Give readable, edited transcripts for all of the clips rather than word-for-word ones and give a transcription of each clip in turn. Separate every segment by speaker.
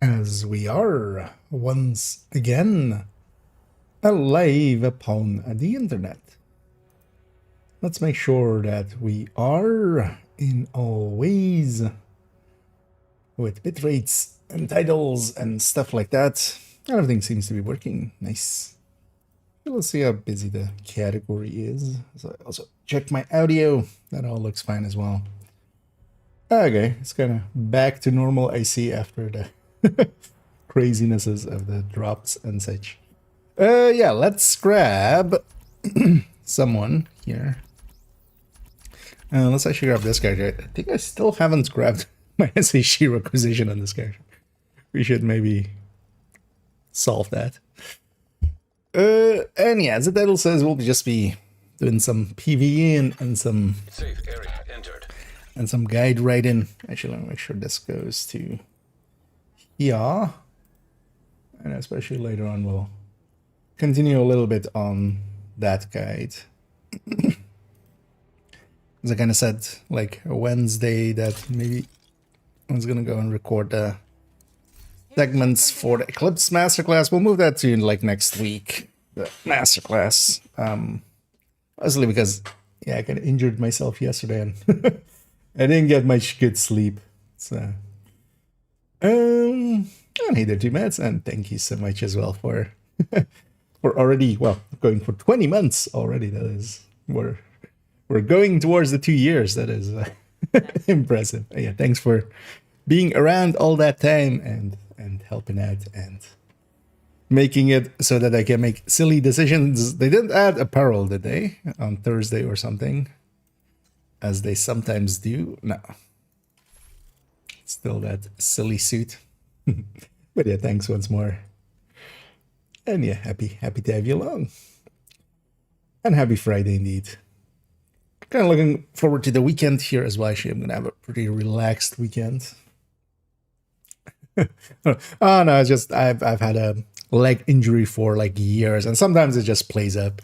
Speaker 1: as we are once again alive upon the internet. Let's make sure that we are in all ways with bitrates and titles and stuff like that. Everything seems to be working. Nice. Let's see how busy the category is. So I also check my audio. That all looks fine as well. Okay, it's kind of back to normal, I see, after the crazinesses of the drops and such. Yeah, let's grab someone here. Let's actually grab this character. I think I still haven't grabbed my SAC requisition on this character. We should maybe solve that. And yeah, as the title says, we'll just be doing some PVE and some
Speaker 2: safe area entered.
Speaker 1: And some guide writing. Actually, let me make sure this goes to here. And especially later on, we'll continue a little bit on that guide. As I kind of said, like a Wednesday, that maybe I was going to go and record the segments for the Eclipse Masterclass. We'll move that to like next week, the Masterclass. Mostly because, yeah, I kind of injured myself yesterday and I didn't get much good sleep. So, hey there, T-Mats, and thank you so much as well for already, well, going for 20 months already. That is, we're going towards the 2 years. That is impressive. Yeah, thanks for being around all that time and helping out and making it so that I can make silly decisions. They didn't add apparel, did they? On Thursday or something? As they sometimes do. No. Still that silly suit. But yeah, thanks once more. And yeah, happy to have you along. And happy Friday indeed. Kind of looking forward to the weekend here as well. Actually, I'm going to have a pretty relaxed weekend. Oh no, it's just I've had a leg injury for like years, and sometimes it just plays up.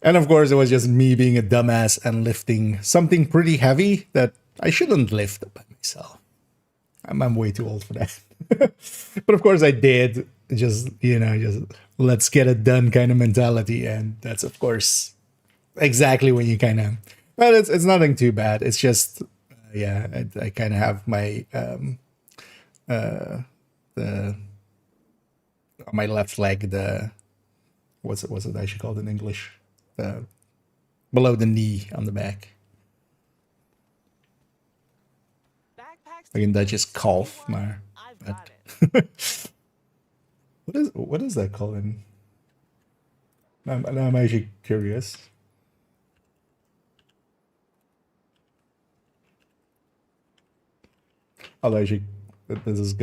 Speaker 1: And of course, it was just me being a dumbass and lifting something pretty heavy that I shouldn't lift by myself. I'm way too old for that. But of course I did. Just, you know, just let's get it done kind of mentality. And that's, of course, exactly when you kind of... But it's nothing too bad. It's just, yeah, I kind of have my... on my left leg, the... What's it actually called in English? Below the knee on the back. I can that just calf, maar. What is that called in? I'm actually curious. Although actually, this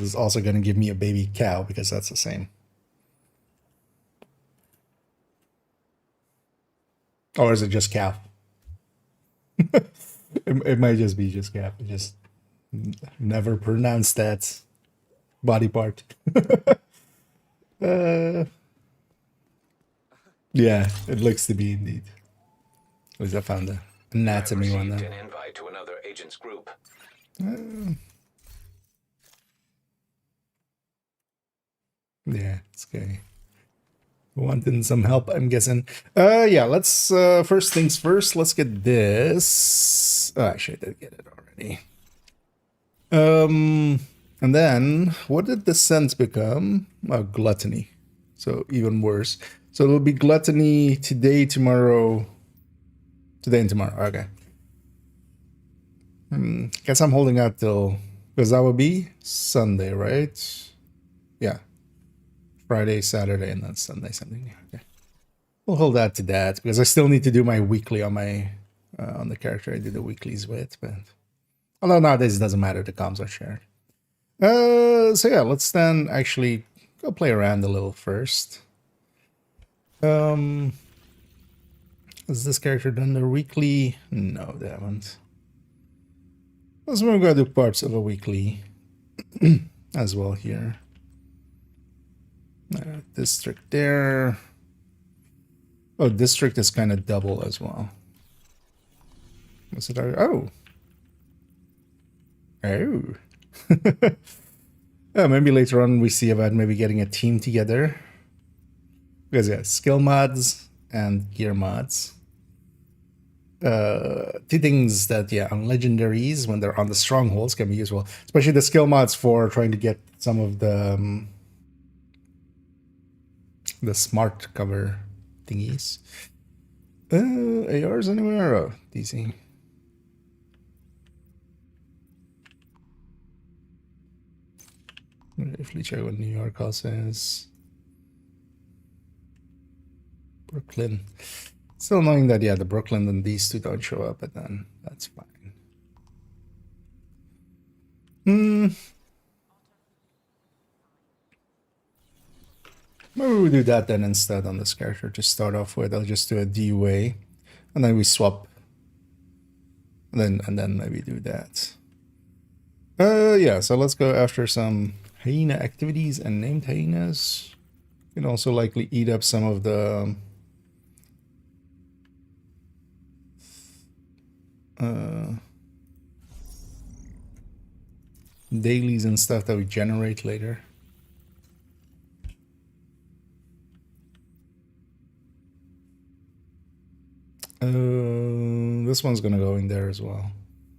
Speaker 1: is also gonna give me a baby cow because that's the same. Or is it just calf? It might just be just calf. I just never pronounced that body part. Yeah, it looks to be indeed. At least I found the anatomy one
Speaker 2: An
Speaker 1: there.
Speaker 2: invite to another agent's group.
Speaker 1: Yeah, it's okay. Wanting some help, I'm guessing. Yeah, let's, first things first, let's get this. Oh, actually, I did get it already. And then, what did the sense become? Oh, gluttony. So, even worse. So, it'll be gluttony today, tomorrow. Today and tomorrow, okay. Guess I'm holding out till, because that would be Sunday, right? Yeah. Friday, Saturday, and then Sunday, something. Okay. We'll hold that to that because I still need to do my weekly on my on the character I do the weeklies with. But although nowadays it doesn't matter, the comms are shared. So yeah, let's then actually go play around a little first. Has this character done their weekly? No, they haven't. So we're gonna do parts of a weekly as well here. District there. Oh, district is kind of double as well. What's it? Oh, Oh. Maybe later on we see about maybe getting a team together. Because yeah, skill mods and gear mods. Two things that, yeah, on legendaries, when they're on the strongholds, can be useful. Especially the skill mods for trying to get some of the smart cover thingies. ARs anywhere? Oh, DC. Briefly check what New York also is. Brooklyn. Still annoying that, yeah, the Brooklyn and these two don't show up, but then that's fine. Maybe we'll do that then instead on this character to start off with. I'll just do a DUA, and then we swap. And then maybe do that. Yeah, so let's go after some hyena activities and named hyenas. You can also likely eat up some of the dailies and stuff that we generate later. This one's gonna go in there as well.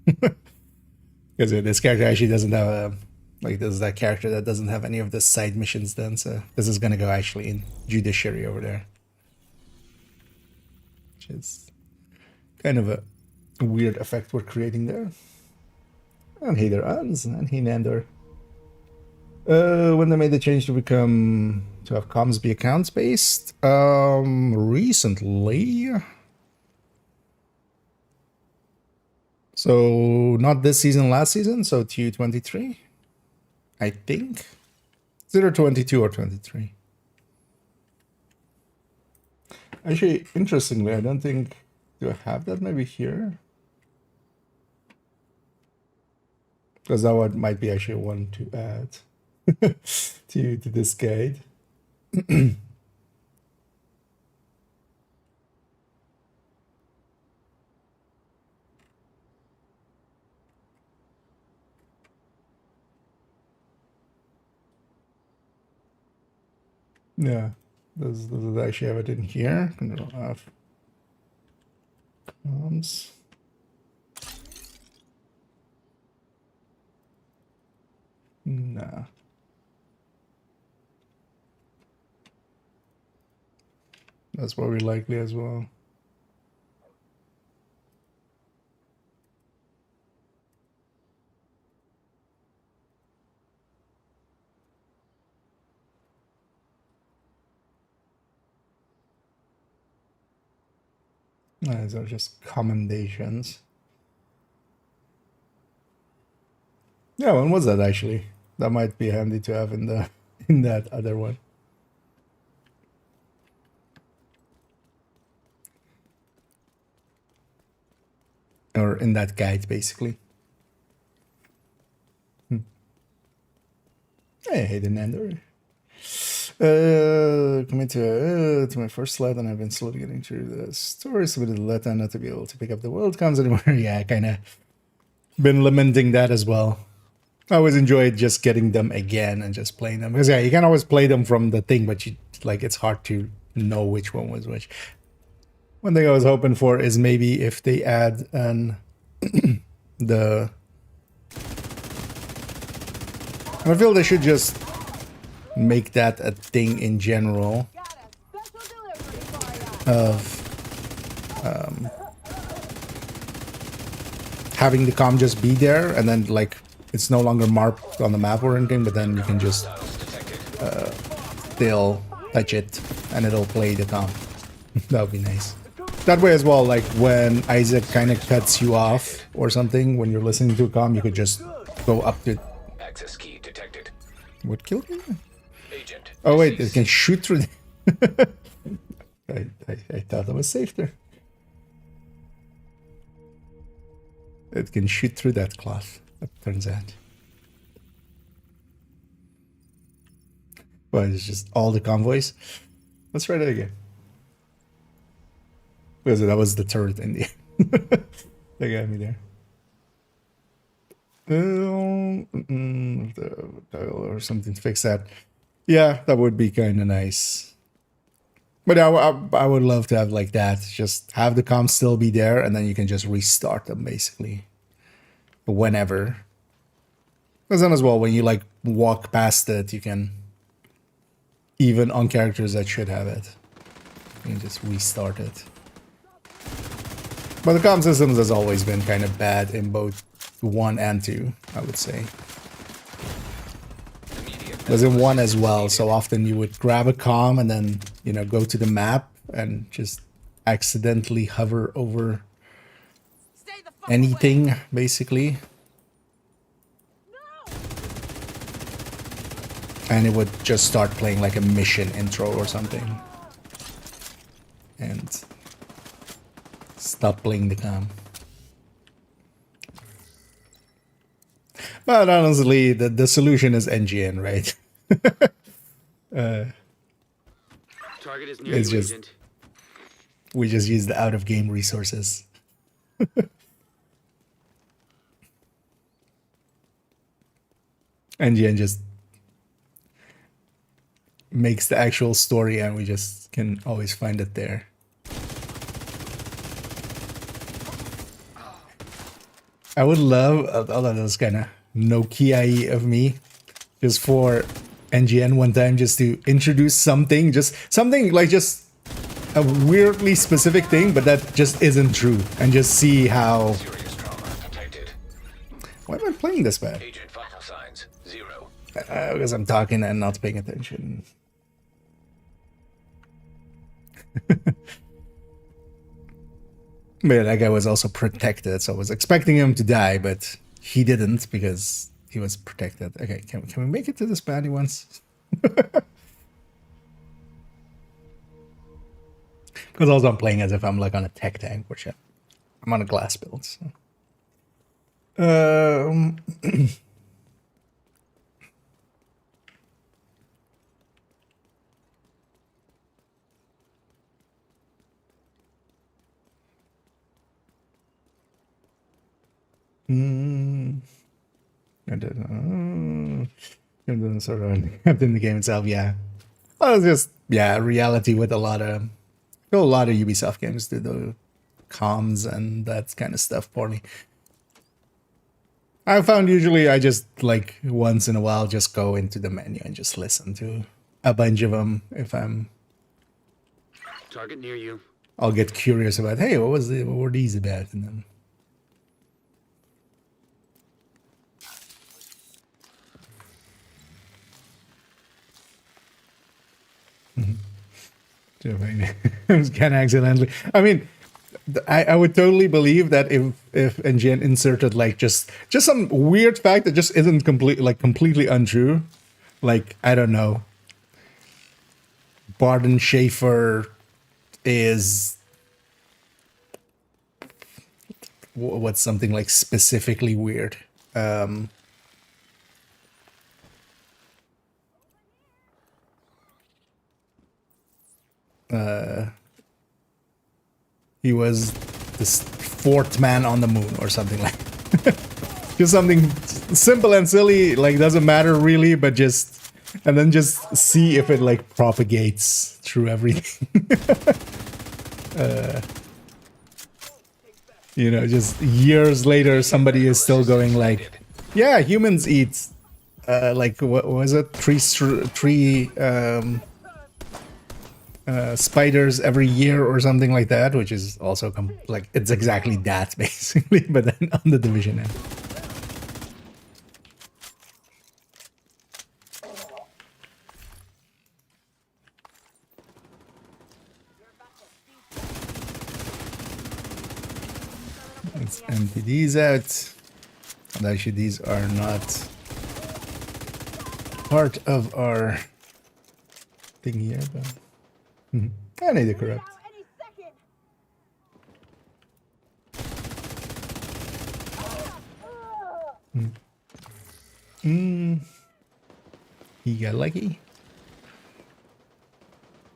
Speaker 1: Because this character actually doesn't have a, like, this is that character that doesn't have any of the side missions done, so this is gonna go actually in judiciary over there. Which is kind of a weird effect we're creating there. And hey there, Ans, and hey Nander. When they made the change to have comms be accounts based, recently. So not this season, last season, so TU23, I think. It's either 22 or 23. Actually, interestingly, I don't think, do I have that maybe here? Because that one might be actually one to add to this guide. Yeah, does it actually have it in here? Control F. Comms. Nah. That's probably likely as well. These are just commendations. Yeah, when was that actually? That might be handy to have in the in that other one. Or in that guide, basically. Hey, the Nander. Coming to my first slide, and I've been slowly getting through the story. Submitted a letter not to be able to pick up the world comms anymore. Yeah, I kind of been lamenting that as well. I always enjoyed just getting them again and just playing them, because yeah, you can always play them from the thing, but you like, it's hard to know which one was which. One thing I was hoping for is maybe if they add an the, and I feel they should just make that a thing in general of having the comm just be there, and then like it's no longer marked on the map or anything, but then you can just still touch it and it'll play the comm. That would be nice. That way as well, like when Isaac kind of cuts you off or something when you're listening to a comm, you could just go up to.
Speaker 2: Access key detected.
Speaker 1: What killed me?
Speaker 2: Agent.
Speaker 1: Oh wait, it can shoot through the I thought I was safe there. It can shoot through that cloth, it turns out. Well, it's just all the convoys. Let's try that again. Because that was the turret in the they got me there. Or something to fix that. Yeah, that would be kind of nice. But I would love to have like that. Just have the comms still be there, and then you can just restart them basically whenever. Because then as well, when you like walk past it, you can, even on characters that should have it, you can just restart it. But the comm systems has always been kind of bad in both 1 and 2, I would say. Because in 1 as well, so often you would grab a comm and then, you know, go to the map and just accidentally hover over anything, basically. And it would just start playing like a mission intro or something. And stop playing the comm. But honestly, the solution is NGN, right?
Speaker 3: Target is near
Speaker 1: It's
Speaker 3: you,
Speaker 1: just
Speaker 3: Agent.
Speaker 1: we just use the out-of-game resources. NGN just makes the actual story, and we just can always find it there. I would love, although that's kind of Nokia of me, just for NGN one time, just to introduce something, just something like just a weirdly specific thing, but that just isn't true, and just see how.
Speaker 2: Serious trauma detected.
Speaker 1: Why am I playing this bad?
Speaker 2: Agent vital signs 0.
Speaker 1: Because I'm talking and not paying attention. But that guy was also protected, so I was expecting him to die, but he didn't because he was protected. Okay, can we make it to this baddie once? Because also I'm playing as if I'm like on a tech tank, which I'm on a glass build. So. Sort of in the game itself, yeah. Well, it's just reality with a lot of Ubisoft games do the comms and that kind of stuff poorly. I found usually I just like once in a while just go into the menu and just listen to a bunch of them if I'm.
Speaker 3: Target near you.
Speaker 1: I'll get curious about, hey, what were these about, and then. I was kind of accidentally. I mean, I would totally believe that if NGN inserted like just some weird fact that just isn't completely untrue, like I don't know, Barden Schaefer is what's something like specifically weird. He was this 4th man on the moon or something like just something simple and silly, like doesn't matter really, but just and then just see if it like propagates through everything. You know, just years later somebody is still going like, yeah, humans eat like what was it, three spiders every year or something like that, which is also like it's exactly that basically, but then on the Division end. Let's empty these out. And actually, these are not part of our thing here, but. I need to corrupt. He got lucky.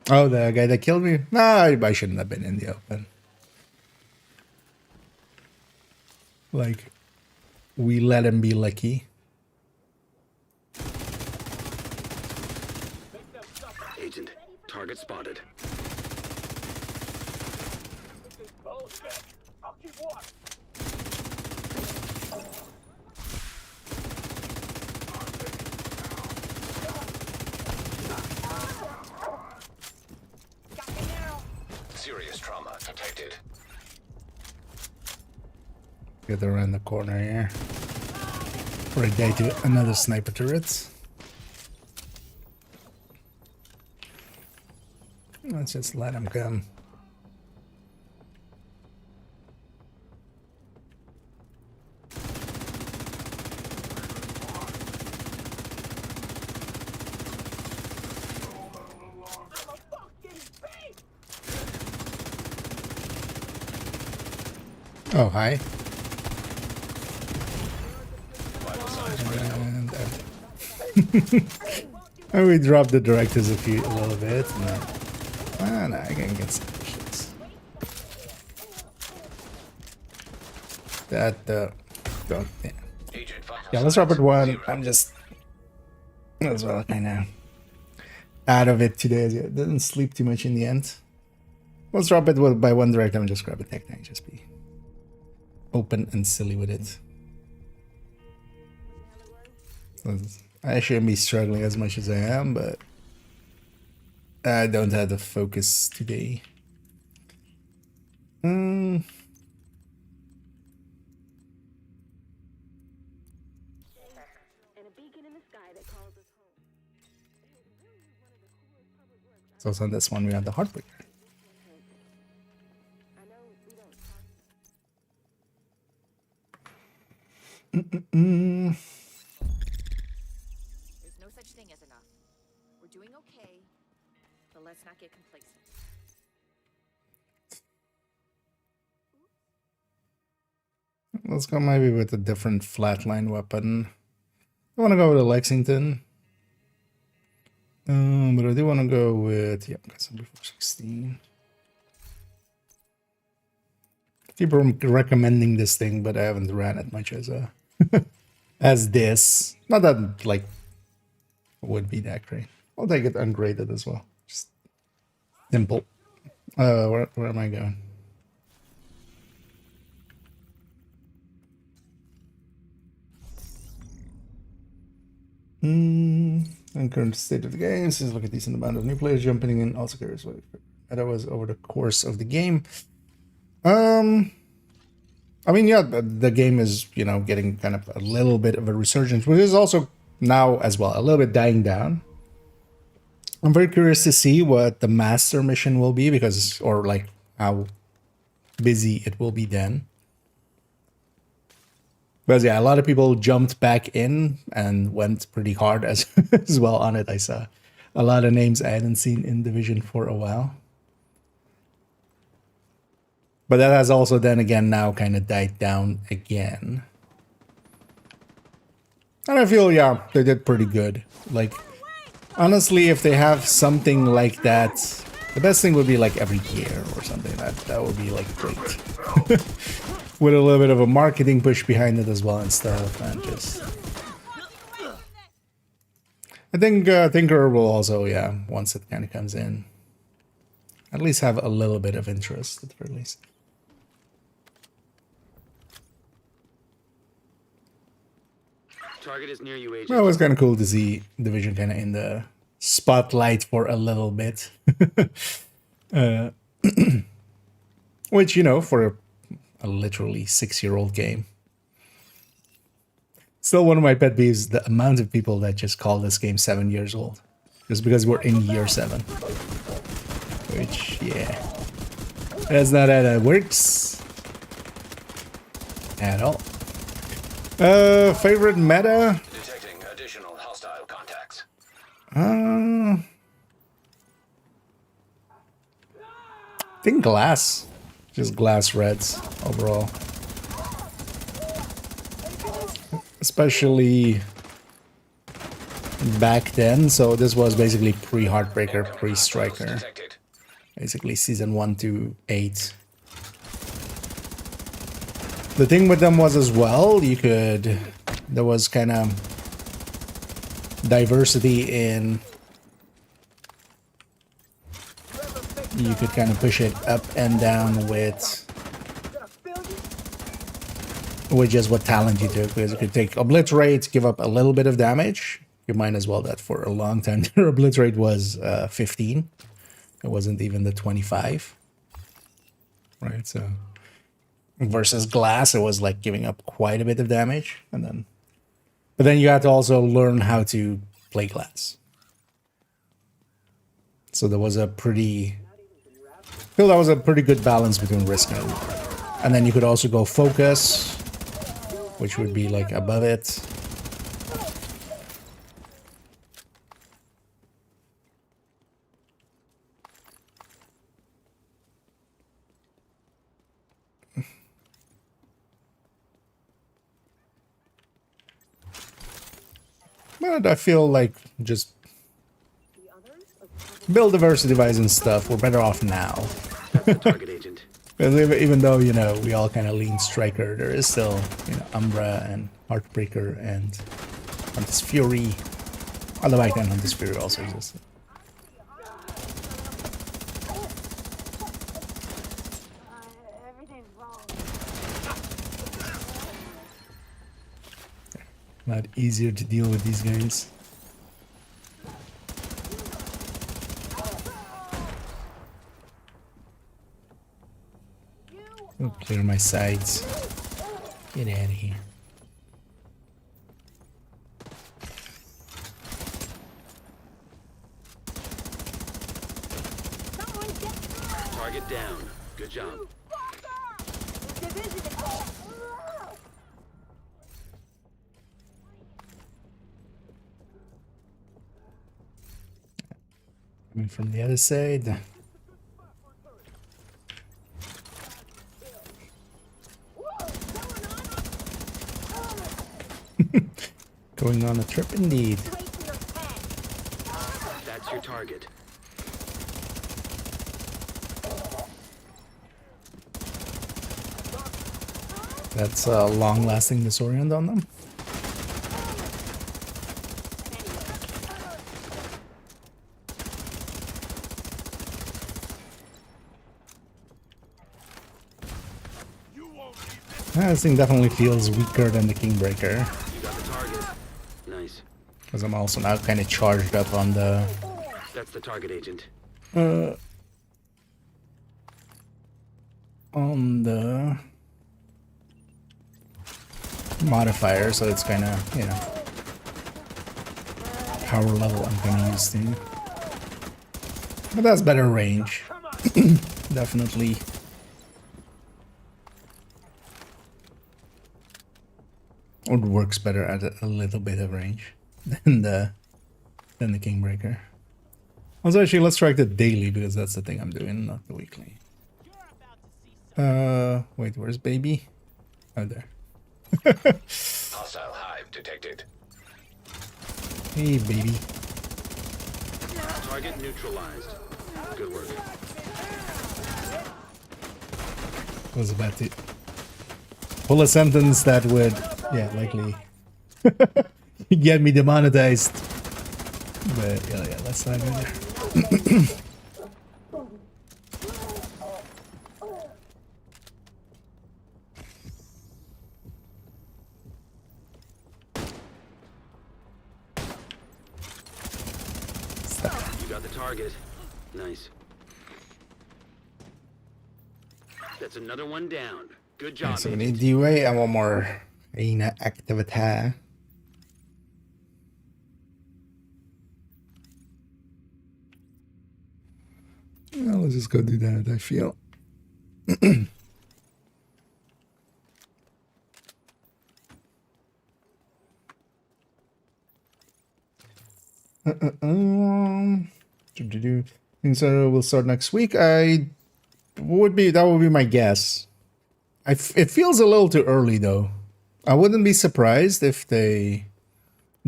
Speaker 1: Oh, the guy that killed me? Nah, I shouldn't have been in the open. Like, we let him be lucky.
Speaker 3: Agent, target spotted.
Speaker 2: Serious trauma detected.
Speaker 1: Get around the corner here. Right there to another sniper turret. Let's just let him come. Oh, hi.
Speaker 2: Vital signs critical.
Speaker 1: And we dropped the directives a little bit. No. Ah, no, I can get some shits. That, don't, yeah.
Speaker 2: Agent vital
Speaker 1: Yeah, let's drop it
Speaker 2: signs
Speaker 1: one.
Speaker 2: 0.
Speaker 1: I'm just, as well, kind of out of it today. Yeah, didn't sleep too much in the end. Let's drop it by one directive and just grab a tech tank. Just be open and silly with it. I shouldn't be struggling as much as I am, but I don't have the focus today. So also on this one we have the Heartbreaker.
Speaker 4: There's no such thing as enough. We're doing okay, but let's not get complacent.
Speaker 1: Let's go maybe with a different flatline weapon. I want to go with a Lexington. But I do want to go with, yeah, got some before 16. Keep recommending this thing, but I haven't ran it much as a as this. Not that like would be that great. I'll take it ungraded as well. Just simple. Where am I going? And current state of the game says look at decent amount of new players jumping in. Also cares what that was over the course of the game. I mean, yeah, the game is, you know, getting kind of a little bit of a resurgence, which is also now as well a little bit dying down. I'm very curious to see what the master mission will be, because, or like how busy it will be then. But yeah, a lot of people jumped back in and went pretty hard as as well on it. I saw a lot of names I hadn't seen in Division for a while. But that has also then again now kind of died down again. And I feel, yeah, they did pretty good. Like, honestly, if they have something like that, the best thing would be like every year or something. That would be like great. With a little bit of a marketing push behind it as well and stuff. And just... I think Tinker will also, yeah, once it kind of comes in, at least have a little bit of interest at the very least.
Speaker 3: Target is near you, agent.
Speaker 1: Well, it was kind of cool to see Division kind of in the spotlight for a little bit. Which, you know, for a literally 6-year-old game. Still one of my pet peeves, the amount of people that just call this game 7 years old. Just because we're in year 7. Which, yeah. That's not how that works. At all. Favorite meta?
Speaker 2: Detecting additional hostile contacts.
Speaker 1: I think glass. Just glass reds overall. Especially back then. So this was basically pre-Heartbreaker, pre-Striker.
Speaker 2: Detected.
Speaker 1: Basically season 1 to 8. The thing with them was as well, there was kind of diversity in, you could kind of push it up and down with just what talent you took, because you could take obliterate, give up a little bit of damage. You might as well that for a long time their obliterate was 15. It wasn't even the 25. Right, so versus glass, it was like giving up quite a bit of damage, but then you had to also learn how to play glass. So there was I feel that was a pretty good balance between risk and reward. And then you could also go focus, which would be like above it. But I feel like just build diversity device and stuff, we're better off now.
Speaker 3: That's the target agent.
Speaker 1: Even though, you know, we all kind of lean striker, there is still, you know, Umbra and Heartbreaker and Hunter's Fury. Although back then Hunter's Fury also existed. A lot easier to deal with these guys. I'll clear my sides. Get out of here.
Speaker 3: Target down. Good job.
Speaker 1: Coming from the other side. Going on a trip indeed.
Speaker 3: That's your target.
Speaker 1: That's a long-lasting disorient on them. This thing definitely feels weaker than the Kingbreaker.
Speaker 3: You got the target. Nice.
Speaker 1: Because I'm also now kind of charged up on the...
Speaker 3: That's the target agent.
Speaker 1: On the... modifier, so it's kind of, you know... power level I'm kind of used to. But that's better range. Definitely. Or works better at a little bit of range than the Kingbreaker. Also, actually, let's track the daily because that's the thing I'm doing, not the weekly. Wait, where's baby? Oh, there.
Speaker 2: Hostile hive detected.
Speaker 1: Hey, baby.
Speaker 3: Target neutralized. Good work.
Speaker 1: I was about to pull a sentence that would, yeah, likely get me demonetized. But yeah, let's not go there.
Speaker 3: You got the target. Nice. That's another one down. Good job.
Speaker 1: So we need DUA and one more arena activity. Well, let's just go do that, I feel. So we'll start next week. That would be my guess. It feels a little too early though. I wouldn't be surprised if they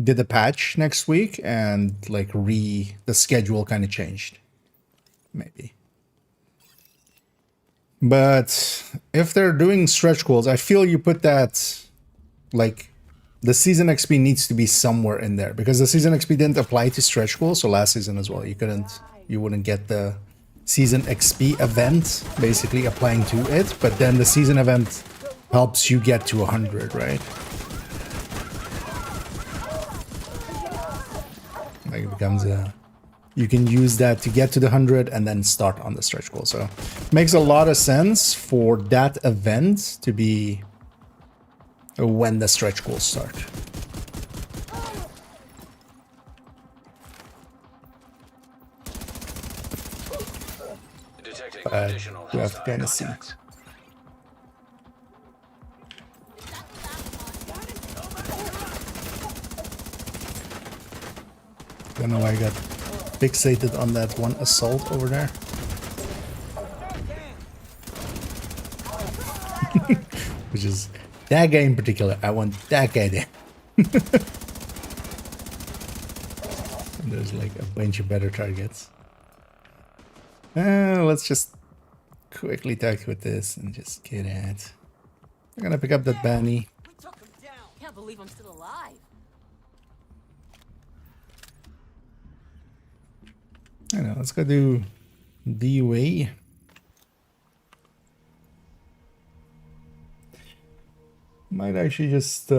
Speaker 1: did a patch next week and like the schedule kind of changed. Maybe But if they're doing stretch goals, I feel you put that, like, the season XP needs to be somewhere in there, because the season XP didn't apply to stretch goals. So last season as well, you wouldn't get the season XP event basically applying to it, but then the season event helps you get to 100, right? Like, it becomes a, you can use that to get to the 100 and then start on the stretch goal. So makes a lot of sense for that event to be when the stretch goals start.
Speaker 2: Detecting additional
Speaker 1: We have
Speaker 2: hostile
Speaker 1: kind of see.
Speaker 2: contacts.
Speaker 1: Don't know why I got fixated on that one assault over there. Which is that guy in particular. I want that guy there. And there's like a bunch of better targets. Let's just quickly talk with this and just get it. I'm gonna pick up that Banny.
Speaker 5: We took him down. Can't believe I'm still alive.
Speaker 1: I know, let's go do D-Way. Might actually just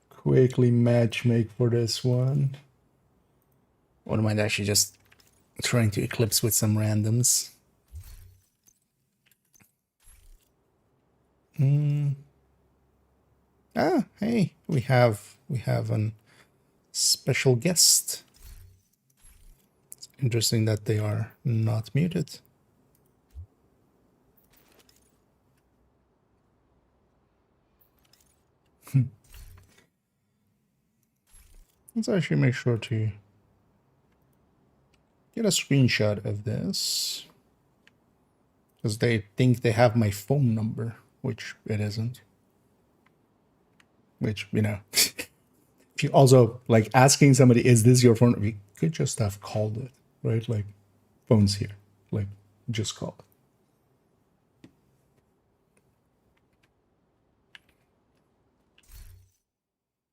Speaker 1: quickly match make for this one. Or I might actually just trying to eclipse with some randoms. Ah, hey, we have an special guest. It's interesting that they are not muted. Let's actually make sure to get a screenshot of this, because they think they have my phone number, which it isn't. Which, you know, if you also like asking somebody, is this your phone? You could just have called it, right? Like, phone's here, like, just call it.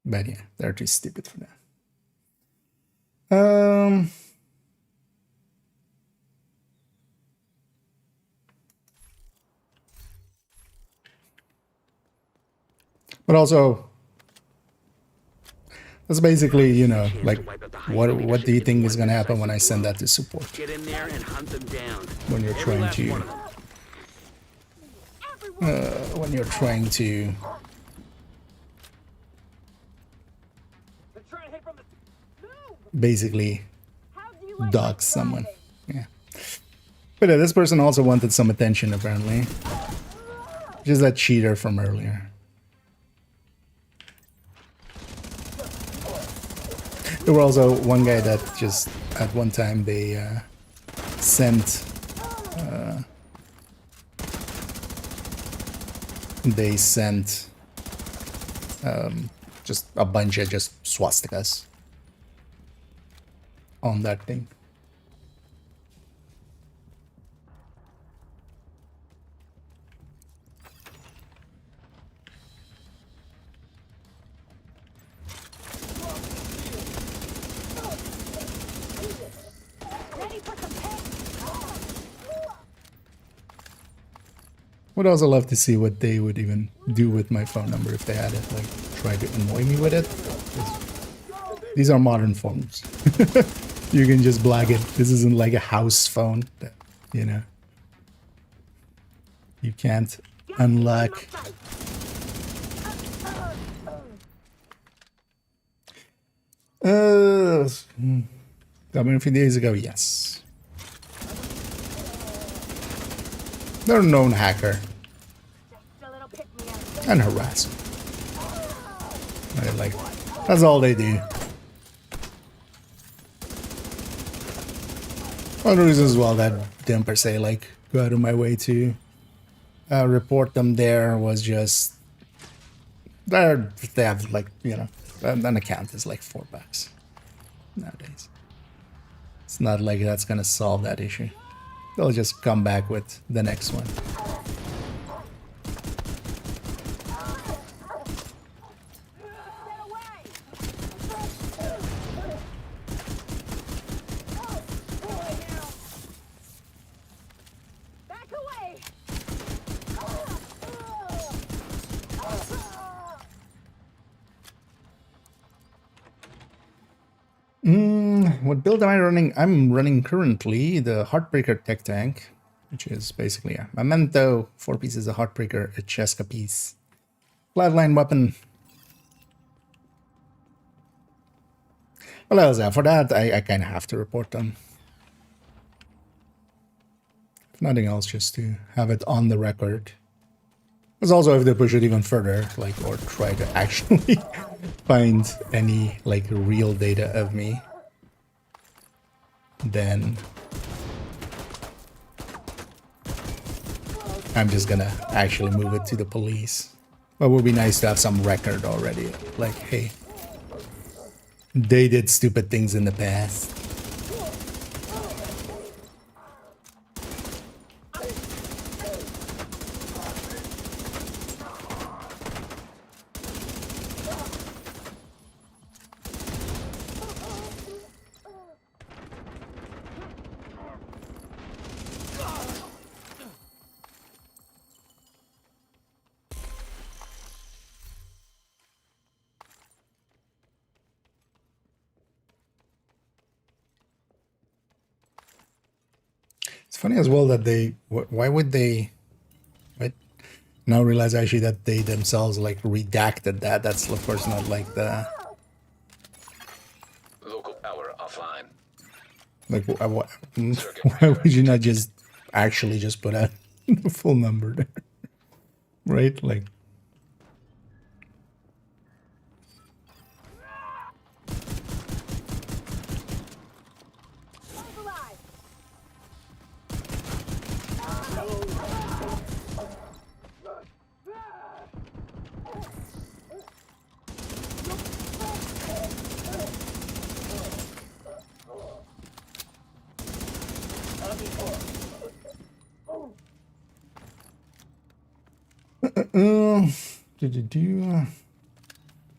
Speaker 1: But yeah, they're too stupid for that. But also, that's basically, you know, like, what do you think is gonna happen when I send that to support?
Speaker 3: Get in there and hunt them down.
Speaker 1: When you're
Speaker 3: Every
Speaker 1: trying
Speaker 3: last
Speaker 1: to,
Speaker 3: one of them.
Speaker 1: when you're trying to basically dog someone. Yeah. But this person also wanted some attention, apparently. Just that cheater from earlier. There was also one guy that just, at one time, they sent just a bunch of just swastikas on that thing. Would also love to see what they would even do with my phone number if they had it, like try to annoy me with it. These are modern phones. You can just blag it. This isn't like a house phone that, you know, you can't unlock. Coming a few days ago, yes. They're a known hacker and harasser. Right, like, that's all they do. One of the reasons as well that didn't per se like go out of my way to report them there was just they have like, you know, an account is like $4 nowadays. It's not like that's gonna solve that issue. they'll just come back with the next one. What build am I running? I'm running currently the Heartbreaker Tech Tank, which is basically a Memento, 4 pieces of Heartbreaker, a Cheska piece, flatline weapon. Well, else, for that, I kind of have to report them. If nothing else, just to have it on the record. Because also if they push it even further, like, or try to actually find any, like, real data of me, then I'm just gonna actually move it to the police. But it would be nice to have some record already. Like, hey, they did stupid things in the past. It's funny as well that they, why would they, right? Now realize actually that they themselves like redacted that. That's of course not like the...
Speaker 2: Local power offline.
Speaker 1: Like, why would you not just actually just put out the full number there? Right? Like...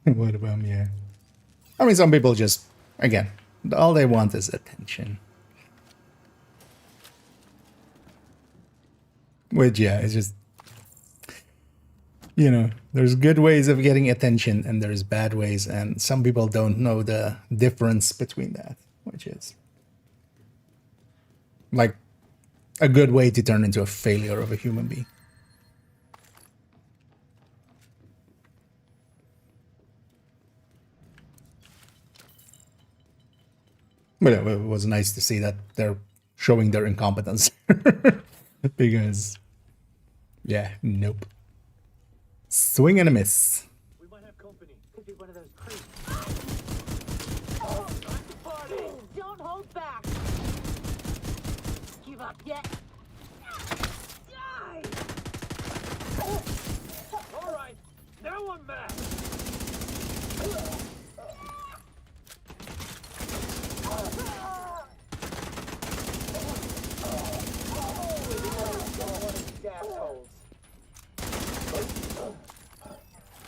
Speaker 1: What about me? I mean, some people just, again, all they want is attention. Which, yeah, it's just, you know, there's good ways of getting attention and there's bad ways, and some people don't know the difference between that, which is like a good way to turn into a failure of a human being. But it was nice to see that they're showing their incompetence. Because, yeah, nope. Swing and a miss.
Speaker 3: We might have company. Could be one of those creeps.
Speaker 5: Don't hold back. Give up yet? Die!
Speaker 3: All right, now I'm mad.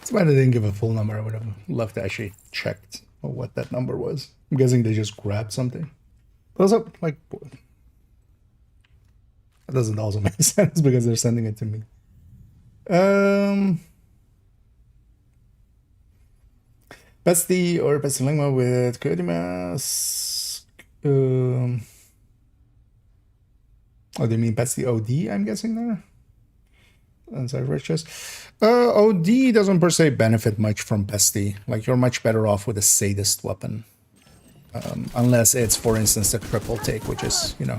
Speaker 1: It's why they didn't give a full number. I would have loved to actually checked what that number was. I'm guessing they just grabbed something. But also, like, that doesn't also make sense because they're sending it to me. Pesty or Pestilingma with Kodimas. Oh, they mean Pesty OD, I'm guessing there? Inside riches. OD doesn't per se benefit much from Pesty. Like, you're much better off with a sadist weapon. Unless it's, for instance, a triple take, which is, you know,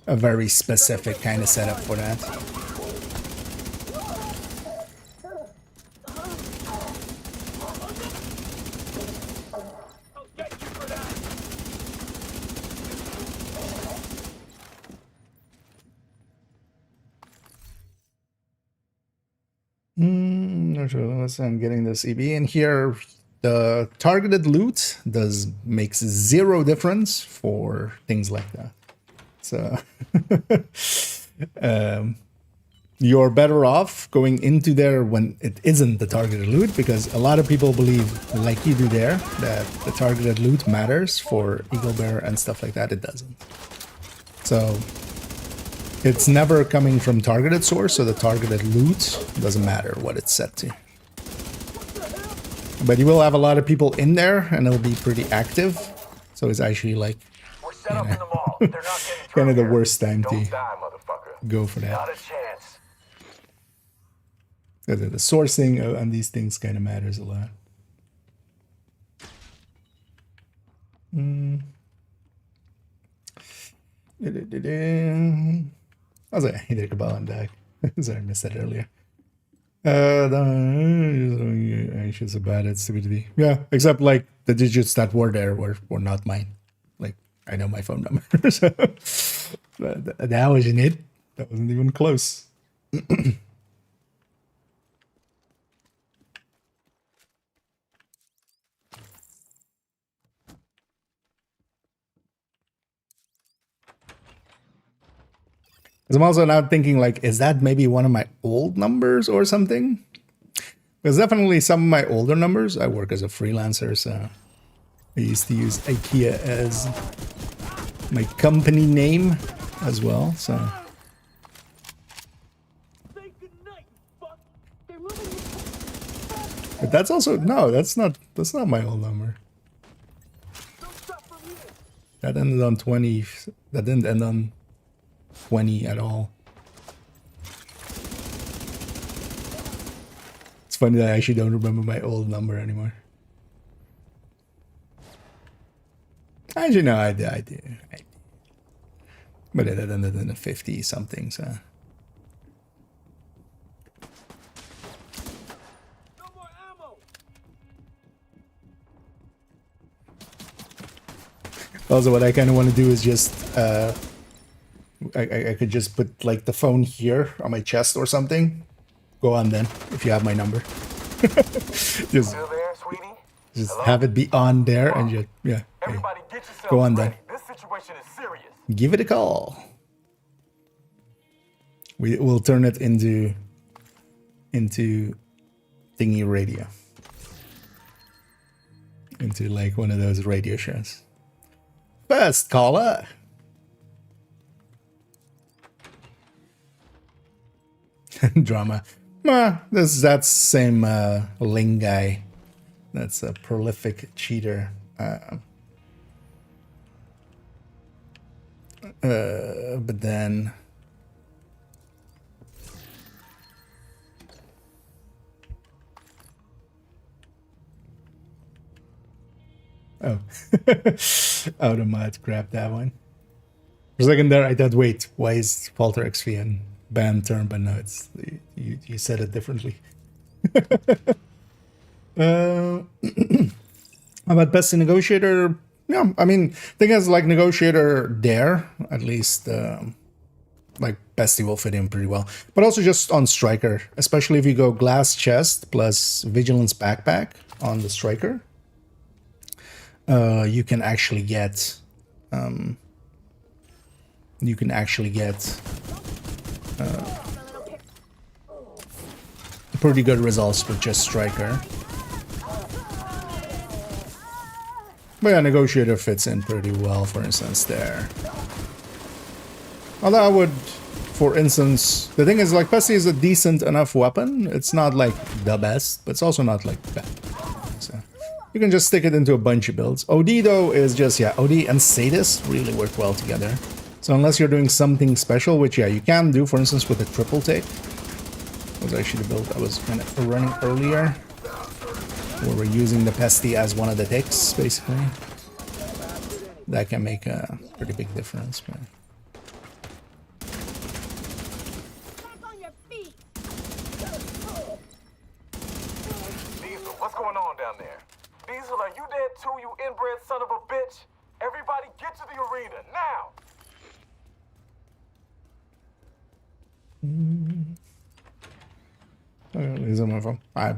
Speaker 1: a very specific kind of setup for that. I'm getting this EB in here. The targeted loot makes 0 difference for things like that. So you're better off going into there when it isn't the targeted loot, because a lot of people believe, like you do there, that the targeted loot matters for Eagle Bear and stuff like that. It doesn't. So it's never coming from targeted source, so the targeted loot doesn't matter what it's set to. But you will have a lot of people in there, and it'll be pretty active. So it's actually like,
Speaker 6: We're set up in the mall. They're not getting through
Speaker 1: kind of the
Speaker 6: here.
Speaker 1: worst time
Speaker 6: Don't
Speaker 1: to
Speaker 6: die, motherfucker.
Speaker 1: go for that.
Speaker 6: Not a chance.
Speaker 1: The sourcing on these things kind of matters a lot. I was like, hindi ko ba ang dag? Sorry, I missed that earlier. Anxious about it, stupidity. Yeah, except like the digits that were there were not mine. Like, I know my phone number. So that wasn't it. That wasn't even close. I'm also now thinking, like, is that maybe one of my old numbers or something? Because definitely some of my older numbers, I work as a freelancer, so I used to use IKEA as my company name as well, so. But that's also, no, that's not my old number. That ended on 20, that didn't end on 20 at all. It's funny that I actually don't remember my old number anymore. Actually, no, I do. But it ended in a 50 something, so.
Speaker 6: No more ammo.
Speaker 1: Also, what I kind of want to do is just, I could just put like the phone here on my chest or something. Go on then, if you have my number. just
Speaker 6: Still there, sweetie? Hello?
Speaker 1: have it be on there and just, yeah.
Speaker 6: Everybody get yourself
Speaker 1: Go on then.
Speaker 6: ready. This situation is serious.
Speaker 1: Give it a call. We'll turn it into thingy radio. Into like one of those radio shows. First caller. Drama. That's same Ling guy. That's a prolific cheater. But then oh, Automat grabbed that one. For a second there, I thought, wait, why is Falter XP and banned term? But no, it's you said it differently. How about best in negotiator? Yeah, I mean, thing is, like negotiator there, at least, like Bestie will fit in pretty well. But also just on striker, especially if you go glass chest plus vigilance backpack on the striker, you can actually get, pretty good results with just striker. But yeah, negotiator fits in pretty well, for instance, there. Although I would, for instance, the thing is, like, Bestie is a decent enough weapon. It's not like the best, but it's also not like bad. So you can just stick it into a bunch of builds. OD though is just, yeah, OD and Sadist really work well together. So unless you're doing something special, which yeah, you can do, for instance, with a triple take. Was actually the build I was kind of running earlier, where we're using the Pesty as one of the ticks, basically. That can make a pretty big difference. But
Speaker 6: Diesel, what's going on down there? Diesel, are you dead too, you inbred son of a bitch? Everybody get to the arena, now!
Speaker 1: Is on my phone. I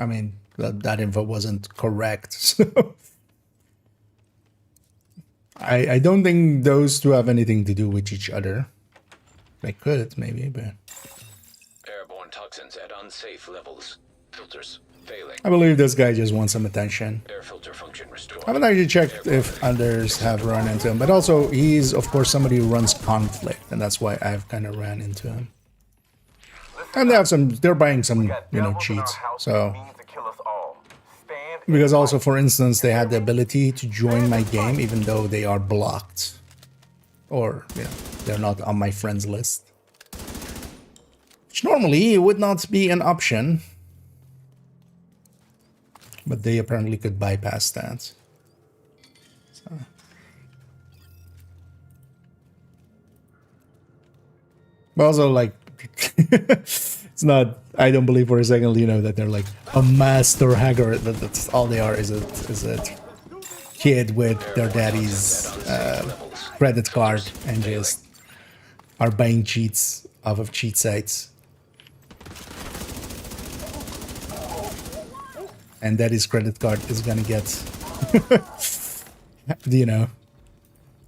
Speaker 1: mean, that info wasn't correct, so I don't think those two have anything to do with each other. They could, maybe, but...
Speaker 2: Airborne toxins at unsafe levels. Filters failing.
Speaker 1: I believe this guy just wants some attention.
Speaker 2: Air filter function restored.
Speaker 1: I haven't actually checked if others have run into him, but also he's, of course, somebody who runs conflict, and that's why I've kind of ran into him. And they have some, they're buying some, you know, cheats, so... Because also, for instance, they had the ability to join my game even though they are blocked. Or, you know, they're not on my friends list. Which normally would not be an option. But they apparently could bypass that. So. But also, like, it's not, I don't believe for a second, you know, that they're like a master hacker. That's all they are is a kid with their daddy's credit card and just are buying cheats off of cheat sites. And daddy's credit card is gonna get, you know,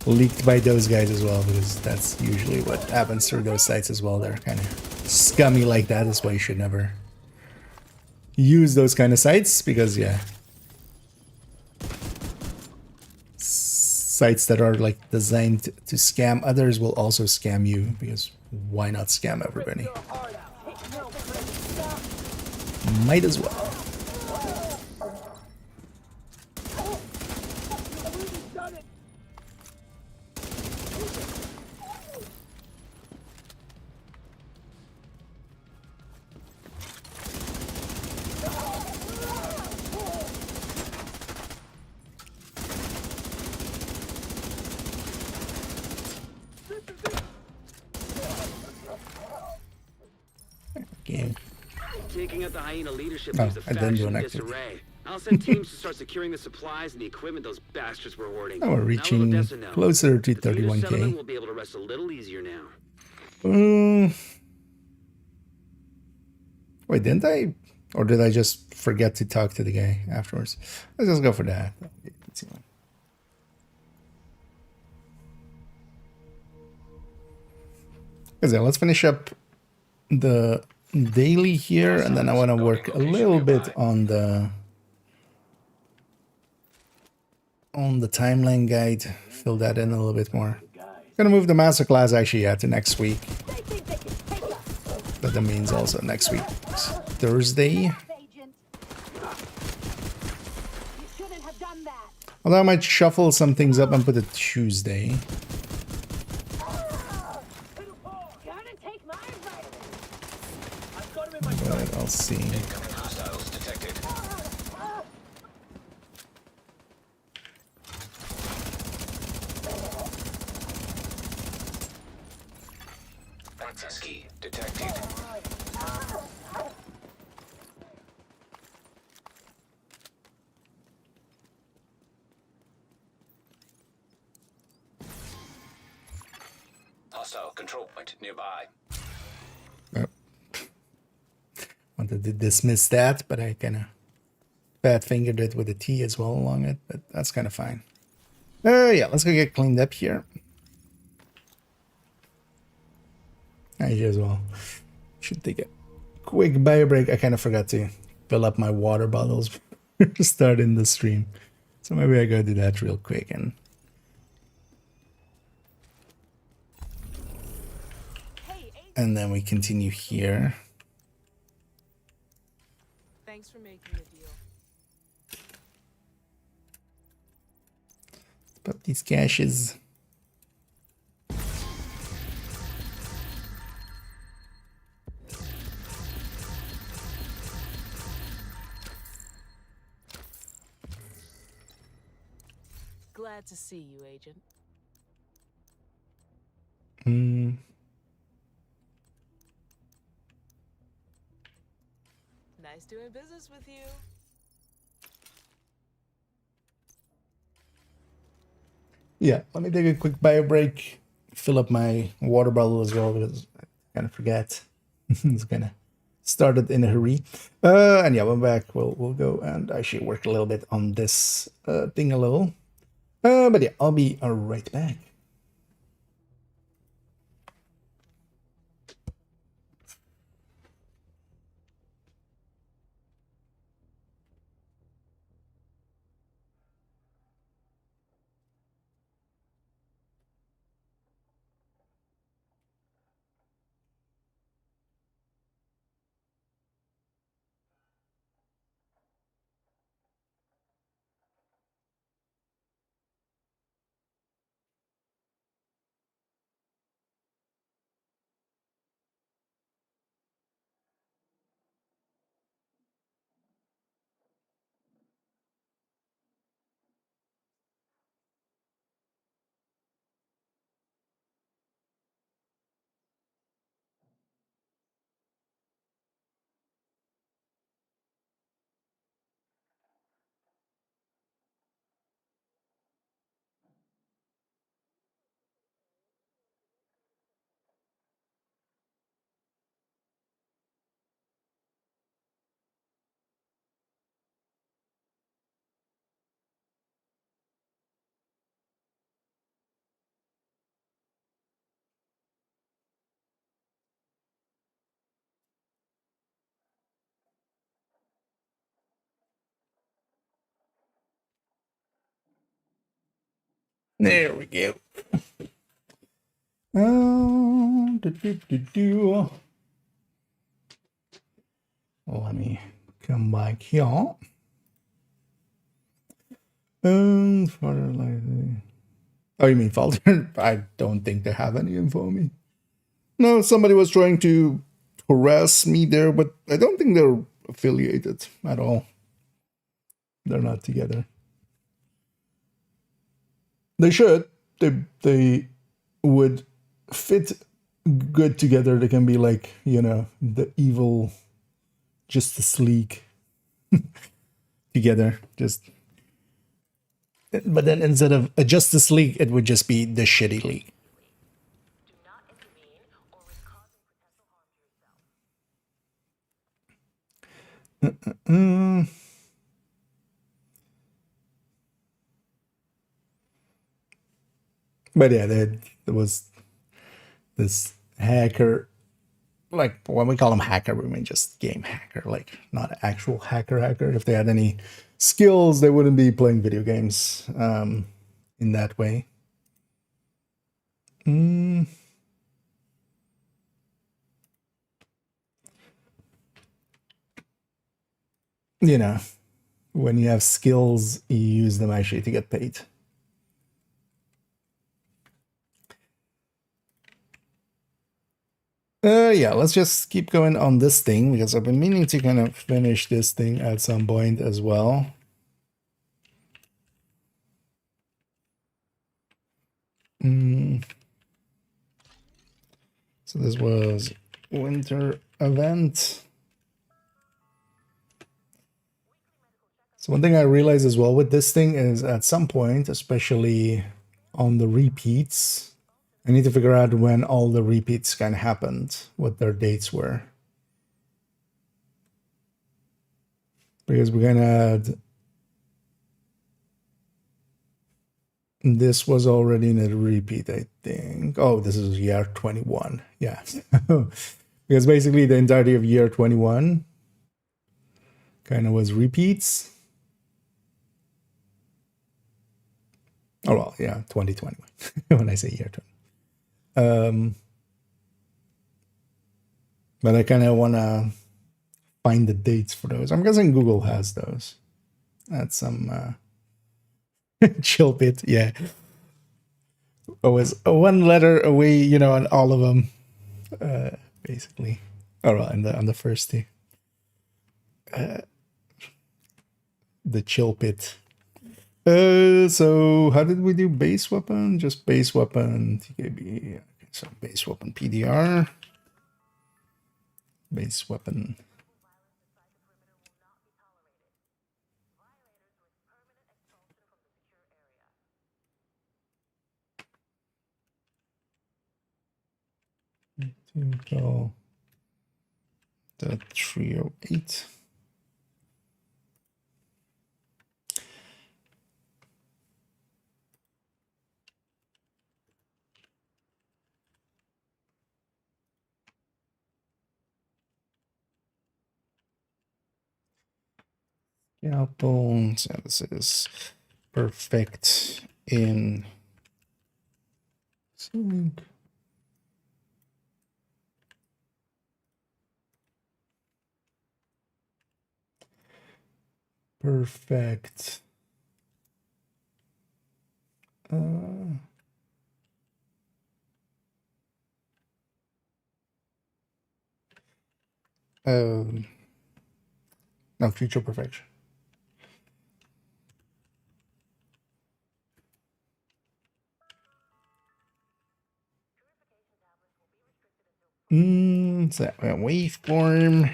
Speaker 1: leaked by those guys as well, because that's usually what happens through those sites as well. They're kind of scummy like that. That's why you should never use those kind of sites, because yeah, sites that are like designed to scam others will also scam you, because why not scam everybody? Might as well. Game.
Speaker 3: Taking out the hyena leadership
Speaker 1: Oh,
Speaker 3: leaves the
Speaker 1: I didn't do
Speaker 3: faction
Speaker 1: an
Speaker 3: in
Speaker 1: active.
Speaker 3: disarray. I'll send teams to start securing the supplies and the equipment those bastards were hoarding.
Speaker 1: Now we're
Speaker 3: Now
Speaker 1: reaching
Speaker 3: let Odessa know.
Speaker 1: closer to
Speaker 3: The Theater settlement
Speaker 1: 31k.
Speaker 3: will be able to rest a little easier now.
Speaker 1: Wait, didn't I? Or did I just forget to talk to the guy afterwards? Let's just go for that. Let's see. Okay, let's finish up the daily here, and then I want to work a little bit on the timeline guide. Fill that in a little bit more. Gonna move the masterclass actually to next week. But that means also next week, Thursday. Although I might shuffle some things up and put it Tuesday. But I'll see.
Speaker 2: Incoming hostiles detected. Access key detected. Hostile control point nearby.
Speaker 1: Wanted to dismiss that, but I kind of bad fingered it with a T as well along it, but that's kind of fine. Yeah, let's go get cleaned up here. I as well should take a quick bio break. I kind of forgot to fill up my water bottles starting the stream, so maybe I go do that real quick and then we continue here.
Speaker 5: Thanks for making the deal.
Speaker 1: Put these caches.
Speaker 5: Glad to see you, Agent. Nice doing business with you.
Speaker 1: Yeah, let me take a quick bio break, fill up my water bottle as well, because I kind of forget. It's kind of started in a hurry. And yeah, when back, we'll go and actually work a little bit on this thing a little. But yeah, I'll be right back. There we go. Let me come back here. Oh, you mean Falter? I don't think they have any info on me. No, somebody was trying to harass me there, but I don't think they're affiliated at all. They're not together. They should. They would fit good together. They can be like, you know, the evil Justice League together. But then instead of a Justice League, it would just be the Shitty League. But yeah, there was this hacker, like when we call him hacker, we mean just game hacker, like not actual hacker. If they had any skills, they wouldn't be playing video games in that way. You know, when you have skills, you use them actually to get paid. Yeah, let's just keep going on this thing because I've been meaning to kind of finish this thing at some point as well. So this was winter event. So one thing I realized as well with this thing is at some point, especially on the repeats, I need to figure out when all the repeats kind of happened, what their dates were. Because we're gonna add, this was already in a repeat, I think. Oh, this is year 21. Yeah. Because basically the entirety of year 21 kind of was repeats. Oh, well, yeah, 2021 when I say year 20. But I kind of want to find the dates for those. I'm guessing Google has those. That's some chill bit, yeah. Always one letter away, you know, on all of them, basically. Oh, well, on the first day. The chill pit. So how did we do base weapon? Just base weapon TKB. Okay, so base weapon PDR. Base weapon. Go the 308. Scalpel. So this is perfect in sync. Perfect. No, future perfection. So a waveform.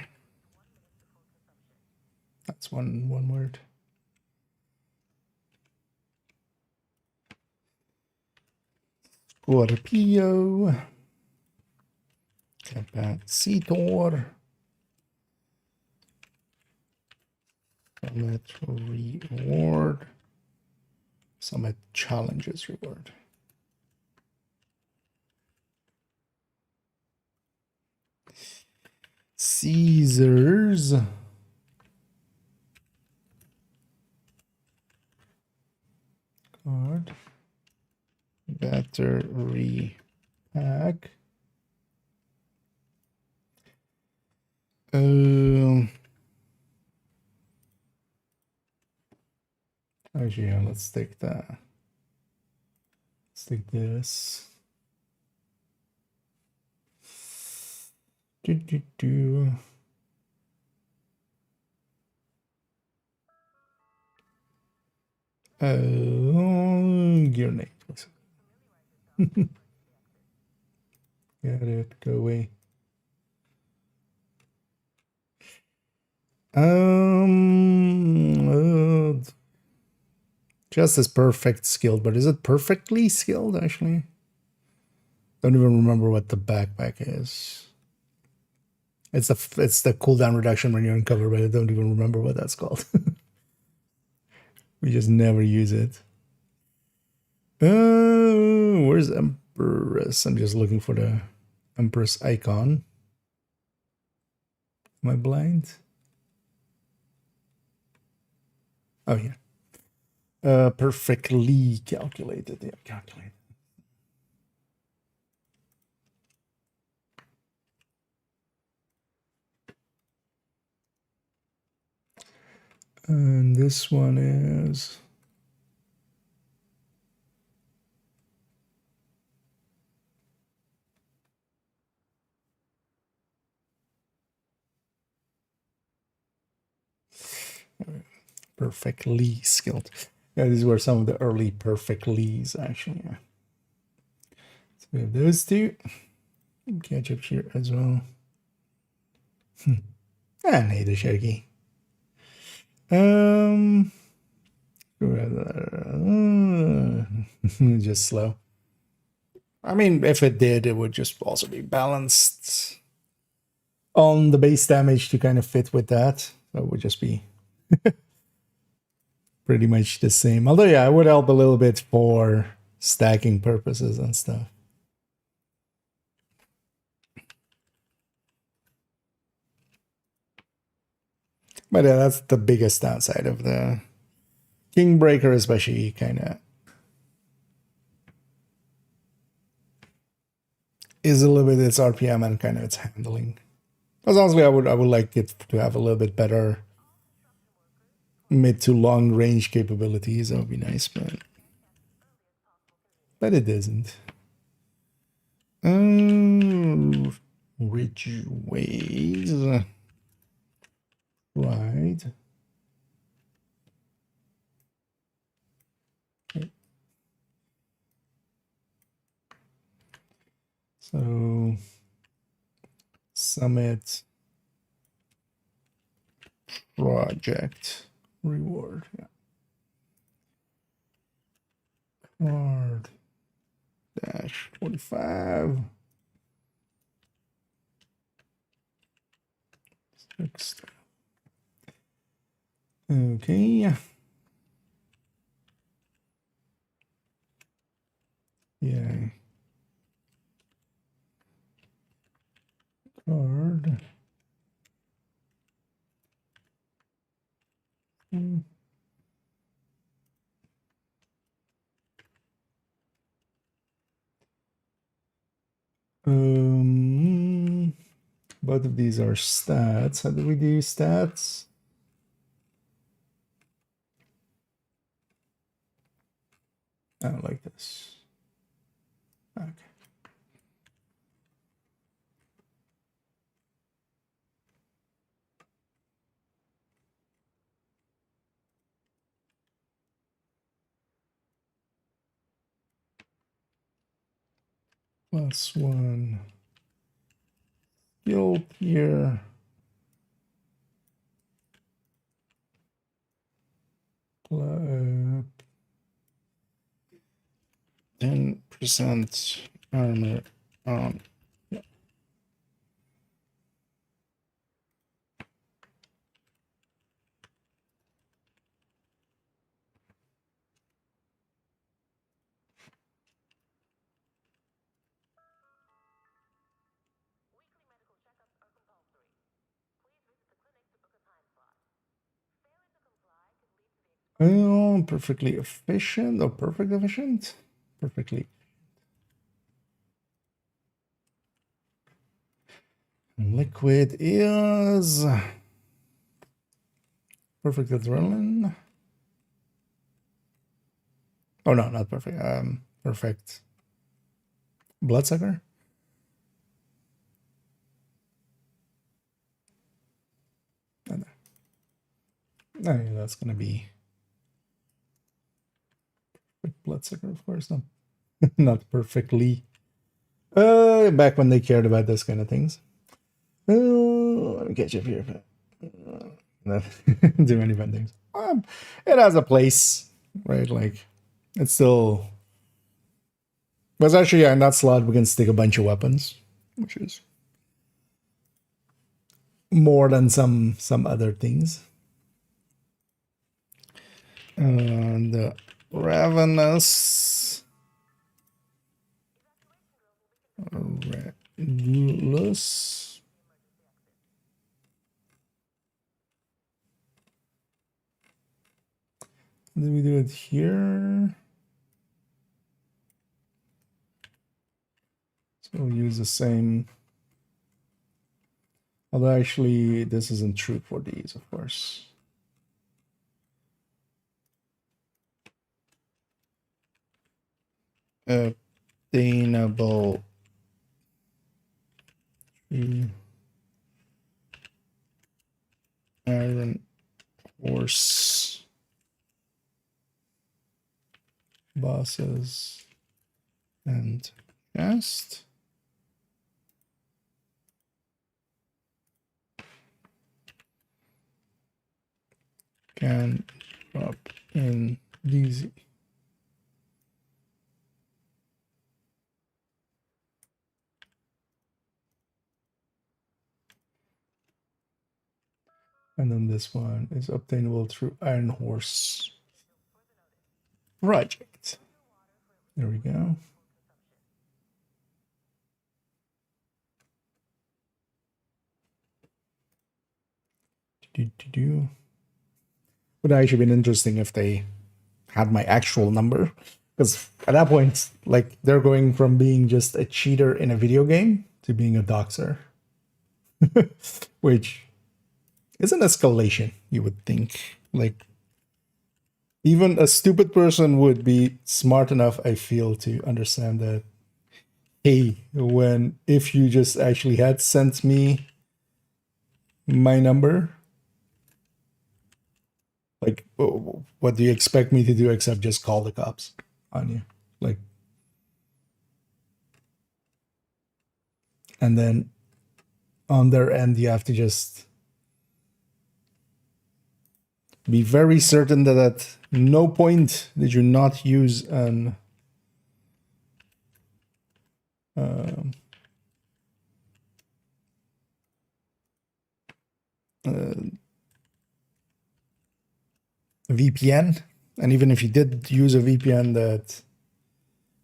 Speaker 1: That's one word. Scorpio. Capacitor. Summit reward. Summit challenges reward. Caesars. Card. Battery pack. Actually, yeah, let's take that. Let's take this. Do. Gear name. Got it. Go away. Just as perfect skilled, but is it perfectly skilled actually? Don't even remember what the backpack is. It's the cooldown reduction when you're in cover, but I don't even remember what that's called. We just never use it. Where's Empress? I'm just looking for the Empress icon. Am I blind? Oh yeah. Perfectly calculated. Yeah, calculated. And this one is perfectly skilled. Yeah, these were some of the early perfectlies actually. Yeah. So we have those two. Catch up here as well. And hey, the Shaggy. Just slow. I mean, if it did, it would just also be balanced on the base damage to kind of fit with that. So it would just be pretty much the same. Although, yeah, it would help a little bit for stacking purposes and stuff. But yeah, that's the biggest downside of the Kingbreaker, especially kind of is a little bit its RPM and kind of its handling. Because honestly, I would like it to have a little bit better mid to long range capabilities. That would be nice, but it isn't. Ridge ways, right? So summit project reward. Yeah. Card dash 45. Next. Okay. Yeah. Card. Both of these are stats. How do we do stats? I don't like this. Okay. +1 skill here. Plus 10% armor on. Yeah. Oh, perfectly efficient or perfect efficient? Perfectly. Liquid is perfect adrenaline. Oh no, not perfect. Perfect bloodsucker. No, yeah, that's gonna be bloodsucker, of course. Not not perfectly. Back when they cared about those kind of things. Let me catch up here. Not do many fun things. It has a place, right? Like it's still. But actually, yeah, in that slot we can stick a bunch of weapons, which is more than some other things. And ravenous, Regulus. Then we do it here. So we'll use the same. Although actually, this isn't true for these, of course. Obtainable iron horse bosses and chest. Can drop in these. And then this one is obtainable through Iron Horse Project. There we go. Would have actually been interesting if they had my actual number, because at that point, like, they're going from being just a cheater in a video game to being a doxer, which is an escalation, you would think. Like, even a stupid person would be smart enough, I feel, to understand that, hey, if you just actually had sent me my number, like, what do you expect me to do except just call the cops on you? Like, and then on their end, you have to just be very certain that at no point did you not use an VPN. And even if you did use a VPN, that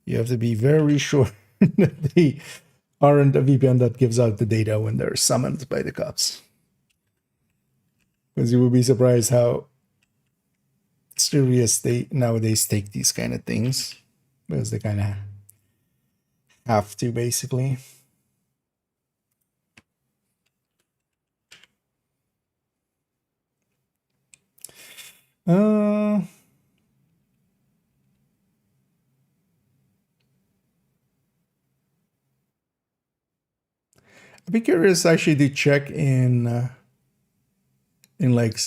Speaker 1: you have to be very sure that they aren't a VPN that gives out the data when they're summoned by the cops. Because you would be surprised how serious they nowadays take these kind of things, because they kind of have to, basically. Uh, I'd be curious actually to check in like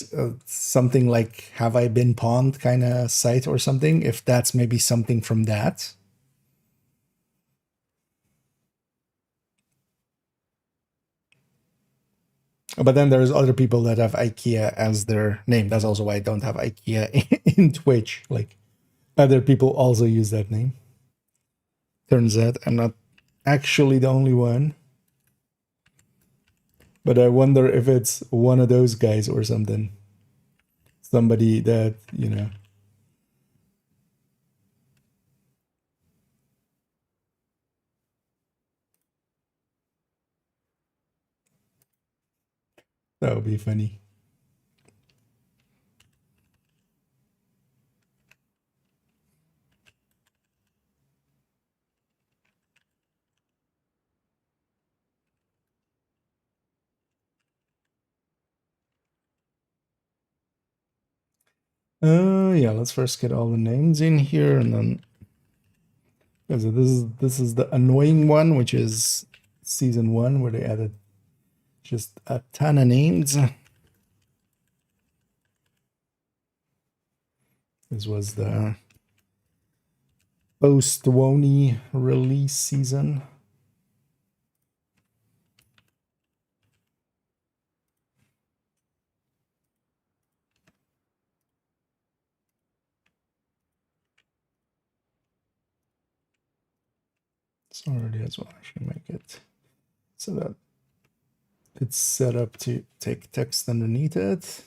Speaker 1: something like Have I Been Pawned kind of site or something, if that's maybe something from that. But then there's other people that have IKEA as their name. That's also why I don't have IKEA in Twitch. Like other people also use that name. Turns out I'm not actually the only one. But I wonder if it's one of those guys or something. Somebody that, you know. That would be funny. Yeah, let's first get all the names in here, and then so this is the annoying one, which is season 1, where they added just a ton of names. This was the post-Wony release season. So already as well, I should make it so that it's set up to take text underneath it.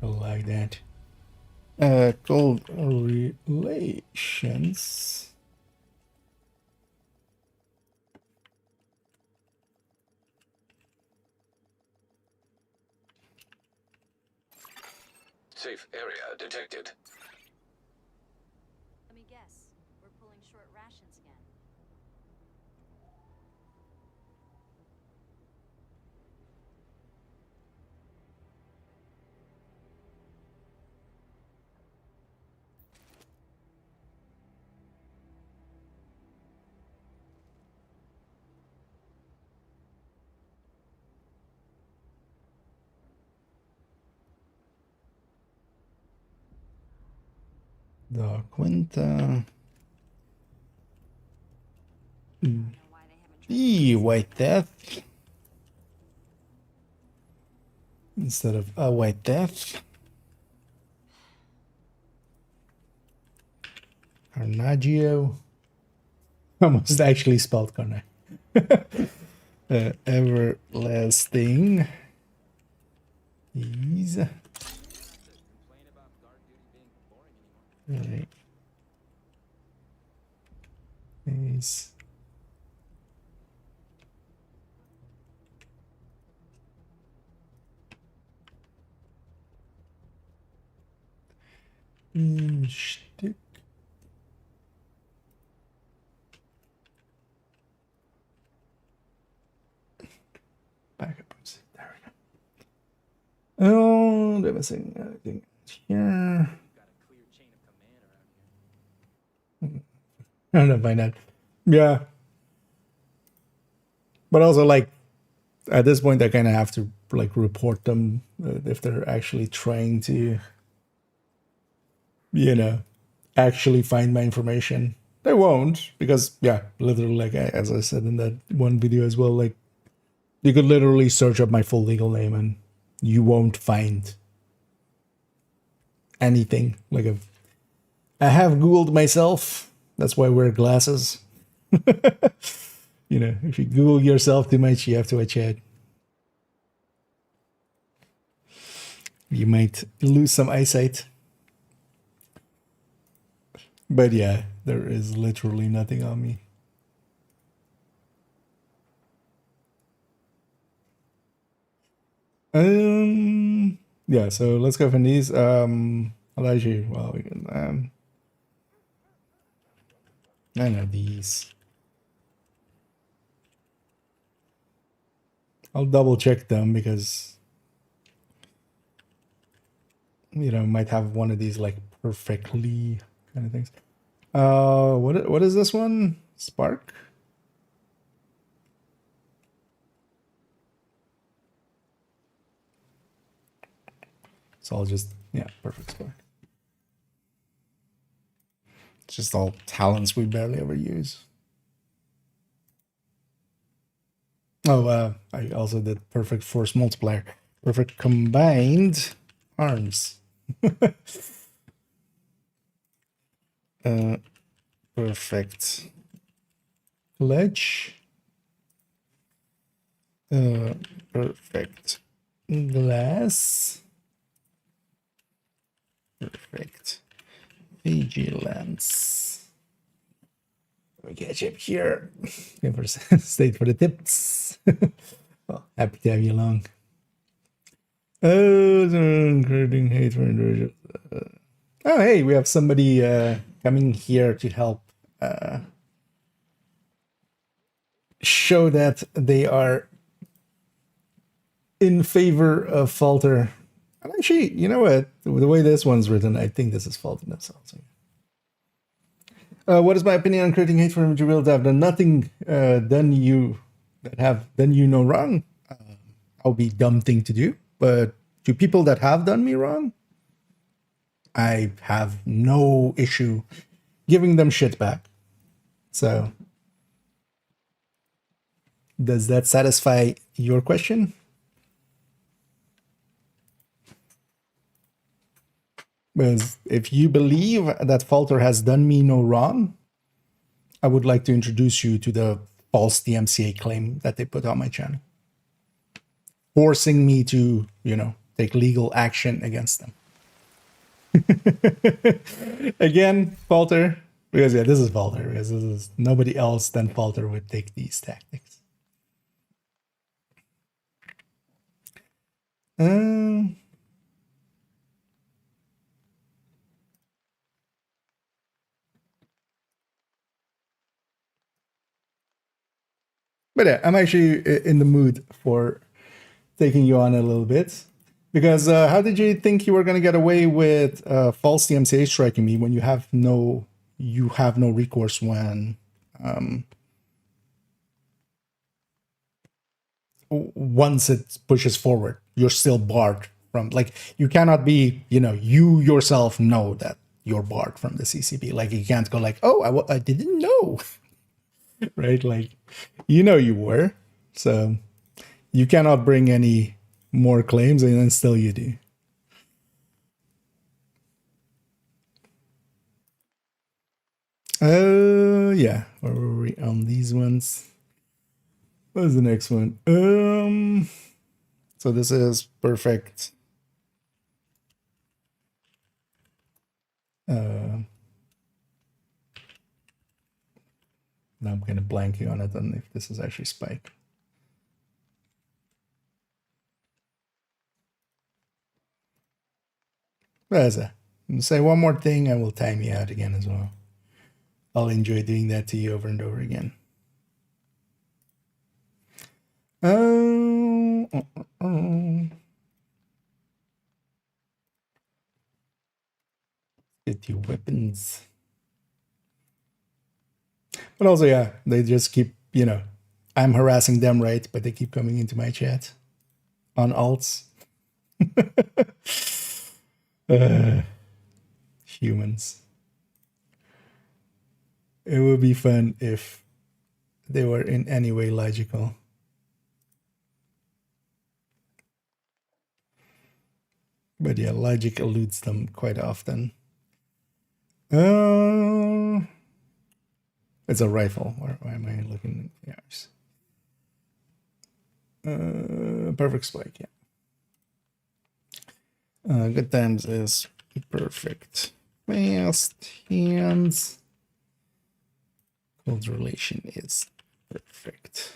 Speaker 1: Like that. Called relations.
Speaker 2: Safe area detected.
Speaker 4: Let me guess. We're pulling short rations again.
Speaker 1: The Quinta. White Death. Instead of a White Death. Carnaggio. Almost actually spelled Carnage. Everlasting. These. Alright. These. Stick. Backup. There we go. Oh, they're missing anything here. I don't know if I know. Yeah. But also, like, at this point, I kind of have to, like, report them if they're actually trying to, you know, actually find my information. They won't, because, yeah, literally, like, as I said in that one video as well, like, you could literally search up my full legal name and you won't find anything. Like, I have Googled myself. That's why I wear glasses. You know, if you Google yourself too much, you have to watch out. You might lose some eyesight. But yeah, there is literally nothing on me. Yeah, so let's go for these. Elijah, well, we can I know these. I'll double check them because, you know, might have one of these like perfectly kind of things. What is this one? Spark? So I'll just, yeah, perfect spark. It's just all talents we barely ever use. Oh, I also did perfect force multiplier. Perfect combined arms. Perfect ledge. Perfect glass. Perfect vigilance. We catch up here. Stay for the tips. Well, happy to have you along. Encouraging hate for individuals. Oh, hey, we have somebody coming here to help show that they are in favor of Falter. And actually, you know what? The way this one's written, I think this is Falter themselves. What is my opinion on creating hate for individuals that have done nothing done you no wrong? I'll be dumb thing to do, but to people that have done me wrong, I have no issue giving them shit back. So, does that satisfy your question? Because if you believe that Falter has done me no wrong, I would like to introduce you to the false DMCA claim that they put on my channel, forcing me to, you know, take legal action against them. Again, Falter, because yeah, this is Falter, because this is nobody else than Falter would take these tactics. But yeah, I'm actually in the mood for taking you on a little bit. Because how did you think you were going to get away with false DMCA striking me when you have no recourse when once it pushes forward, you're still barred from, like, you cannot be, you know, you yourself know that you're barred from the CCP. Like, you can't go like, oh, I didn't know. Right? Like, you know you were. So you cannot bring any more claims, and then still you do. Yeah. Where were we on these ones? What was the next one? So this is perfect. Now I'm kind of blanking on it, and if this is actually Spike. But say one more thing, I will time you out again as well. I'll enjoy doing that to you over and over again. Get your weapons. But also, yeah, they just keep, you know, I'm harassing them, right? But they keep coming into my chat on alts. Humans. It would be fun if they were in any way logical. But yeah, logic eludes them quite often. It's a rifle. Why am I looking at yours? Perfect spike, yeah. Good times is perfect. Fast hands. Cold relation is perfect.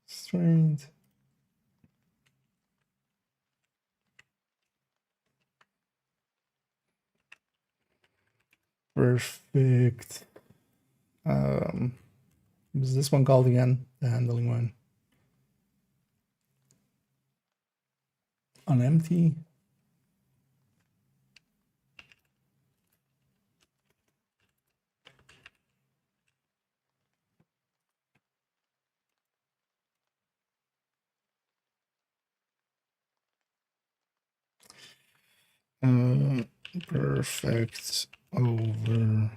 Speaker 1: Strength. Perfect. What is this one called again? The handling one. On empty. Perfect over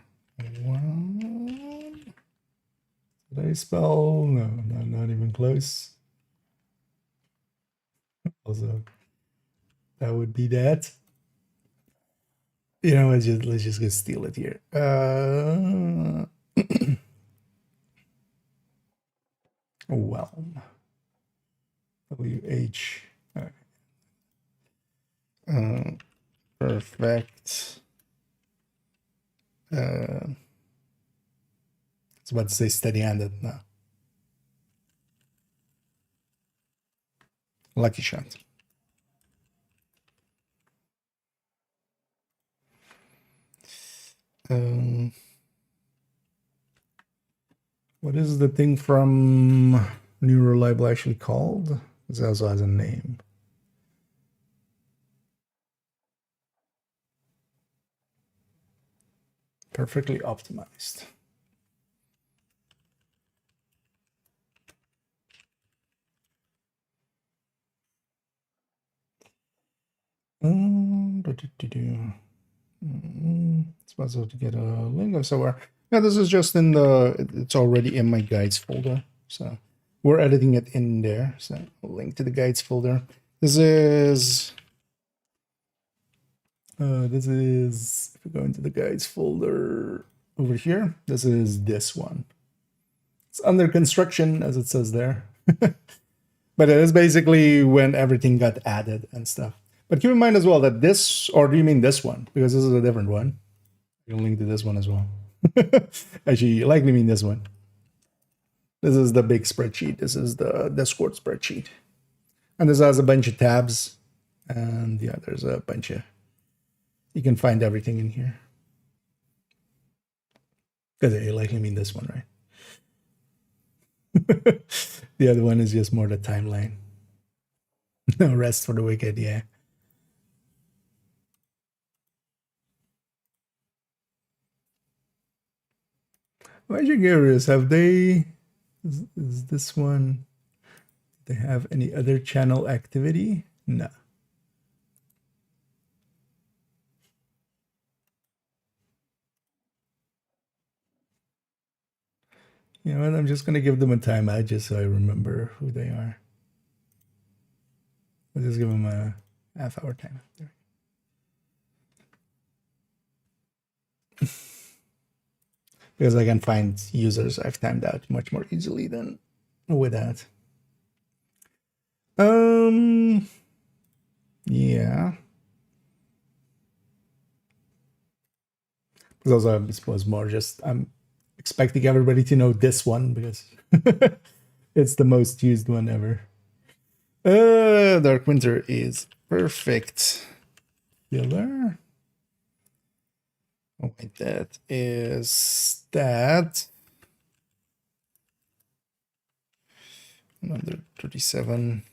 Speaker 1: 1. Did I spell? No, not even close. Also, that would be that. You know, let's just go steal it here. Whelm. WH. Perfect. I was about to say steady-handed. No. Lucky shot. What is the thing from New Reliable actually called? It also has a name. Perfectly optimized. It's possible to get a link of somewhere. Yeah, this is just in the, it's already in my guides folder. So we're editing it in there. So I'll link to the guides folder. This is, if we go into the guides folder over here, this is this one. It's under construction, as it says there. But it is basically when everything got added and stuff. But keep in mind as well that this, or do you mean this one? Because this is a different one. You'll link to this one as well. Actually, you likely mean this one. This is the big spreadsheet. This is the Discord spreadsheet. And this has a bunch of tabs. And yeah, there's a bunch of, you can find everything in here. Because you likely mean this one, right? The other one is just more the timeline. No rest for the wicked, yeah. Why are you curious? Have they, is this one, do they have any other channel activity? No. You know what? I'm just going to give them a timeout just so I remember who they are. I'll just give them a half-hour timeout there. Because I can find users I've timed out much more easily than with that. Yeah. Because also I suppose more just I'm expecting everybody to know this one because it's the most used one ever. Dark Winter is perfect. Filler. Oh wait, that is that. Under 37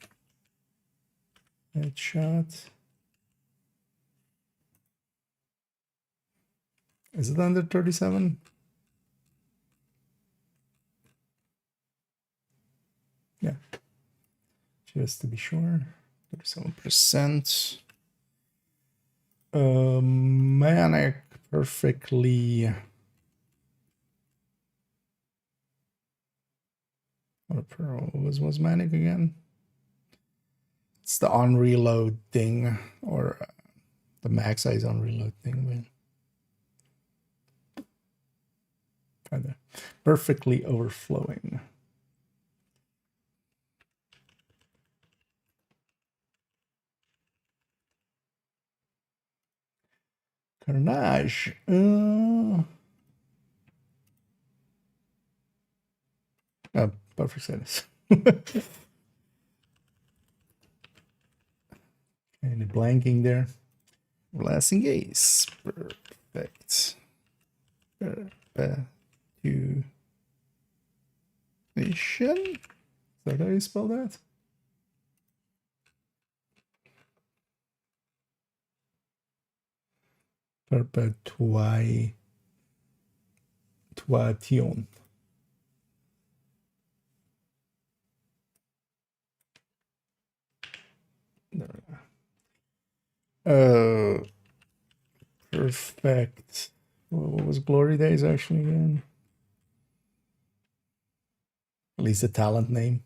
Speaker 1: headshot. Is it under 37? Yeah. Just to be sure. 37%. Manic perfectly. What was Manic again? It's the on reload thing, or the max size on reload thing. Perfectly overflowing. Carnage. Perfect status. And the blanking there. Blasting gaze. Perfect. Nation? Is that how you spell that? Perpetuation. There we go. Perfect. What was Glory Days actually again? At least a talent name.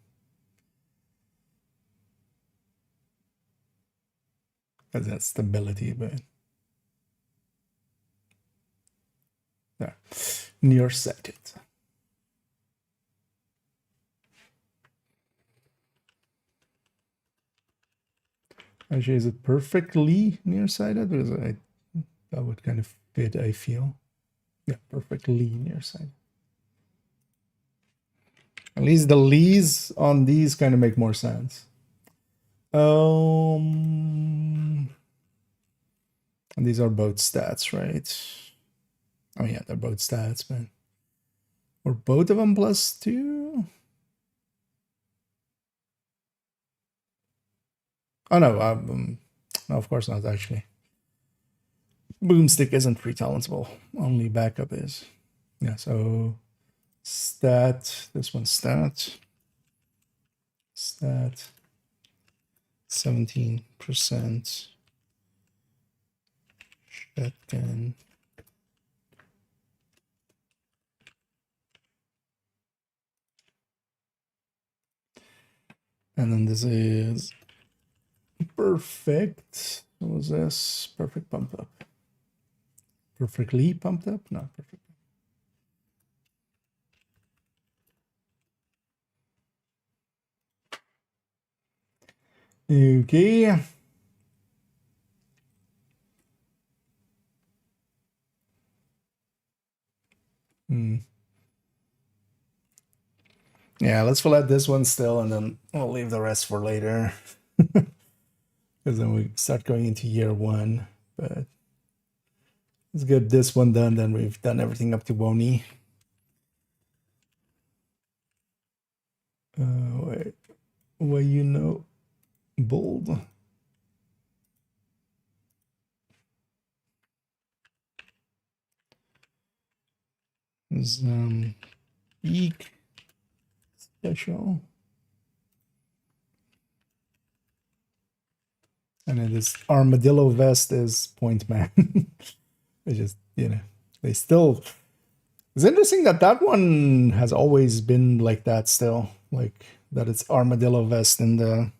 Speaker 1: Because that's stability, but there. Nearsighted. Actually, is it perfectly nearsighted? Because that would kind of fit, I feel. Yeah, perfectly nearsighted. At least the lees on these kind of make more sense. And these are both stats, right? Oh yeah, they're both stats, but were both of them +2? Oh no, no, of course not actually. Boomstick isn't pre-talentable, only backup is. Yeah, so stat, this one's stat. Stat 17% shotgun. And then this is perfect. What was this? Perfect pumped up. Perfectly pumped up? No, perfect. Okay. Yeah, let's fill out this one still, and then we'll leave the rest for later. Because then we start going into year 1. But let's get this one done, then we've done everything up to Woni. Wait. Well, you know, bold. Eek. Special. And then this armadillo vest is point man. It's just, you know, they still. It's interesting that that one has always been like that still. Like that it's armadillo vest in the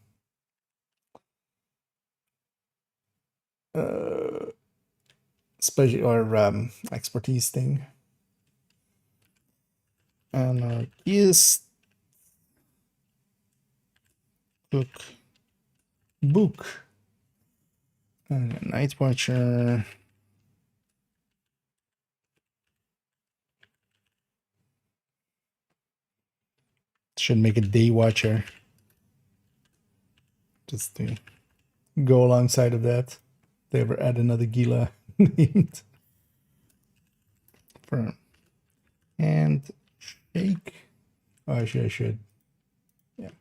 Speaker 1: special or expertise thing. Anarchist book. And a Night Watcher. Should make a Day Watcher. Just to go alongside of that. If they ever add another Gila named. Firm. And shake. Oh, actually, I should. Yeah.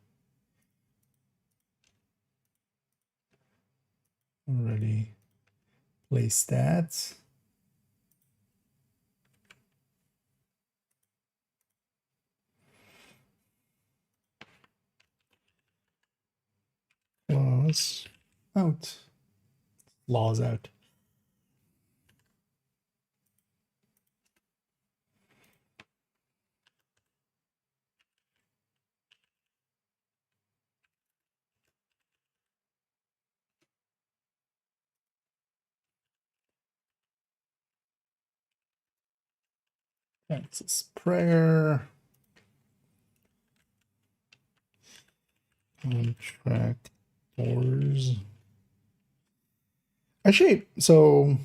Speaker 1: Already play stats. Laws out. Laws out. Texas prayer. Contract doors. Actually, so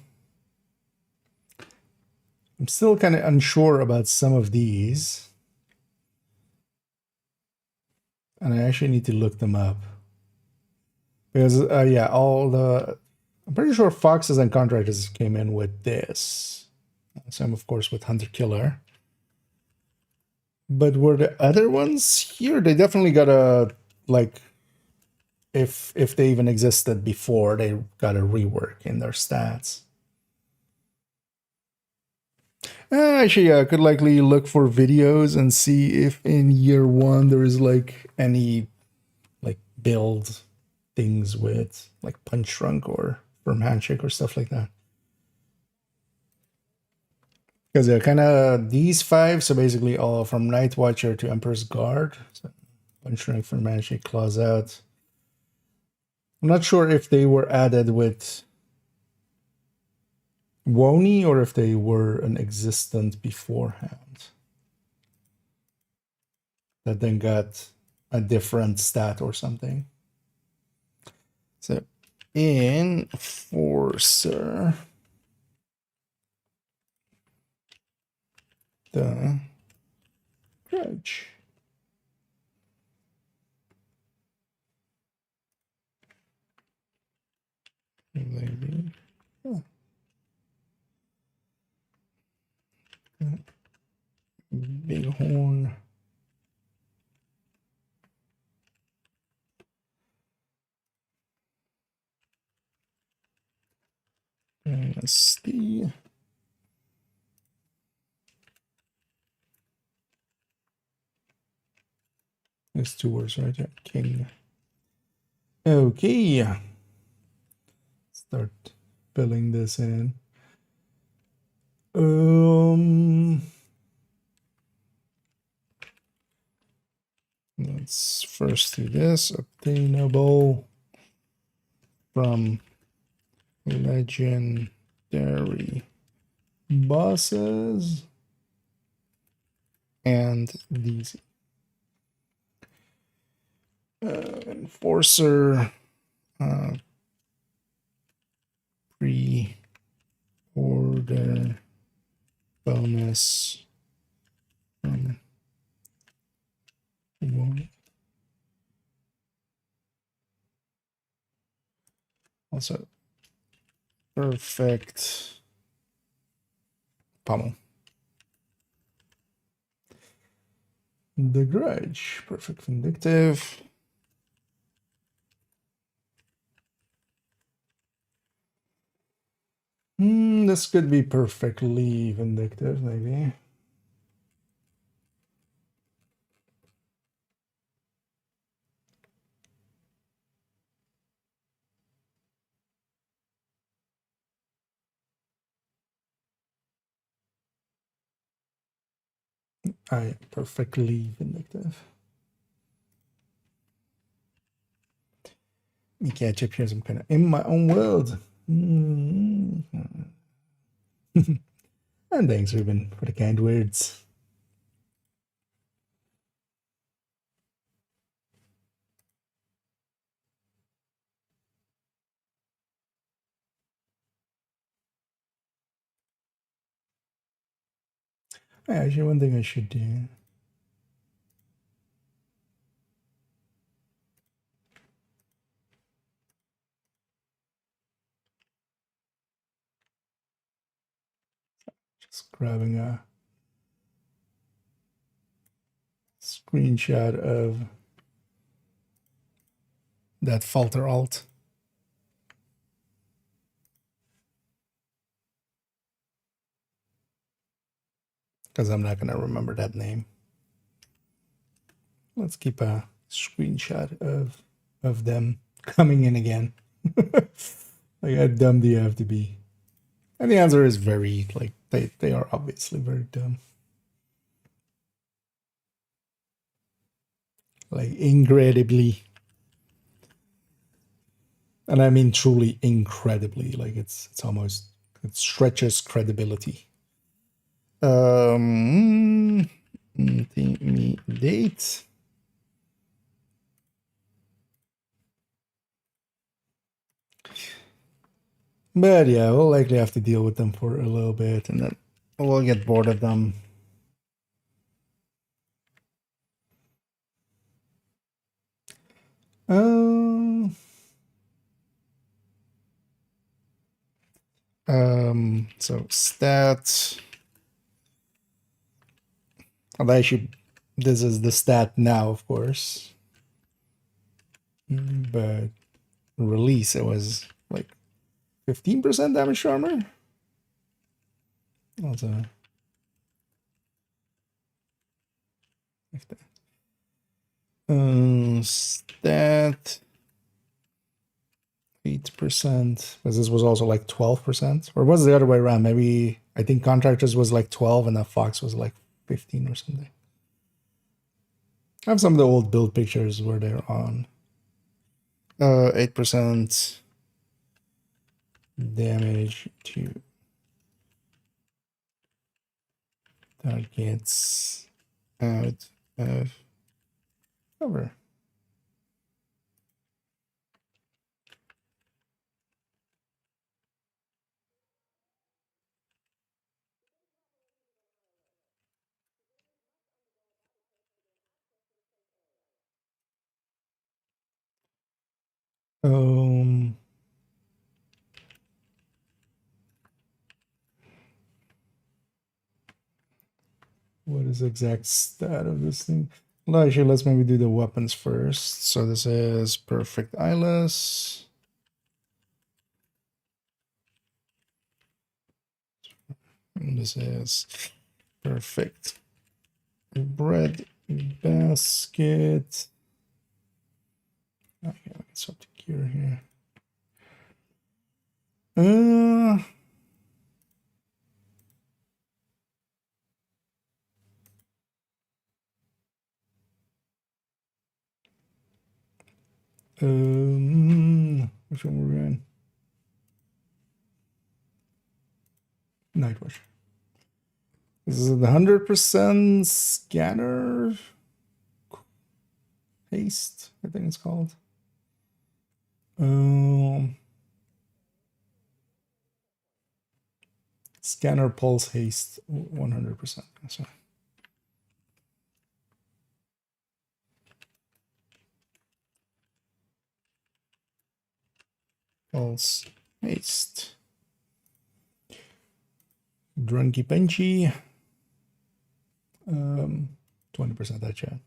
Speaker 1: I'm still kind of unsure about some of these. And I actually need to look them up. Because, yeah, I'm pretty sure Foxes and Contractors came in with this. Same, of course, with Hunter Killer. But were the other ones here? They definitely got a, like, if they even existed before, they got a rework in their stats. Actually, I could likely look for videos and see if in year one there is like any like build things with like punch drunk or firm handshake or stuff like that. Because they're kind of these five, so basically all from Night Watcher to Emperor's Guard. So punch drunk, firm handshake, claws out. I'm not sure if they were added with Woni or if they were an existent beforehand that then got a different stat or something. So Enforcer, the Grudge. Maybe. Oh. Bighorn. Dynasty. There's two words right there. King. Okay. Start filling this in. Let's first do this. Obtainable from legendary bosses and these. Enforcer pre-order bonus from one. Also perfect pommel. The Grudge, perfect vindictive. This could be perfectly vindictive, maybe. Perfectly vindictive. Me catch up here. I'm kind of in my own world. And thanks, Ruben, for the kind words. Actually, one thing I should do. Just grabbing a screenshot of that falter alt. Because I'm not going to remember that name. Let's keep a screenshot of them coming in again. Like, how dumb do you have to be? And the answer is very, like, they are obviously very dumb. Like, incredibly. And I mean truly incredibly. Like, it's almost, it stretches credibility. Intimidate. But yeah, we'll likely have to deal with them for a little bit, and then we'll get bored of them. So stats. I'll actually This is the stat now, of course. But release, it was like 15% damage to armor. Also, stat 8%, because this was also like 12%, or was it the other way around? Maybe I think contractors was like 12 and the Fox was like 15 or something. I have some of the old build pictures where they're on 8% damage to targets out of cover. What is the exact stat of this thing? Well, actually, let's maybe do the weapons first. So this is perfect eyeless. And this is perfect bread basket. Okay, let's swap the gear here. Which one we're in? Nightwatch. This is the 100% scanner haste, I think it's called. Scanner pulse haste 100%. Sorry. Pulse haste. Drunky Penchy. 20% that chat.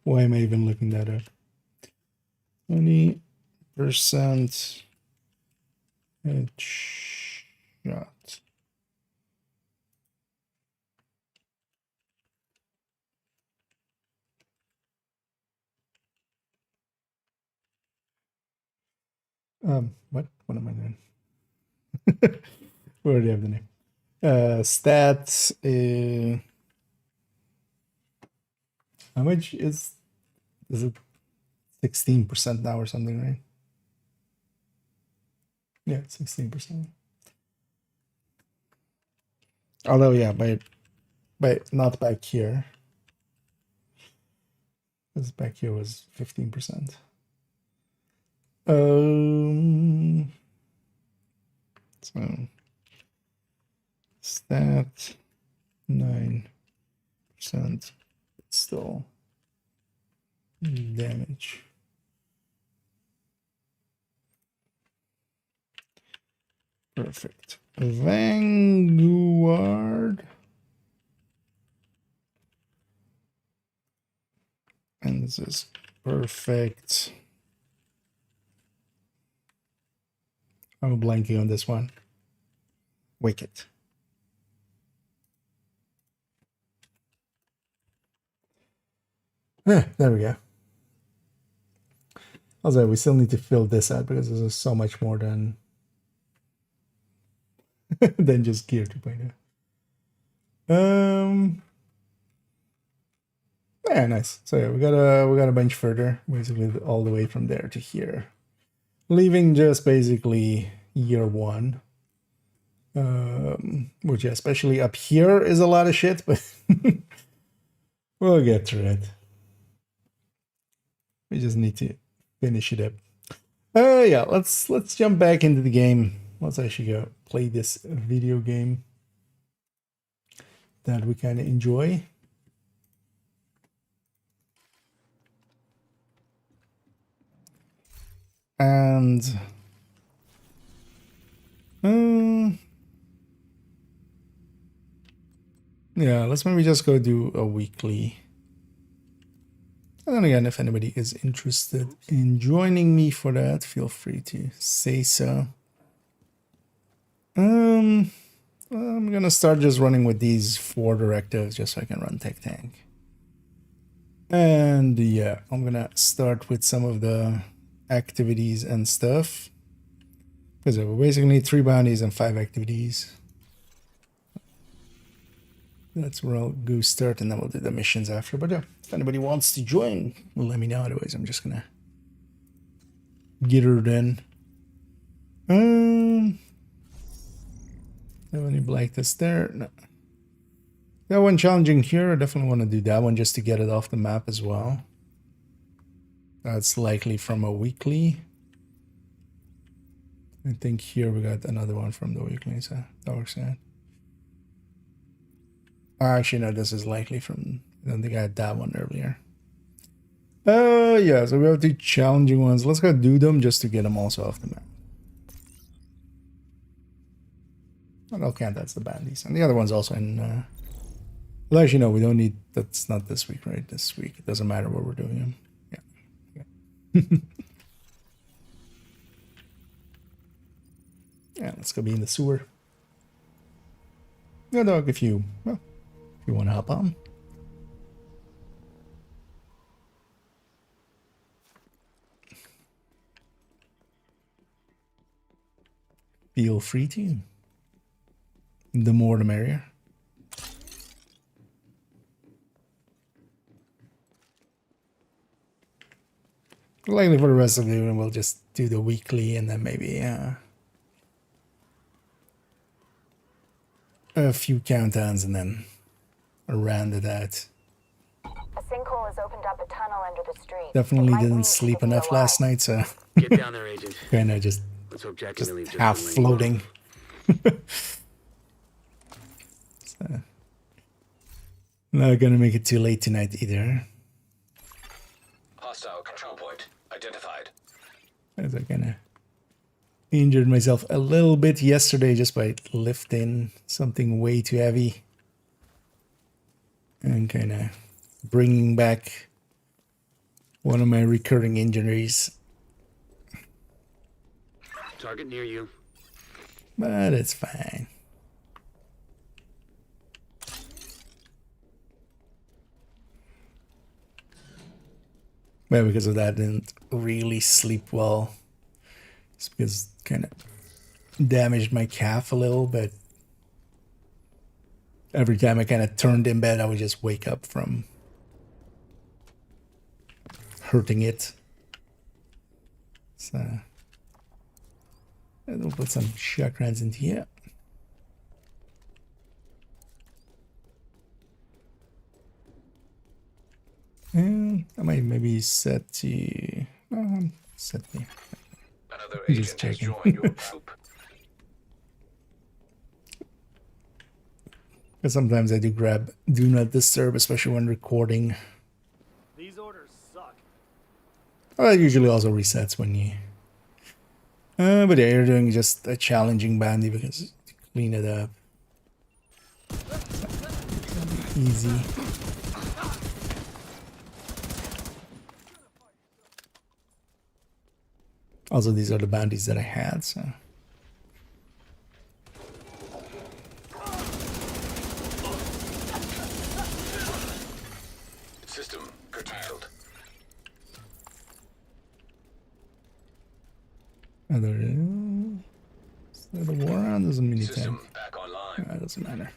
Speaker 1: Why am I even looking that up? 20% headshot. What am I doing? We already have the name. Stats. How much is it? 16% now or something, right? Yeah, 16%. Although, yeah, but not back here. Because back here was 15%. So stat 9% still damage. Perfect. Vanguard. And this is perfect. I'm blanking on this one. Wicked. There we go. Also, we still need to fill this out because this is so much more than than just gear 2.0. Yeah, nice. So yeah, we got a bunch further, basically all the way from there to here, leaving just basically year 1. Which especially up here is a lot of shit, but we'll get through it. We just need to finish it up. Yeah, let's jump back into the game. Let's actually go play this video game that we kind of enjoy. And Yeah, let's maybe just go do a weekly. And then again, if anybody is interested in joining me for that, feel free to say so. I'm gonna start just running with these 4 directives just so I can run Tech Tank. And yeah, I'm gonna start with some of the activities and stuff. Because we basically need 3 bounties and 5 activities. That's where I'll go start, and then we'll do the missions after. But yeah, if anybody wants to join, well, let me know. Otherwise, I'm just gonna get her in. Have any black test there? No. That one challenging here. I definitely want to do that one just to get it off the map as well. That's likely from a weekly. I think here we got another one from the weekly, so that works out. Actually, no, this is likely from, I don't think I had that one earlier. Yeah, so we have 2 challenging ones. Let's go do them just to get them also off the map. Well, okay, that's the bandies. And the other one's also in, well, actually, no, we don't need, that's not this week, right? This week, it doesn't matter what we're doing them. Yeah. Okay. Yeah, let's go be in the sewer. Yeah, dog, if you want to hop on. Feel free to. The more the merrier. Likely for the rest of the evening, we'll just do the weekly and then maybe a few countdowns and then round it out.
Speaker 7: A sinkhole has opened up a tunnel under the street.
Speaker 1: Definitely didn't sleep enough last night, so
Speaker 3: Get down there, Agent.
Speaker 1: kind of just
Speaker 3: Let's hope Jack can leave
Speaker 1: half floating. So, not gonna make it too late tonight either.
Speaker 2: Hostile control point identified.
Speaker 1: As I kind of injured myself a little bit yesterday just by lifting something way too heavy. And kind of bringing back one of my recurring injuries.
Speaker 3: Target near you.
Speaker 1: But it's fine. Well, because of that, I didn't really sleep well. It's because it kind of damaged my calf a little, but every time I kind of turned in bed, I would just wake up from hurting it. So I'll put some chakrans into here. And I might maybe set to set the
Speaker 2: Another
Speaker 1: Just
Speaker 2: agent has
Speaker 1: checking.
Speaker 2: joined your group.
Speaker 1: because sometimes I do grab do not disturb, especially when recording.
Speaker 6: These orders suck.
Speaker 1: Well, it usually also resets when you but yeah, you're doing just a challenging bandy because to clean it up. Easy. Also, these are the bandies that I had, so.
Speaker 2: System curtailed.
Speaker 1: Is that a war round? There's a mini tank.
Speaker 2: System back online.
Speaker 1: That doesn't matter.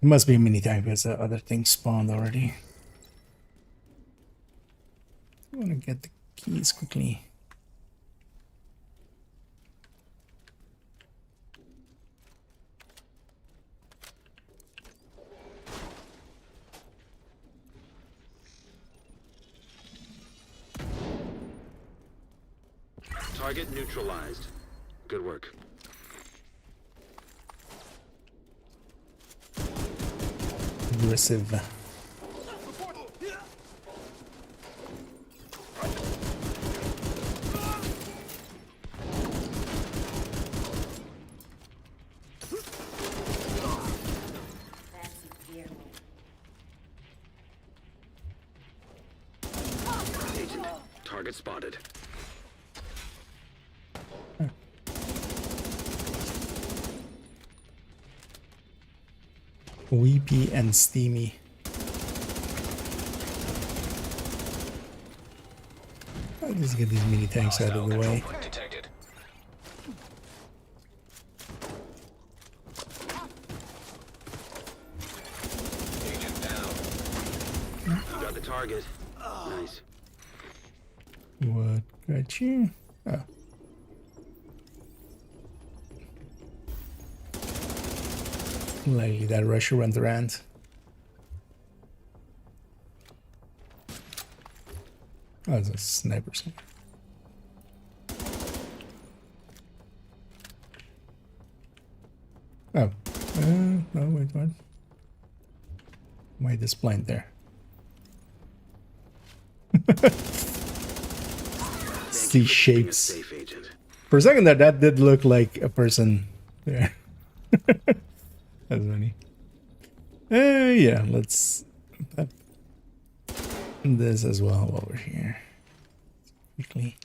Speaker 1: It must be a mini tank because the other thing spawned already. I want to get the keys quickly.
Speaker 3: Target neutralized. Good work.
Speaker 1: Aggressive.
Speaker 3: Target spotted.
Speaker 1: Weepy and steamy. I'll just get these mini tanks out of the way.
Speaker 2: Point detected. Agent down.
Speaker 3: You got the target. Nice.
Speaker 1: What got you? Oh. Likely that Russia went around. Oh, it's a sniper. Oh. No, wait, what? Why this blind there? See shapes.
Speaker 3: Safe, Agent.
Speaker 1: For a second there, that did look like a person there. That's funny. Yeah, let's put this as well while we're here. Quickly.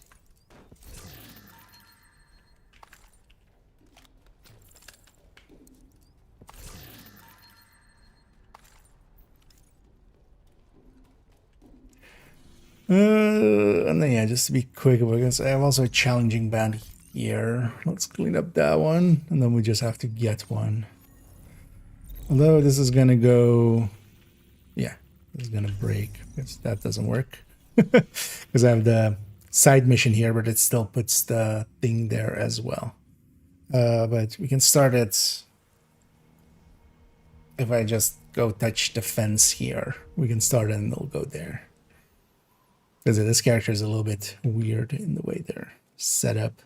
Speaker 1: And then yeah, just to be quick about this, I have also a challenging bounty here. Let's clean up that one, and then we just have to get one. Although this is gonna go, yeah, this is gonna break because that doesn't work. Because I have the side mission here, but it still puts the thing there as well. But we can start it. If I just go touch the fence here, we can start it and it'll go there. Because this character is a little bit weird in the way they're set up.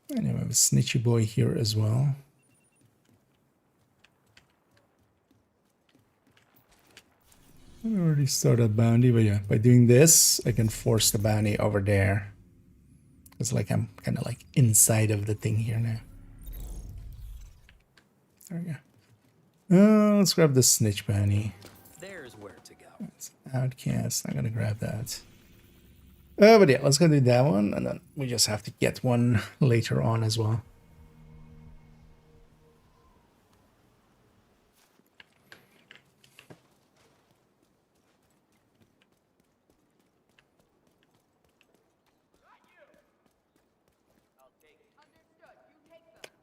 Speaker 1: And I have a snitchy boy here as well. I already started bounty, but yeah, by doing this, I can force the bounty over there. It's like I'm kind of like inside of the thing here now. There we go. Let's grab the snitch bounty.
Speaker 8: There's where to go.
Speaker 1: It's outcast. I'm gonna grab that. But yeah, let's go do that one, and then we just have to get one later on as well.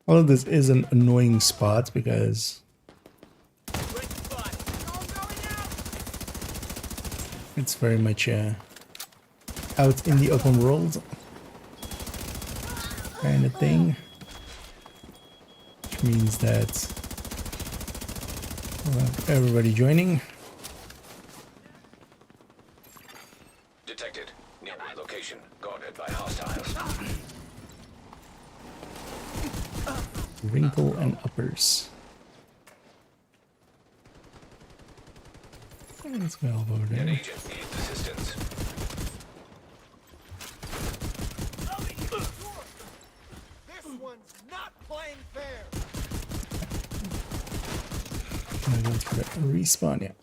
Speaker 1: Although this is an annoying spot because it's very much out in the open world kind of thing, which means that we'll have everybody joining.
Speaker 2: Detected. Nearby location. Guarded by hostiles.
Speaker 1: Wrinkle and uppers. Let's go over
Speaker 2: An
Speaker 1: there.
Speaker 2: agent needs assistance.
Speaker 6: This one's not playing fair.
Speaker 1: I'm going to respawn, yeah.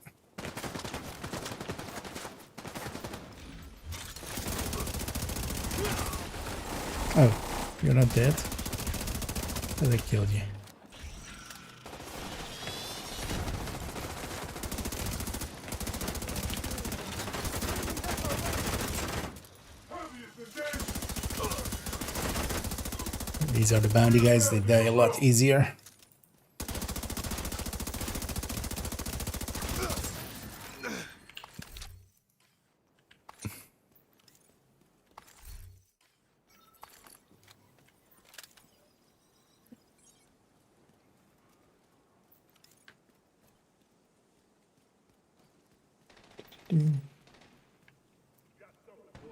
Speaker 1: Oh, you're not dead? I killed you. These are the bounty guys, they die a lot easier.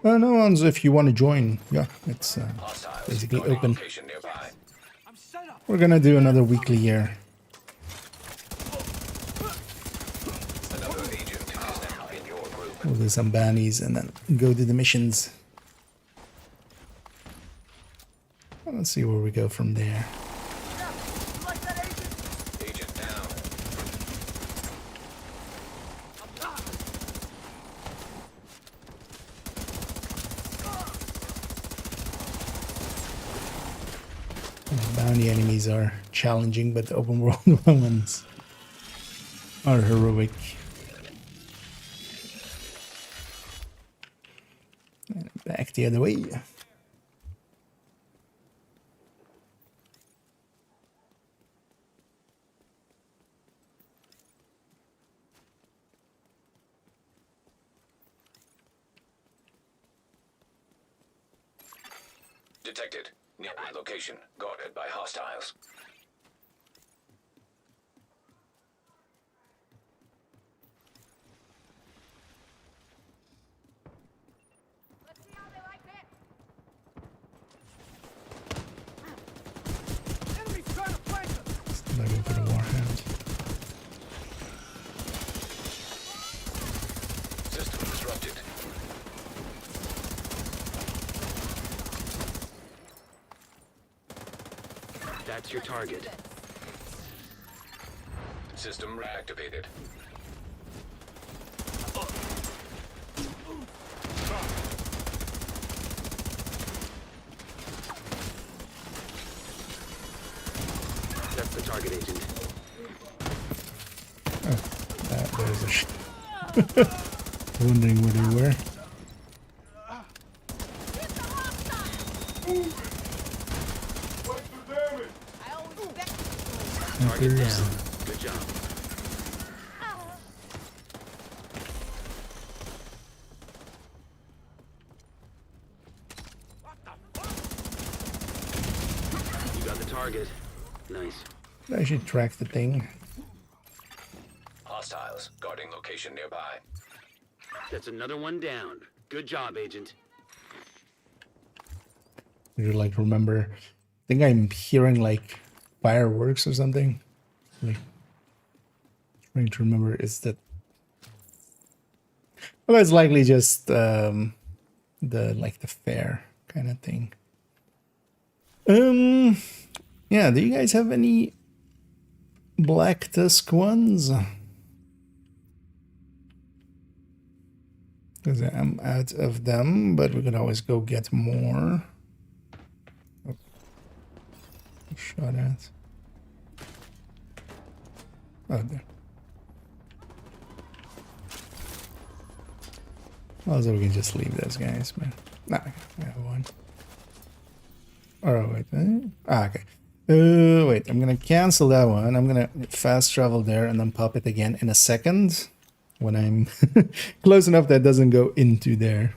Speaker 1: No one's if you want to join. Yeah, it's
Speaker 2: Hostiles.
Speaker 1: basically
Speaker 2: Guarding
Speaker 1: open.
Speaker 2: location nearby.
Speaker 1: We're gonna do another weekly here.
Speaker 2: Another agent is now in your group.
Speaker 1: We'll do some bounties and then go do the missions. Let's see where we go from there.
Speaker 2: Agent down.
Speaker 1: bounty enemies are challenging, but the open world ones are heroic. And back the other way.
Speaker 2: Detected. Nearby location. Guarded by hostiles.
Speaker 4: Let's see how they like that.
Speaker 1: Looking for the warhound.
Speaker 2: System disrupted.
Speaker 3: That's your target.
Speaker 2: System reactivated.
Speaker 3: That's the target, Agent.
Speaker 1: There's a wondering where they were.
Speaker 6: What's the damage?
Speaker 3: Target
Speaker 1: There's-
Speaker 3: down. Good job. You got the target. Nice.
Speaker 1: I should track the thing.
Speaker 2: Hostiles. Guarding location nearby.
Speaker 3: That's another one down. Good job, Agent.
Speaker 1: I would like remember. I think I'm hearing like fireworks or something. Like trying to remember is that. Well, it's likely just the fair kind of thing. Yeah. Do you guys have any Black Tusk ones? Because I'm out of them, but we can always go get more. Oh. Shot at. Oh, there. Also, we can just leave those guys, man. Nah, I have one. Oh, wait. Okay. Wait, I'm gonna cancel that one. I'm gonna fast travel there and then pop it again in a second when I'm close enough that it doesn't go into there.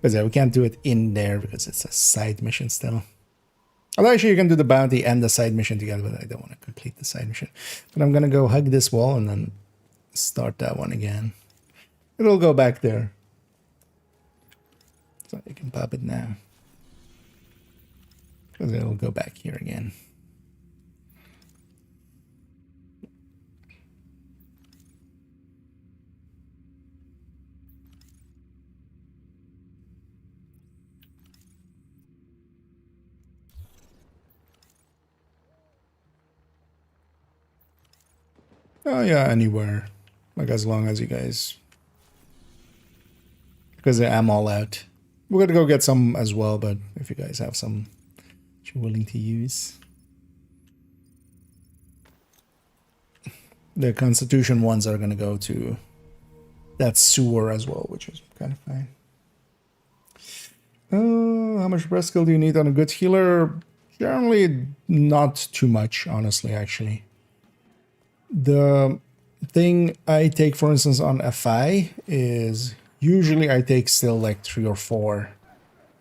Speaker 1: Because yeah, we can't do it in there because it's a side mission still. Although actually you can do the bounty and the side mission together, but I don't want to complete the side mission. But I'm gonna go hug this wall and then start that one again. It'll go back there. So you can pop it now. Because it'll go back here again. Oh yeah, anywhere. Like as long as you guys... Because I'm all out. We're gonna go get some as well, but if you guys have some that you're willing to use. The Constitution ones are gonna go to that sewer as well, which is kind of fine. How much breath skill do you need on a good healer? Generally not too much, honestly, actually. The thing I take, for instance, on FI is usually I take still like 3 or 4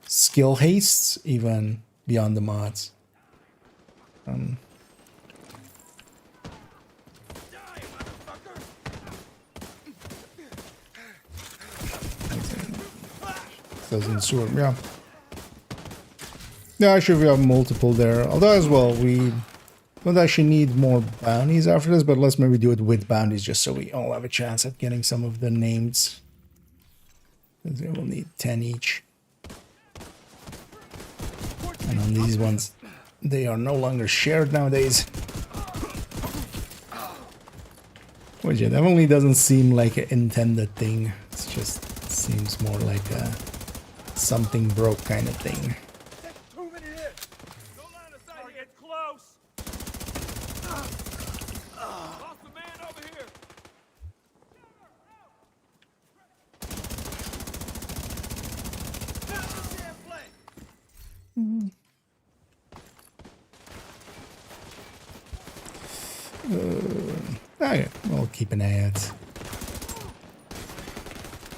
Speaker 1: skill hastes, even beyond the mods. Doesn't sort, yeah. Yeah, actually we have multiple there. Although as well, we don't actually need more bounties after this, but let's maybe do it with bounties just so we all have a chance at getting some of the names. Because we'll need 10 each. And on these ones, they are no longer shared nowadays. Which it definitely doesn't seem like an intended thing. It just seems more like a something broke kind of thing.
Speaker 6: Too many hits. Don't let us get close.
Speaker 1: Okay, we'll keep an eye out.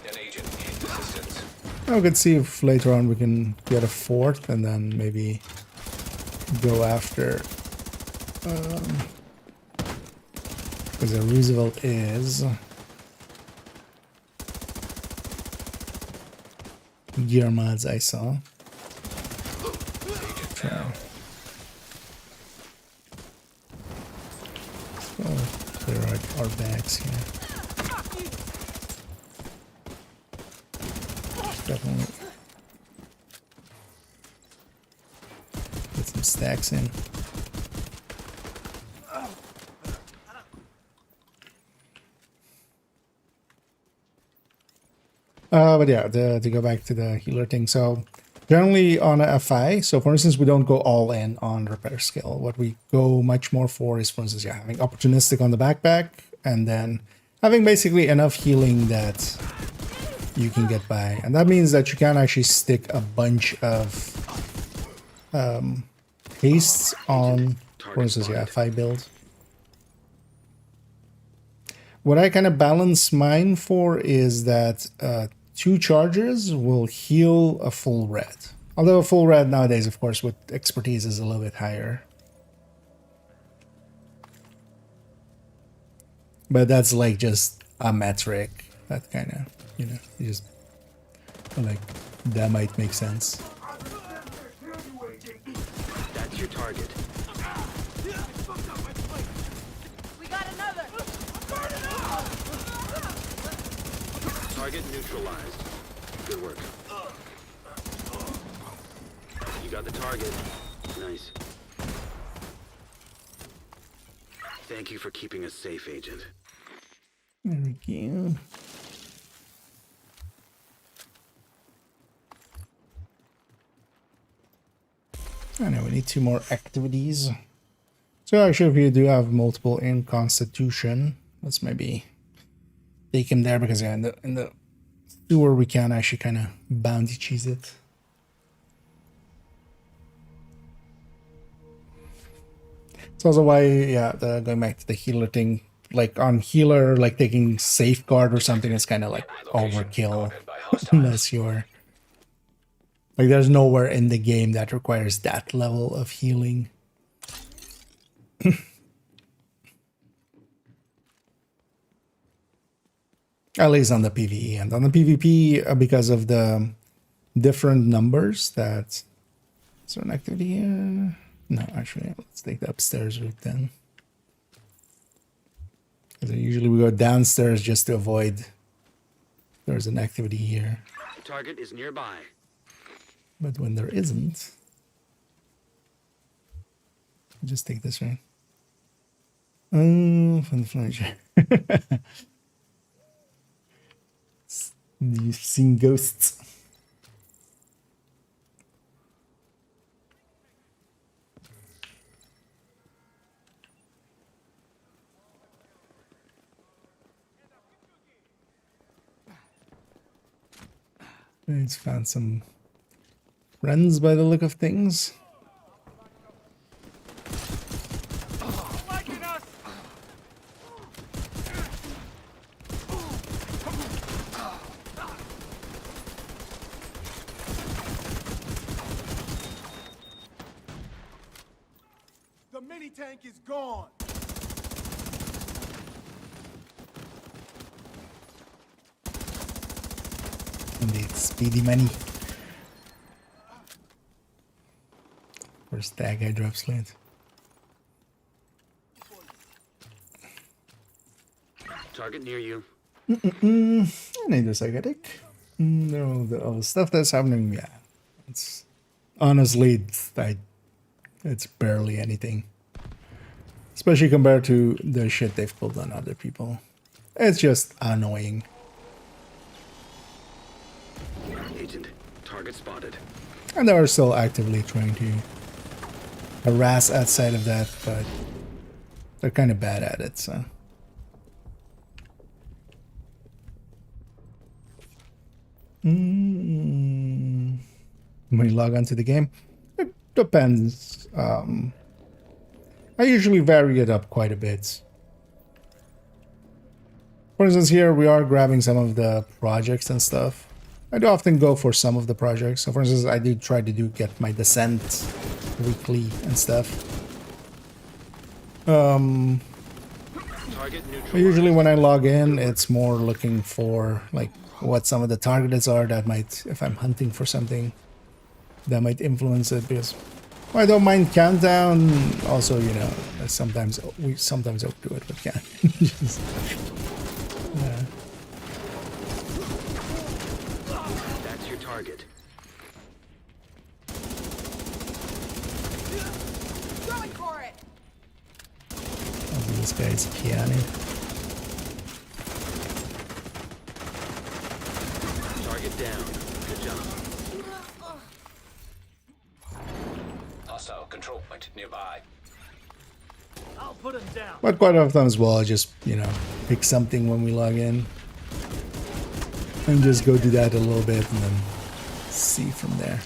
Speaker 2: An agent needs assistance.
Speaker 1: I could see if later on we can get a fourth and then maybe go after. Because the Roosevelt is gear mods I saw. Try. Oh, clear out our bags here. Definitely get some stacks in. But yeah, to go back to the healer thing. So generally on a FI, so for instance, we don't go all in on repair skill. What we go much more for is, for instance, yeah, having opportunistic on the backpack and then having basically enough healing that you can get by. And that means that you can actually stick a bunch of hastes on, for instance, yeah, FI build. What I kind of balance mine for is that 2 charges will heal a full red. Although a full red nowadays, of course, with expertise is a little bit higher. But that's like just a metric. That kind of, you know, you just like, that might make sense.
Speaker 3: That's your target.
Speaker 5: We got another.
Speaker 3: Target neutralized. Good work. You got the target. Nice. Thank you for keeping us safe, Agent.
Speaker 1: There we go. I know we need 2 more activities. So actually, if you do have multiple in Constitution, let's maybe take him there because yeah, in the sewer we can actually kind of bounty cheese it. It's also why, yeah, going back to the healer thing, like on healer, like taking safeguard or something is kind of like overkill unless you're like, there's nowhere in the game that requires that level of healing. At least on the PVE. And on the PvP, because of the different numbers that... Is there an activity here? No, actually, let's take the upstairs route then. Because usually we go downstairs just to avoid there's an activity here.
Speaker 3: Target is nearby.
Speaker 1: But when there isn't... Just take this, right? Oh, fun furniture. You've seen ghosts. It's found some friends by the look of things.
Speaker 6: The mini tank is gone.
Speaker 1: Indeed, speedy money. Where's that guy drops late?
Speaker 3: Target near you.
Speaker 1: I need a psychotic. No, the stuff that's happening, yeah. It's honestly, it's barely anything. Especially compared to the shit they've pulled on other people. It's just annoying.
Speaker 3: Agent, target spotted.
Speaker 1: And they are still actively trying to harass outside of that, but they're kind of bad at it, so. When you log onto the game, it depends. I usually vary it up quite a bit. For instance, here we are grabbing some of the projects and stuff. I do often go for some of the projects. So for instance, I do try to get my descent weekly and stuff.
Speaker 3: Target
Speaker 1: But usually when I log in, it's more looking for like what some of the targets are that might, if I'm hunting for something, that might influence it. Because I don't mind countdown. Also, you know, sometimes we overdo it, but yeah.
Speaker 3: That's your target.
Speaker 5: Going for it.
Speaker 1: This guy's piano.
Speaker 3: Target down. Good job.
Speaker 2: Hostile control point nearby.
Speaker 8: I'll put him down.
Speaker 1: But quite often as well, I just, you know, pick something when we log in. And just go do that a little bit and then see from there.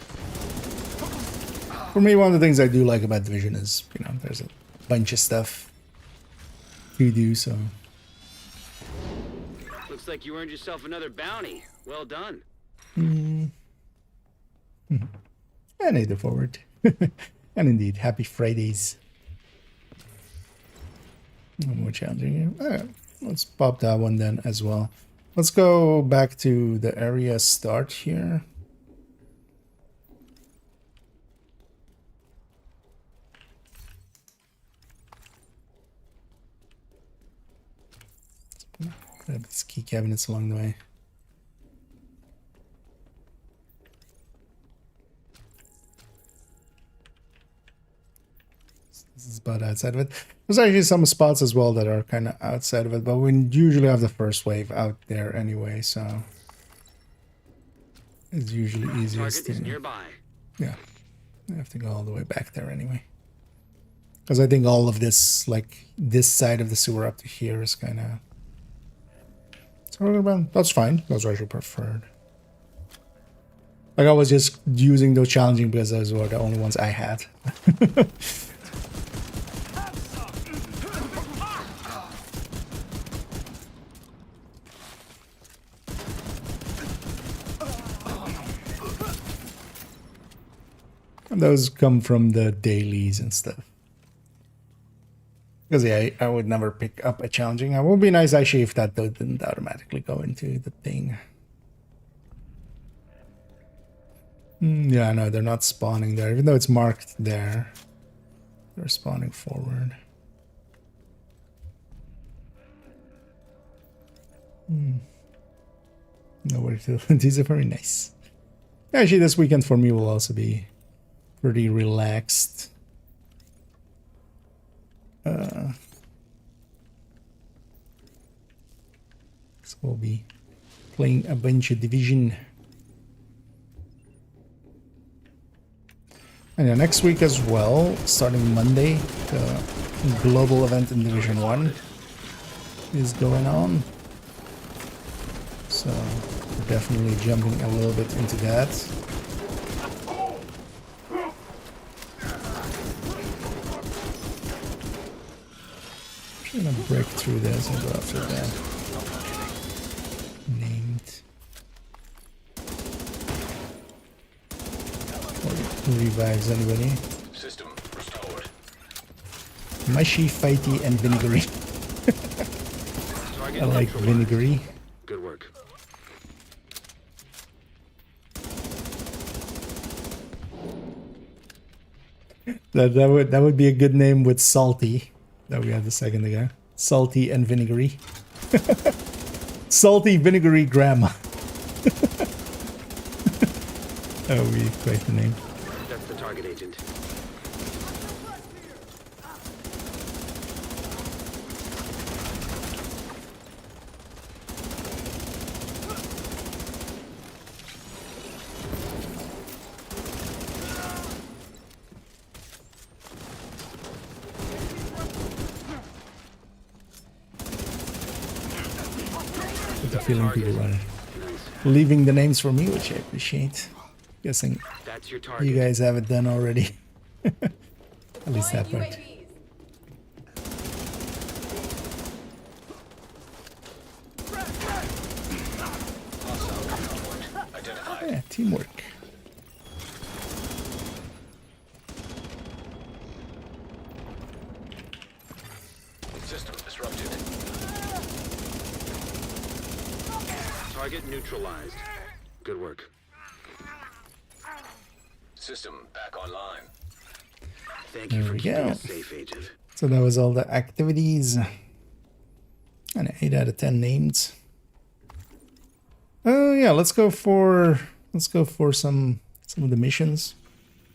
Speaker 1: For me, one of the things I do like about Division is, you know, there's a bunch of stuff to do, so...
Speaker 3: Looks like you earned yourself another bounty. Well done.
Speaker 1: I need to forward. And indeed, happy Fridays. More challenging here. Alright, let's pop that one then as well. Let's go back to the area start here. Grab these key cabinets along the way. This is about outside of it. There's actually some spots as well that are kind of outside of it, but we usually have the first wave out there anyway, so it's usually easiest
Speaker 3: Target is
Speaker 1: to...
Speaker 3: nearby.
Speaker 1: Yeah, I have to go all the way back there anyway. Because I think all of this, like this side of the sewer up to here is kind of... That's fine. Those are actually preferred. Like I was just using those challenging because those were the only ones I had. And those come from the dailies and stuff. Because yeah, I would never pick up a challenging. It would be nice actually if that didn't automatically go into the thing. Yeah, no, they're not spawning there. Even though it's marked there, they're spawning forward. Nowhere to. These are very nice. Actually, this weekend for me will also be pretty relaxed. So we'll be playing a bunch of Division. And yeah, next week as well, starting Monday, the global event in Division 1 is going on. So we're definitely jumping a little bit into that. I'm gonna break through this and go after that. Named. Or revives anybody.
Speaker 2: System restored.
Speaker 1: Mushy, fighty, and vinegary. I like vinegary.
Speaker 3: Good work.
Speaker 1: That would be a good name with salty. That we had a second ago. Salty and vinegary. Salty vinegary grandma. That would be quite the name.
Speaker 3: That's the target agent.
Speaker 1: The feeling people are leaving the names for me, which I appreciate. Guessing
Speaker 3: That's your target.
Speaker 1: you guys have it done already. At least that part.
Speaker 2: inside.
Speaker 1: Yeah, teamwork.
Speaker 2: System disrupted.
Speaker 3: Target neutralized. Good work.
Speaker 2: System back online.
Speaker 3: Thank you
Speaker 1: There
Speaker 3: for
Speaker 1: we
Speaker 3: keeping
Speaker 1: go.
Speaker 3: us safe, Agent.
Speaker 1: So that was all the activities. And 8 out of 10 named. Yeah, let's go for some of the missions.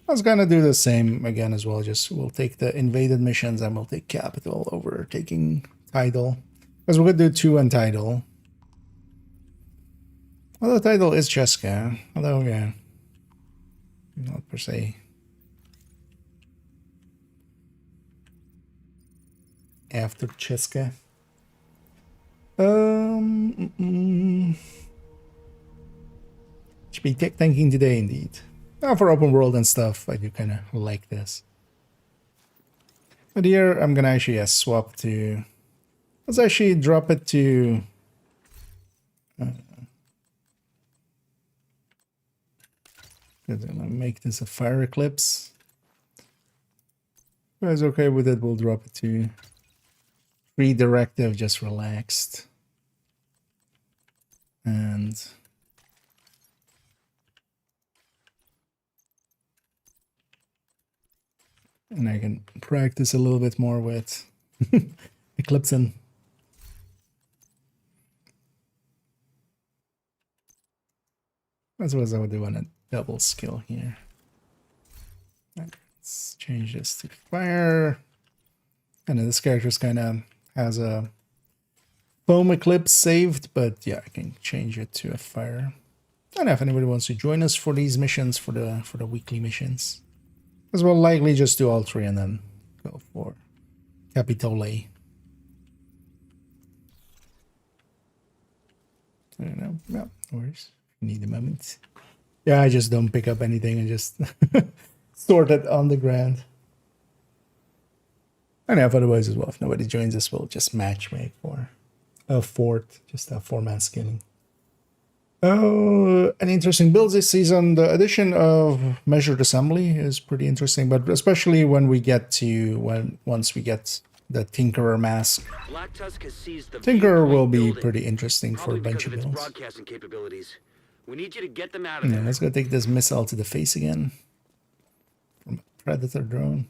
Speaker 1: I was gonna do the same again as well. Just we'll take the invaded missions and we'll take capital over taking title. Because we're gonna do 2 on title. Well, the title is Cheska. Although, yeah, not per se. After Cheska. Should be tech tanking today indeed. For open world and stuff, I do kind of like this. But here I'm gonna actually swap to. Let's actually drop it to. Make this a fire eclipse. If you guys okay with it, we'll drop it to free directive, just relaxed. And I can practice a little bit more with eclipsing. That's what I would do on a double skill here. Let's change this to fire. And then this character's kind of has a foam eclipse saved, but yeah, I can change it to a fire. I don't know if anybody wants to join us for these missions, for the weekly missions. Because we'll likely just do all 3 and then go for Capitole. I don't know. Yeah, no worries. Need a moment. Yeah, I just don't pick up anything and just sort it on the ground. And if otherwise as well, if nobody joins us, we'll just matchmake for a fort, just a 4-man skinning. Oh, an interesting build this season. The addition of measured assembly is pretty interesting, but especially when we get to once we get the Tinkerer mask.
Speaker 3: Black Tusk has seized the
Speaker 1: Tinkerer will
Speaker 3: viewpoint
Speaker 1: be
Speaker 3: building,
Speaker 1: pretty interesting for a
Speaker 3: probably
Speaker 1: bunch
Speaker 3: because
Speaker 1: of
Speaker 3: of its
Speaker 1: builds.
Speaker 3: broadcasting capabilities. We need you to get them out of
Speaker 1: Yeah,
Speaker 3: there.
Speaker 1: let's go take this missile to the face again. From a Predator drone.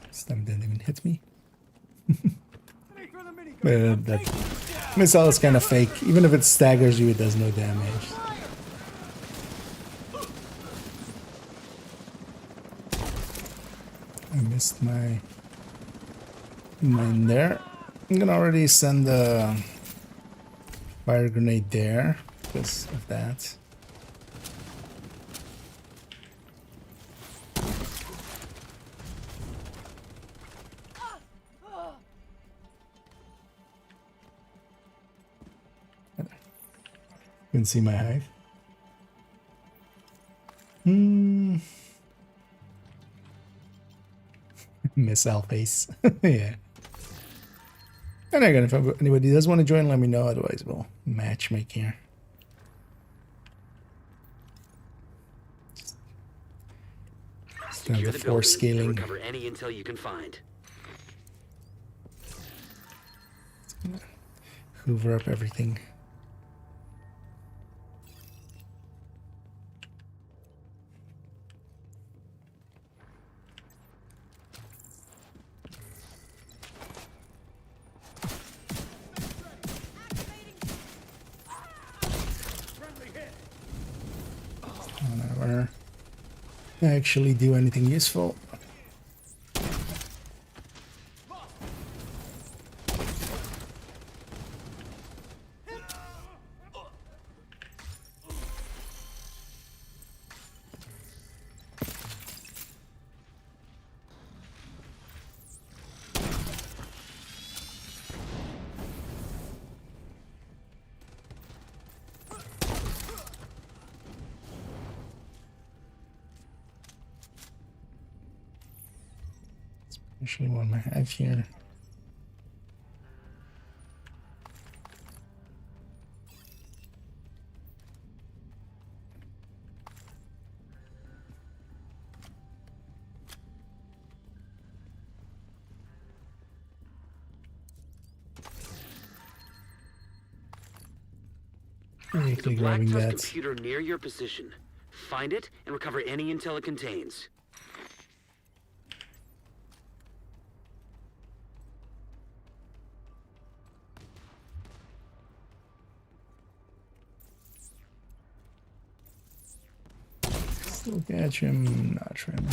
Speaker 1: This time didn't even hit me. But that missile is kind of fake. Even if it staggers you, it does no damage. I missed my mine there. I'm gonna already send a fire grenade there because of that. You can see my hive. Missile face. Yeah. And again, if anybody does want to join, let me know. Otherwise, we'll matchmake here.
Speaker 3: Secure
Speaker 1: the
Speaker 3: the
Speaker 1: force
Speaker 3: building
Speaker 1: scaling.
Speaker 3: and recover any intel you can find.
Speaker 1: Hoover up everything. Whenever I actually do anything useful. Actually, what I have here.
Speaker 3: There's a
Speaker 1: Quickly
Speaker 3: black
Speaker 1: grabbing
Speaker 3: tusk
Speaker 1: that.
Speaker 3: computer near your position. Find it and recover any intel it contains.
Speaker 1: Still catch him, not him.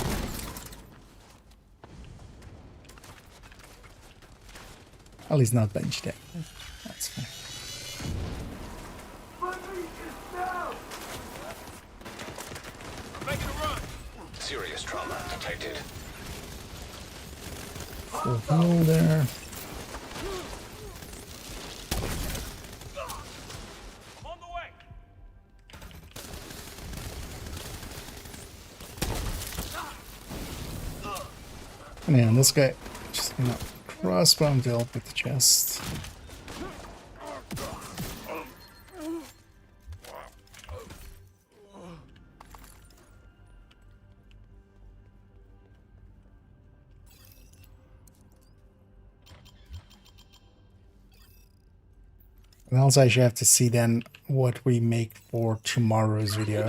Speaker 1: At least not bench deck. That's fine.
Speaker 2: Serious trauma detected.
Speaker 1: Full heal there.
Speaker 8: On the way.
Speaker 1: Man, this guy just gonna crossbow to help with the chest. And also I should have to see then what we make for tomorrow's video.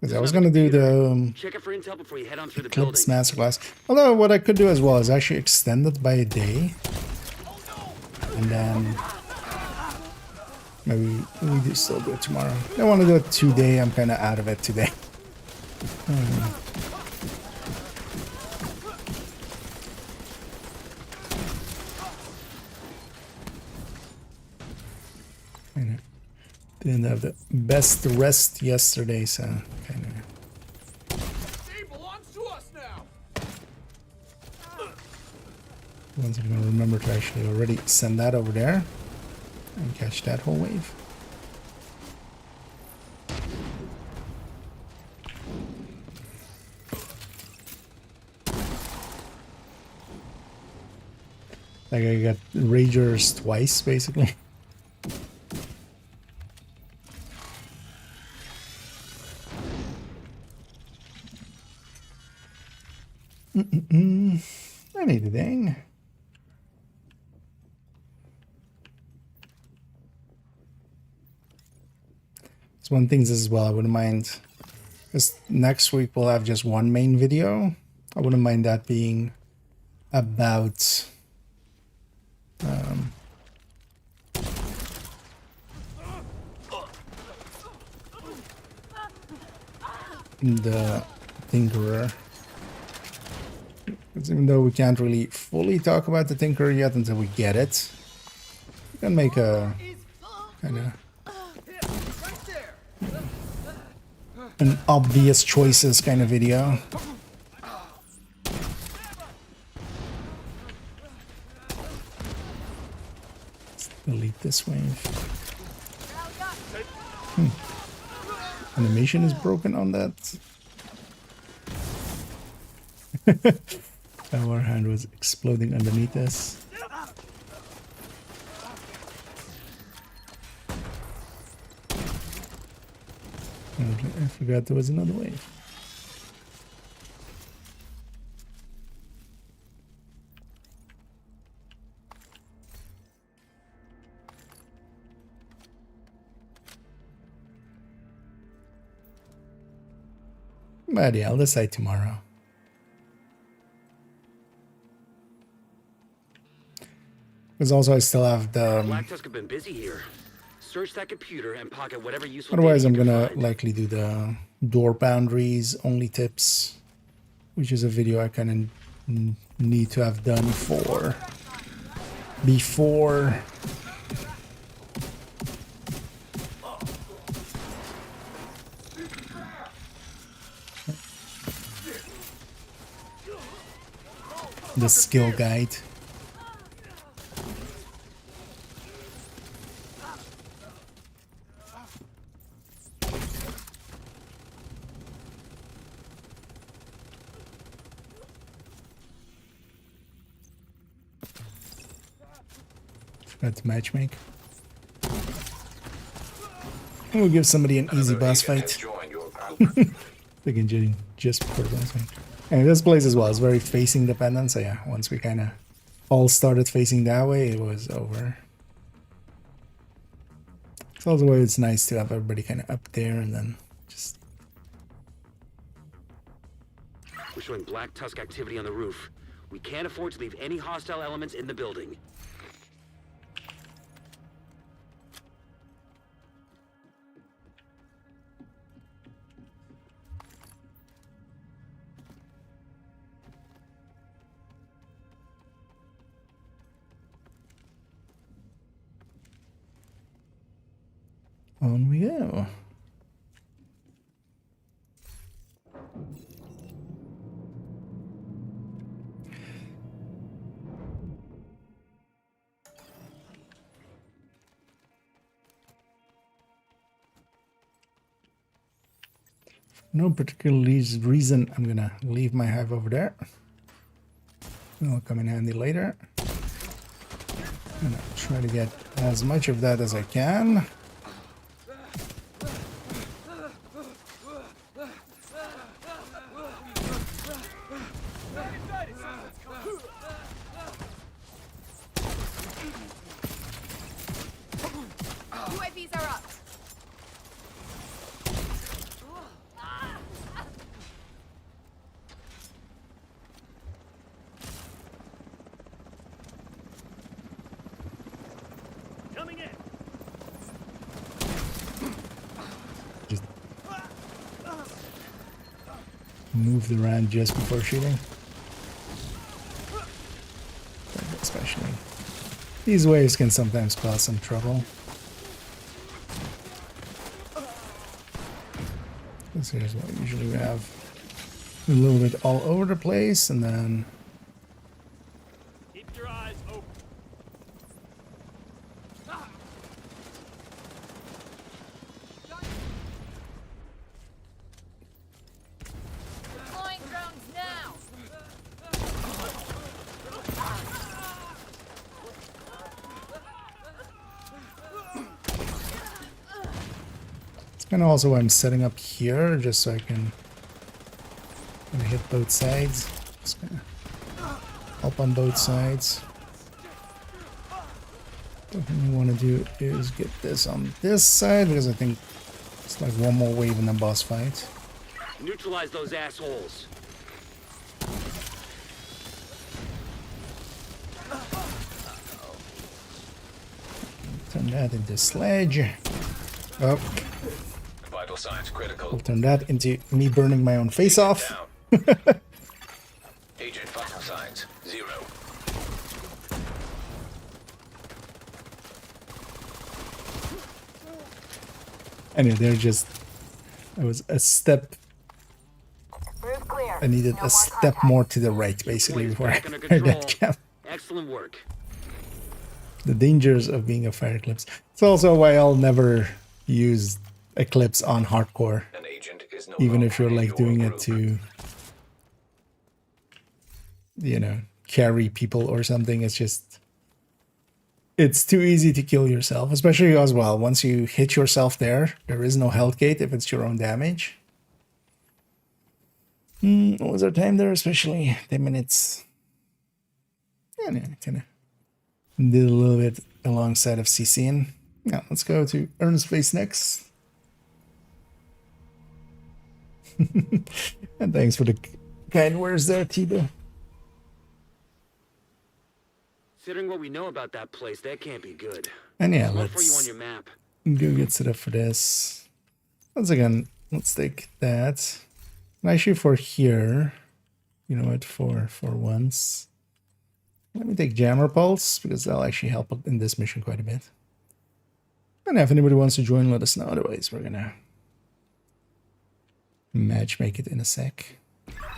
Speaker 1: Because I was gonna do the
Speaker 3: Check it for intel before you head on through the
Speaker 1: Eclipse
Speaker 3: building.
Speaker 1: Masterclass. Although what I could do as well is actually extend it by a day. And then maybe we do still do it tomorrow. I want to do it today. I'm kind of out of it today. I know. Didn't have the best rest yesterday, so kind of.
Speaker 5: He belongs to us now.
Speaker 1: Once I'm gonna remember to actually already send that over there and catch that whole wave. Like I got Ragers twice, basically. Anything. It's one thing as well I wouldn't mind. Because next week we'll have just one main video. I wouldn't mind that being about the Tinkerer. Because even though we can't really fully talk about the Tinkerer yet until we get it, we can make a kind of an obvious choices kind of video. Let's delete this wave. Animation is broken on that. Our hand was exploding underneath us. I forgot there was another wave. But yeah, I'll decide tomorrow. Because also I still have the...
Speaker 3: Black Tusk have been busy here. Search that computer and pocket whatever useful
Speaker 1: Otherwise
Speaker 3: data
Speaker 1: I'm
Speaker 3: you can
Speaker 1: gonna
Speaker 3: find.
Speaker 1: likely do the door boundaries, only tips, which is a video I kind of need to have done before the skill guide. Forgot to matchmake. And we'll give somebody an easy boss fight.
Speaker 2: Join your group.
Speaker 1: They can just for boss fight. And this place as well is very facing dependent, so yeah, once we kind of all started facing that way, it was over. It's also why it's nice to have everybody kind of up there and then just...
Speaker 3: We're showing Black Tusk activity on the roof. We can't afford to leave any hostile elements in the building.
Speaker 1: On we go. No particular reason, I'm gonna leave my hive over there. It'll come in handy later. I'm gonna try to get as much of that as I can.
Speaker 4: UAVs are up.
Speaker 8: Coming in.
Speaker 1: Just move the round just before shooting. Especially these waves can sometimes cause some trouble. This here's what usually we have a little bit all over the place, and then
Speaker 8: Keep your eyes open.
Speaker 4: Deploying drones now.
Speaker 1: it's kind of also why I'm setting up here, just so I can hit both sides. Just gonna help on both sides. What I want to do is get this on this side, because I think it's like one more wave in the boss fight.
Speaker 3: Neutralize those assholes.
Speaker 1: Turn that into sledge. Oh,
Speaker 2: Vital signs critical.
Speaker 1: we'll turn that into me burning my own face off.
Speaker 2: Down. Agent vital signs 0.
Speaker 1: Anyway, they're just... I was a step...
Speaker 7: Roof clear.
Speaker 1: I needed
Speaker 7: No
Speaker 1: a
Speaker 7: more
Speaker 1: step
Speaker 7: contact.
Speaker 1: more to the right, basically,
Speaker 3: Points
Speaker 1: before I
Speaker 3: back under
Speaker 1: fired
Speaker 3: control.
Speaker 1: that cap.
Speaker 3: Excellent work.
Speaker 1: The dangers of being a fire eclipse. It's also why I'll never use eclipse on hardcore,
Speaker 2: An agent is no
Speaker 1: even
Speaker 2: longer
Speaker 1: if you're
Speaker 2: in
Speaker 1: like
Speaker 2: your
Speaker 1: doing
Speaker 2: group.
Speaker 1: it to, you know, carry people or something. It's just, it's too easy to kill yourself, especially as well. Once you hit yourself there is no health gate if it's your own damage. What was our time there? Especially 10 minutes. Yeah, kind of did a little bit alongside of CCing. Now let's go to Ernest Face next. And thanks for the kind words there, Tibo.
Speaker 3: Considering what we know about that place, that can't be good.
Speaker 1: And yeah,
Speaker 3: Look for you on
Speaker 1: let's
Speaker 3: your map.
Speaker 1: go get set up for this. Once again, let's take that. And actually for here, you know what, for once, let me take Jammer Pulse, because that'll actually help in this mission quite a bit. And if anybody wants to join, let us know. Otherwise, we're gonna match make it in a sec.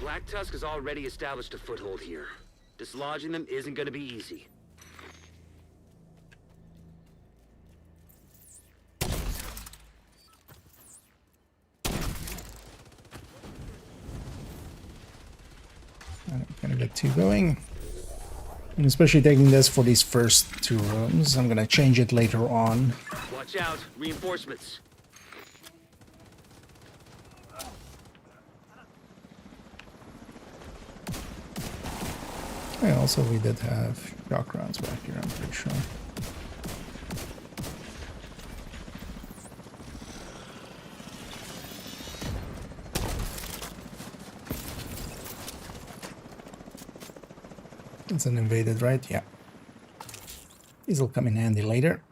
Speaker 3: Black Tusk has already established a foothold here. Dislodging them isn't going to be easy.
Speaker 1: I'm gonna get 2 going. And especially taking this for these first 2 rooms. I'm gonna change it later on.
Speaker 3: Watch out, reinforcements.
Speaker 1: Yeah, also we did have shock rounds back here, I'm pretty sure. It's an invaded, right? Yeah. These will come in handy later.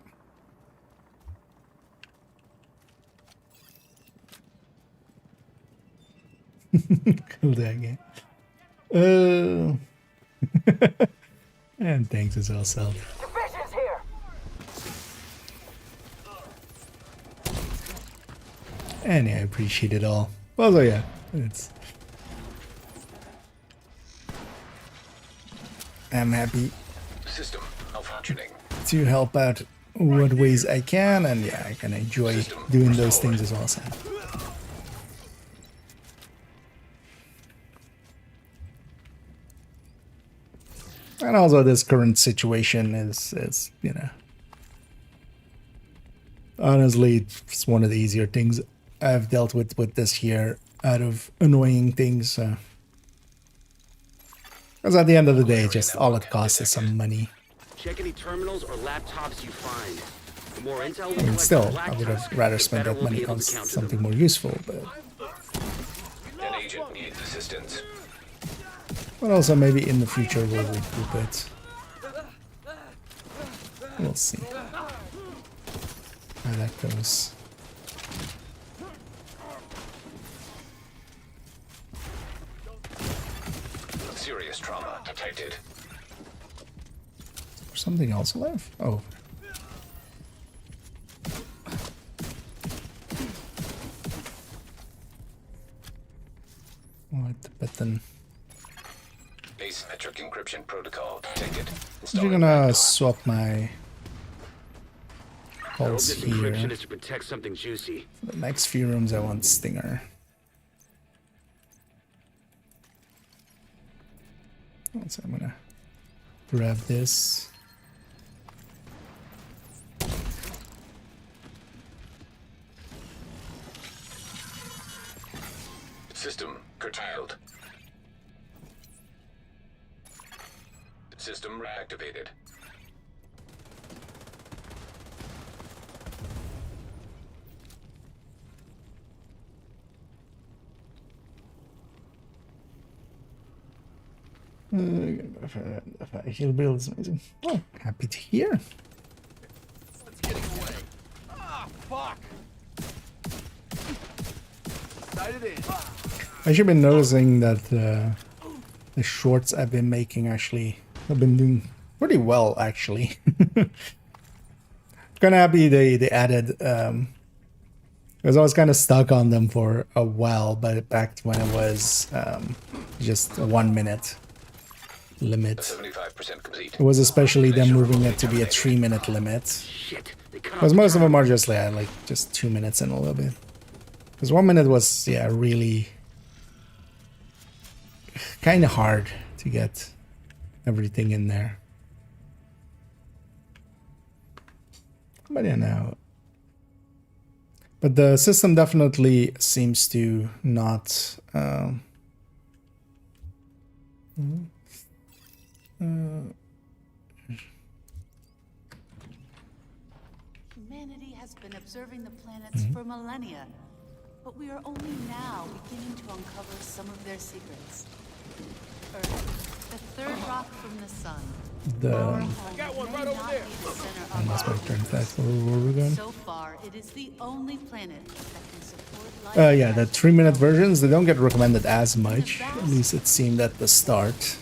Speaker 1: Cool that game. And thanks as well, Self.
Speaker 6: Division's here.
Speaker 1: And yeah, I appreciate it all. Well, so yeah, it's. I'm happy
Speaker 2: System malfunctioning.
Speaker 1: to help out what ways I can, and yeah, I can enjoy doing those things as well, Sam. And also, this current situation is you know, honestly, it's one of the easier things I've dealt with this year out of annoying things. Because at the end of the day, just all it costs is some money.
Speaker 3: Check any terminals or laptops you find. The more intel we
Speaker 1: And
Speaker 3: collect
Speaker 1: still,
Speaker 3: on Black
Speaker 1: I would have
Speaker 3: Tusk,
Speaker 1: rather
Speaker 3: the
Speaker 1: spent
Speaker 3: better
Speaker 1: that
Speaker 3: we'll be
Speaker 1: money
Speaker 3: able
Speaker 1: on
Speaker 3: to counter
Speaker 1: something
Speaker 3: them.
Speaker 1: more useful, but
Speaker 2: An agent needs assistance.
Speaker 1: also maybe in the future we'll recoup it. We'll see how that goes.
Speaker 2: Serious trauma detected.
Speaker 1: There's something else alive? Oh. What the button?
Speaker 2: Asymmetric encryption protocol detected.
Speaker 1: I'm
Speaker 2: Installing
Speaker 1: gonna
Speaker 2: laptop.
Speaker 1: swap my
Speaker 3: I hope
Speaker 1: pulse
Speaker 3: this encryption
Speaker 1: here.
Speaker 3: is to protect something juicy.
Speaker 1: For the next few rooms I want Stinger. So I'm gonna grab this.
Speaker 2: System curtailed. System reactivated.
Speaker 1: He'll build is amazing. Oh, happy to hear.
Speaker 5: It's getting away. Ah, fuck. Sighted in.
Speaker 1: I should been noticing that the shorts I've been making actually have been doing pretty well, actually. Kind of happy they added. Because I was kind of stuck on them for a while, but back when it was just a 1 minute limit.
Speaker 2: 75% complete.
Speaker 1: It was especially them moving it to be a 3-minute limit.
Speaker 3: Shit. They cut off
Speaker 1: Because
Speaker 3: the
Speaker 1: most of them
Speaker 3: terminal.
Speaker 1: are just like just 2 minutes and a little bit. Because 1 minute was really kind of hard to get everything in there. But yeah, now. But the system definitely seems to not.
Speaker 9: Humanity has been observing the planets for millennia, but we are only now beginning to uncover some of their secrets. Earth, the third rock from the sun. Our home
Speaker 5: got one
Speaker 9: may
Speaker 5: right over
Speaker 9: not
Speaker 5: there.
Speaker 9: be the center
Speaker 1: I
Speaker 9: of
Speaker 1: lost
Speaker 9: our
Speaker 1: my turn
Speaker 9: universe.
Speaker 1: back. Where were we going?
Speaker 9: So far, it is the only planet that can support life.
Speaker 1: Yeah, the 3-minute versions, they don't get recommended as much. At least it seemed at the start.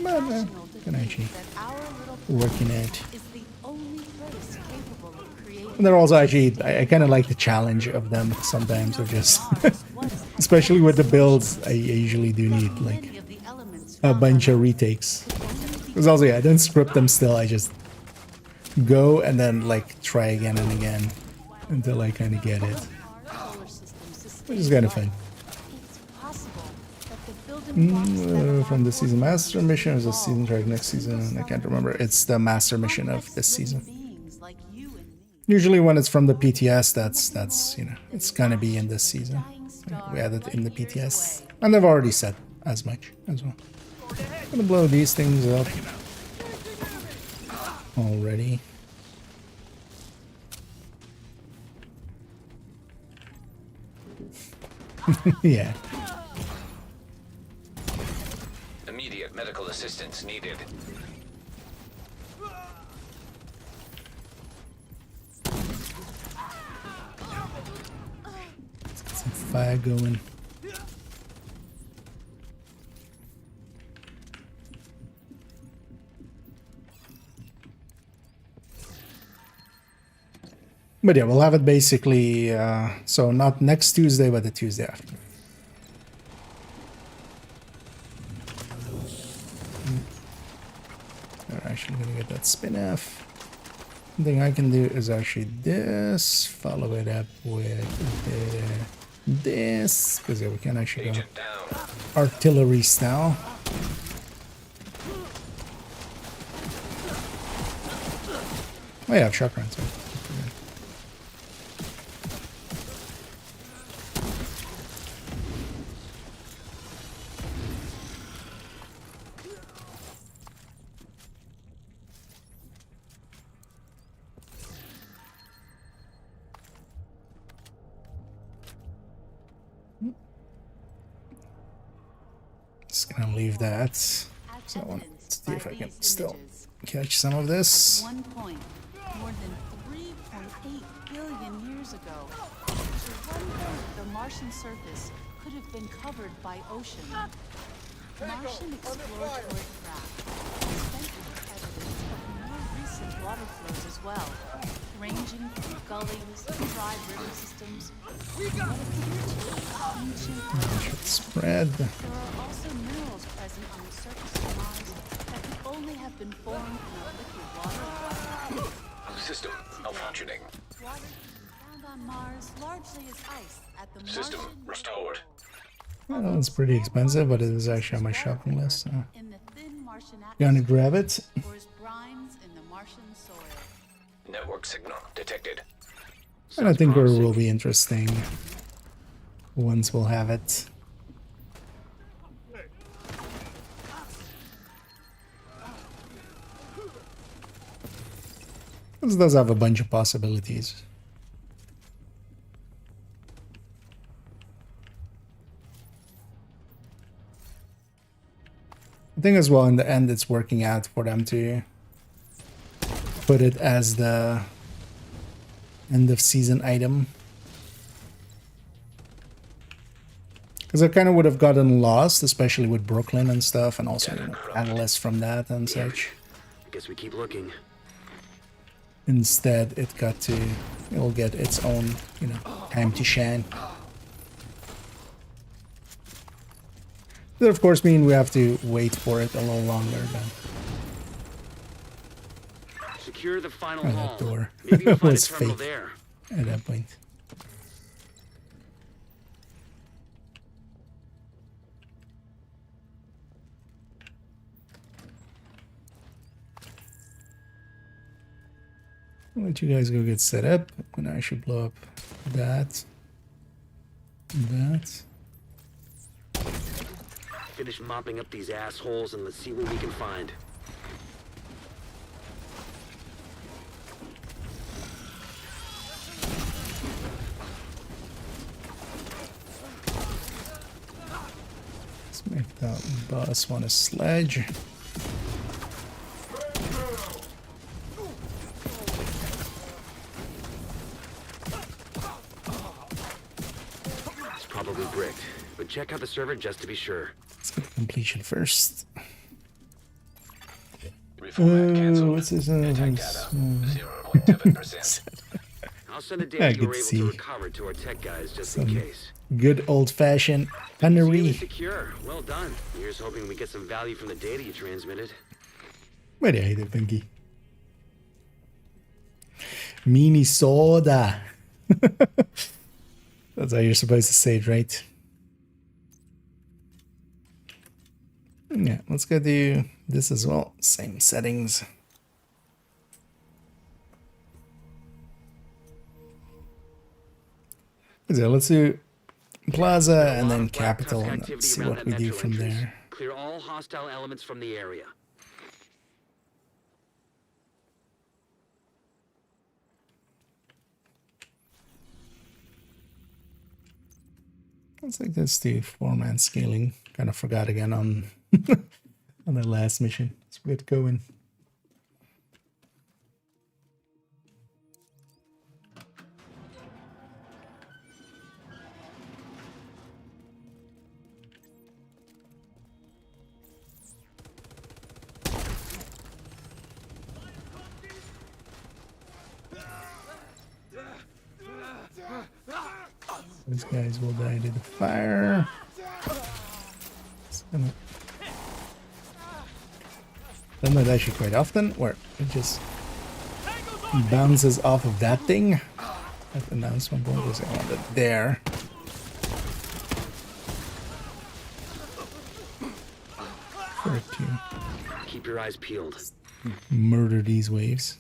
Speaker 1: But
Speaker 9: Rational to
Speaker 1: can actually
Speaker 9: think that our little
Speaker 1: working
Speaker 9: planet
Speaker 1: it.
Speaker 9: is the only place capable of creating.
Speaker 1: And they're also actually, I kind of like the challenge of them sometimes, of just, especially with the builds, I usually do need like
Speaker 9: Many of the elements
Speaker 1: a
Speaker 9: found
Speaker 1: bunch
Speaker 9: on
Speaker 1: of retakes. Because also, yeah, I don't script them still, I just go and then like try again and again until I kind of get it.
Speaker 9: our solar system sustains
Speaker 1: Which is kind of fun.
Speaker 9: It's possible that the building blocks that allow
Speaker 1: From the
Speaker 9: for
Speaker 1: season master
Speaker 9: life
Speaker 1: mission, or is the
Speaker 9: evolve
Speaker 1: season track next season? I can't remember. It's the master mission of
Speaker 9: complex
Speaker 1: this
Speaker 9: living
Speaker 1: season.
Speaker 9: beings like you and me.
Speaker 1: Usually when it's from the PTS, that's you know, it's gonna be in this season. We had it in the PTS. And they've already said as much as well. Gonna blow these things up already. Yeah.
Speaker 2: Immediate medical assistance needed.
Speaker 1: fire going. But yeah, we'll have it basically, so not next Tuesday, but the Tuesday after. We're actually gonna get that spin-off. One thing I can do is actually this, follow it up with this, because yeah, we can actually go
Speaker 2: Agent down.
Speaker 1: artillery style. Oh yeah, shotguns. Right? Just gonna leave that. So I want to see if I can still catch some of this.
Speaker 9: At one point, more than 3.8 billion years ago, to 1/3 of the Martian surface could have been covered by ocean. Martian exploratory craft spent evidence of more recent water flows as well, ranging from gullies to dry river systems. What appear to be ancient
Speaker 1: Should spread.
Speaker 9: There are also minerals present on the surface of Mars that could only have been formed in a liquid water.
Speaker 2: System malfunctioning.
Speaker 9: Water found on Mars largely as ice at the
Speaker 2: System
Speaker 9: Martian
Speaker 2: restored.
Speaker 1: Well, it's pretty expensive, but it is actually on my shopping list. So
Speaker 9: in the thin Martian
Speaker 1: gonna
Speaker 9: atmosphere,
Speaker 1: grab it.
Speaker 9: or as brines in the Martian soil.
Speaker 2: Network signal detected.
Speaker 1: And I think it will be interesting once we'll have it. This does have a bunch of possibilities. I think as well in the end it's working out for them to put it as the end of season item. Because I kind of would have gotten lost, especially with Brooklyn and stuff, and also analysts from that and such.
Speaker 3: I guess we keep looking.
Speaker 1: Instead, it'll get its own, you know, time to shine. That of course mean we have to wait for it a little longer than
Speaker 3: Secure the final
Speaker 1: that
Speaker 3: hall.
Speaker 1: door
Speaker 3: Maybe you'll find a
Speaker 1: was
Speaker 3: terminal
Speaker 1: fake
Speaker 3: there.
Speaker 1: at that point. I'll let you guys go get set up. And I should blow up that. That.
Speaker 3: Finish mopping up these assholes and let's see what we can find.
Speaker 1: Let's make that boss want a sledge.
Speaker 3: It's probably bricked, but check out the server just to be sure.
Speaker 1: Let's get completion first.
Speaker 2: Reformat cancelled.
Speaker 1: What's this?
Speaker 2: Attack data 0.7%.
Speaker 3: I'll send the
Speaker 1: I
Speaker 3: data you
Speaker 1: could
Speaker 3: were able
Speaker 1: see
Speaker 3: to recover to our tech guys just in
Speaker 1: some
Speaker 3: case.
Speaker 1: good old-fashioned
Speaker 3: Really
Speaker 1: gunnery.
Speaker 3: secure. Well done. Here's hoping we get some value from the data you transmitted.
Speaker 1: Vad är det, Pinky? Minnesota. That's how you're supposed to say it, right? Yeah, let's go do this as well. Same settings. So let's do Plaza and then Capital and let's see what we do from there.
Speaker 3: Clear all hostile elements from the area.
Speaker 1: Let's like this the 4-man scaling. Kind of forgot again on on the last mission. Let's get going. These guys will die to the fire. It's gonna... Done that actually quite often, where it just bounces off of that thing. That announcement board was I want it there. For it to
Speaker 3: Keep your eyes peeled.
Speaker 1: murder these waves.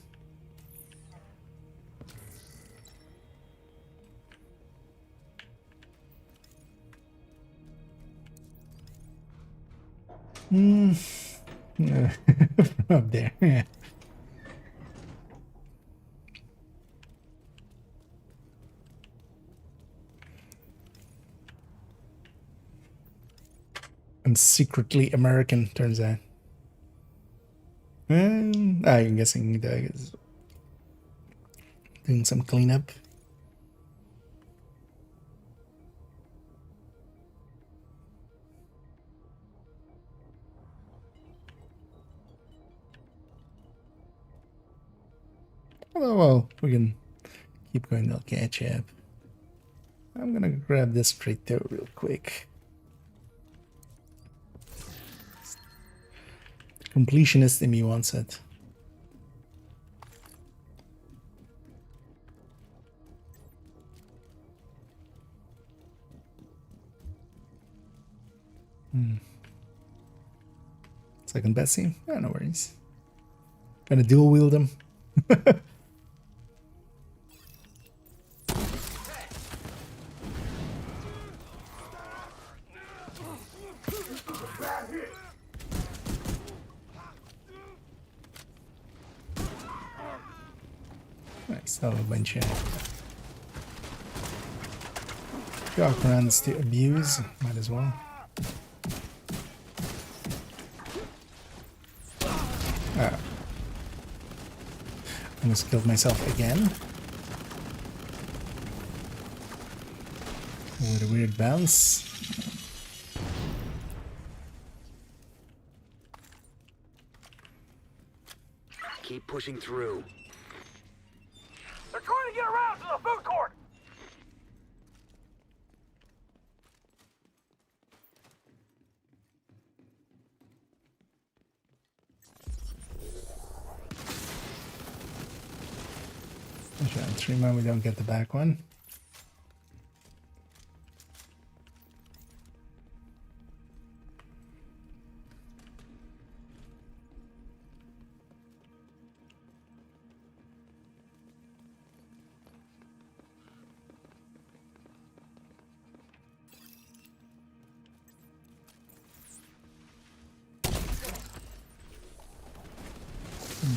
Speaker 1: From up there. Yeah. I'm secretly American, turns out. I'm guessing Doug is doing some cleanup. Oh well, we can keep going, they'll catch up. I'm gonna grab this straight there real quick. Completionist in me wants it. Second Bessie? Yeah, no worries. Gonna dual wield them. Nice, have a bunch of Gawkrans to abuse, might as well. Ah. Almost killed myself again. With a weird bounce.
Speaker 3: Keep pushing through.
Speaker 6: They're trying to get around to the food court!
Speaker 1: Actually, on 3 man we don't get the back one.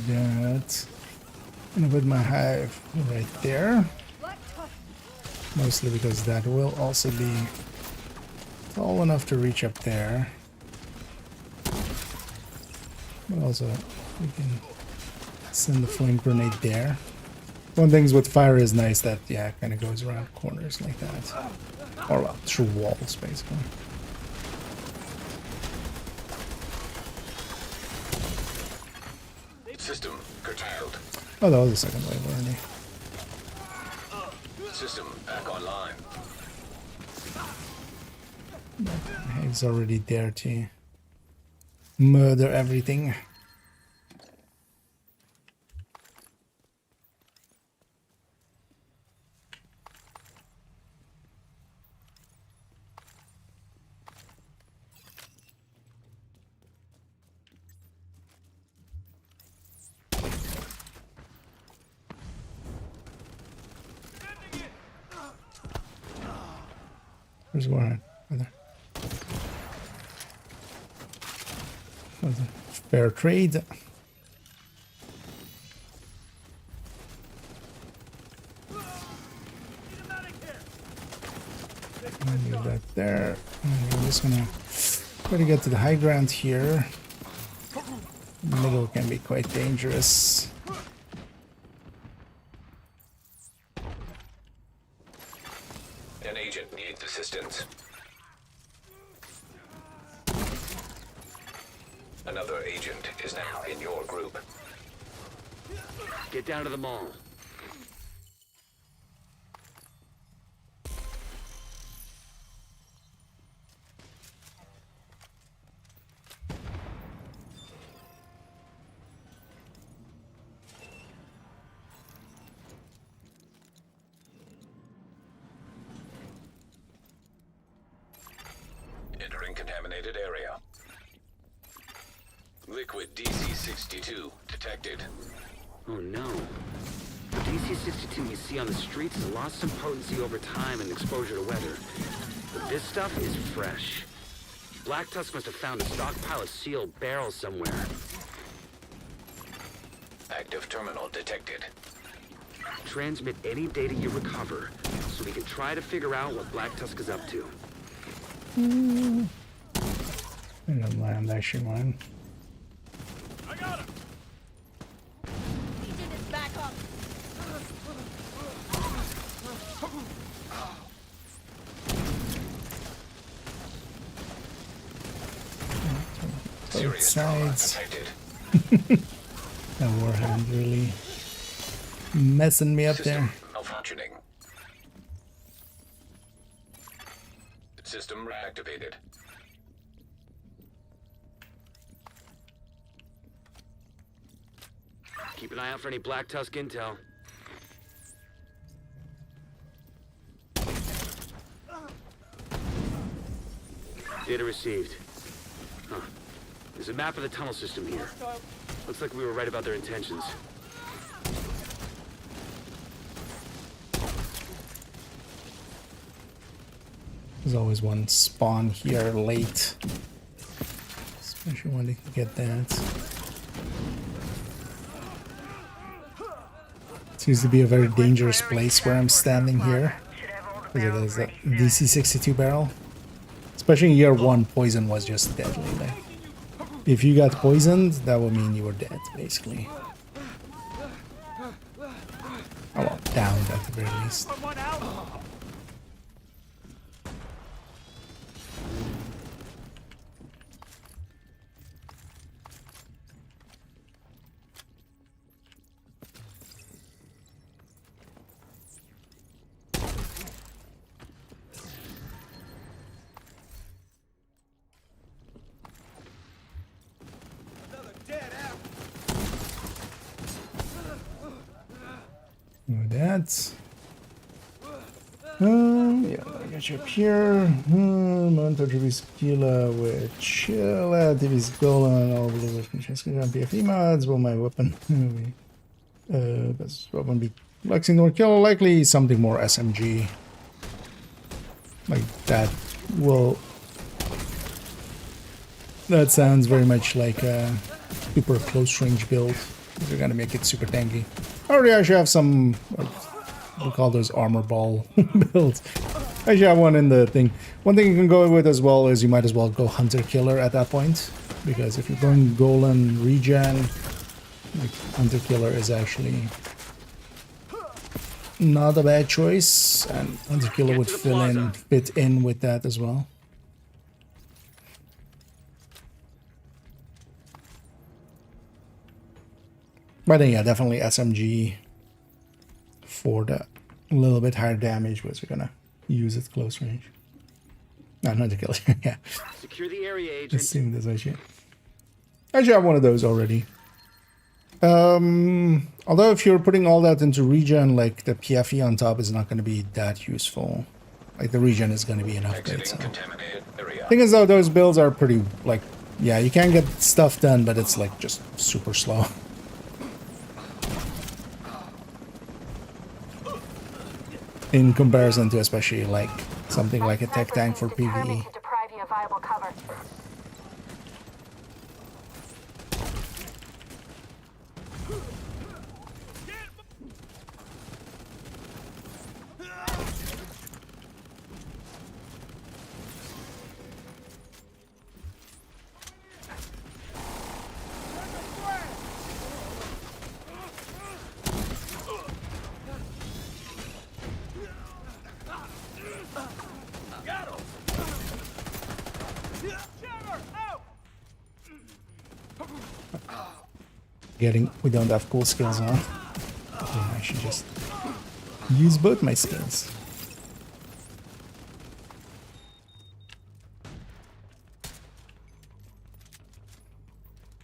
Speaker 1: That. I'm gonna put my hive right there. Mostly because that will also be tall enough to reach up there. But also, we can send the flame grenade there. One thing with fire is nice that, yeah, it kind of goes around corners like that. Or, well, through walls, basically.
Speaker 2: System curtailed.
Speaker 1: Oh, that was the second wave already.
Speaker 2: System back online.
Speaker 1: He's already there to murder everything. Where's Warren? Right there. That's a fair trade. Leave that there. And we're just gonna try to get to the high ground here. The middle can be quite dangerous.
Speaker 2: An agent needs assistance. Another agent is now in your group.
Speaker 3: Get down to the mall.
Speaker 2: contaminated area. Liquid DC-62 detected.
Speaker 3: Oh no. The DC-62 you see on the streets has lost some potency over time and exposure to weather. But this stuff is fresh. Black Tusk must have found a stockpile of sealed barrels somewhere.
Speaker 2: Active terminal detected.
Speaker 3: Transmit any data you recover, so we can try to figure out what Black Tusk is up to.
Speaker 1: In the land, actually, mine.
Speaker 8: I got him.
Speaker 4: Legion is back up.
Speaker 1: Both
Speaker 2: Serious trauma
Speaker 1: sides.
Speaker 2: detected.
Speaker 1: That warhand really messing me up
Speaker 2: System
Speaker 1: there.
Speaker 2: malfunctioning. System reactivated.
Speaker 3: Keep an eye out for any Black Tusk intel. Data received. Huh. There's a map of the tunnel system here. Looks like we were right about their intentions.
Speaker 1: There's always one spawn here late. Especially when they can get that. Seems to be a very dangerous place where I'm standing here. Because it is a DC-62 barrel. Especially in year 1, poison was just deadly. Like, if you got poisoned, that would mean you were dead, basically. Oh well, downed at the very least.
Speaker 8: Someone out. Another dead out.
Speaker 1: That. Yeah, I got you up here. Mount TV Skilla with chill at TV Skola all the way from Chesky PFE mods. Will my weapon this weapon be flexing or kill? Likely something more SMG. Like that will. That sounds very much like a super close range build. They're gonna make it super tanky. I already actually have some. We call those armor ball builds. I actually have one in the thing. One thing you can go with as well is you might as well go hunter killer at that point, because if you're going golem regen, like, hunter killer is actually not a bad choice, and hunter killer would fit in with that as well. But then yeah, definitely SMG for the little bit higher damage, which we're gonna use at close range. No, not to kill. Yeah.
Speaker 3: Secure the area, agent.
Speaker 1: Let's see this actually. I actually have one of those already. Although if you're putting all that into regen, like the PFE on top is not going to be that useful. Like the regen is going to be enough.
Speaker 2: Exiting contaminated area.
Speaker 1: Thing is though, those builds are pretty like, yeah, you can get stuff done, but it's like just super slow. In comparison to especially like something like a tech tank for PVE.
Speaker 7: To deprive you of viable cover.
Speaker 1: We don't have cool skills, huh? Yeah, I should just use both my skills.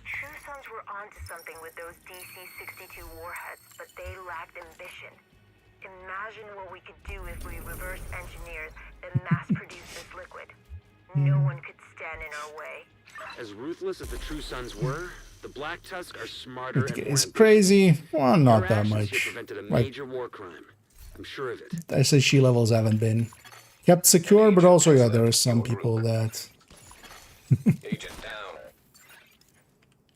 Speaker 7: True Sons were onto something with those DC-62 warheads, but they lacked ambition. Imagine what we could do if we reverse engineered and mass produce this liquid. No one could stand in our way.
Speaker 3: As ruthless as the True Sons were, the Black Tusk are smarter and more
Speaker 1: It's
Speaker 3: ambitious.
Speaker 1: crazy. Well, not
Speaker 3: Their
Speaker 1: that
Speaker 3: actions here
Speaker 1: much.
Speaker 3: prevented a
Speaker 1: Like,
Speaker 3: major war crime. I'm sure of it.
Speaker 1: SHG levels haven't been kept secure, but also, yeah, there are some people that
Speaker 2: Agent down.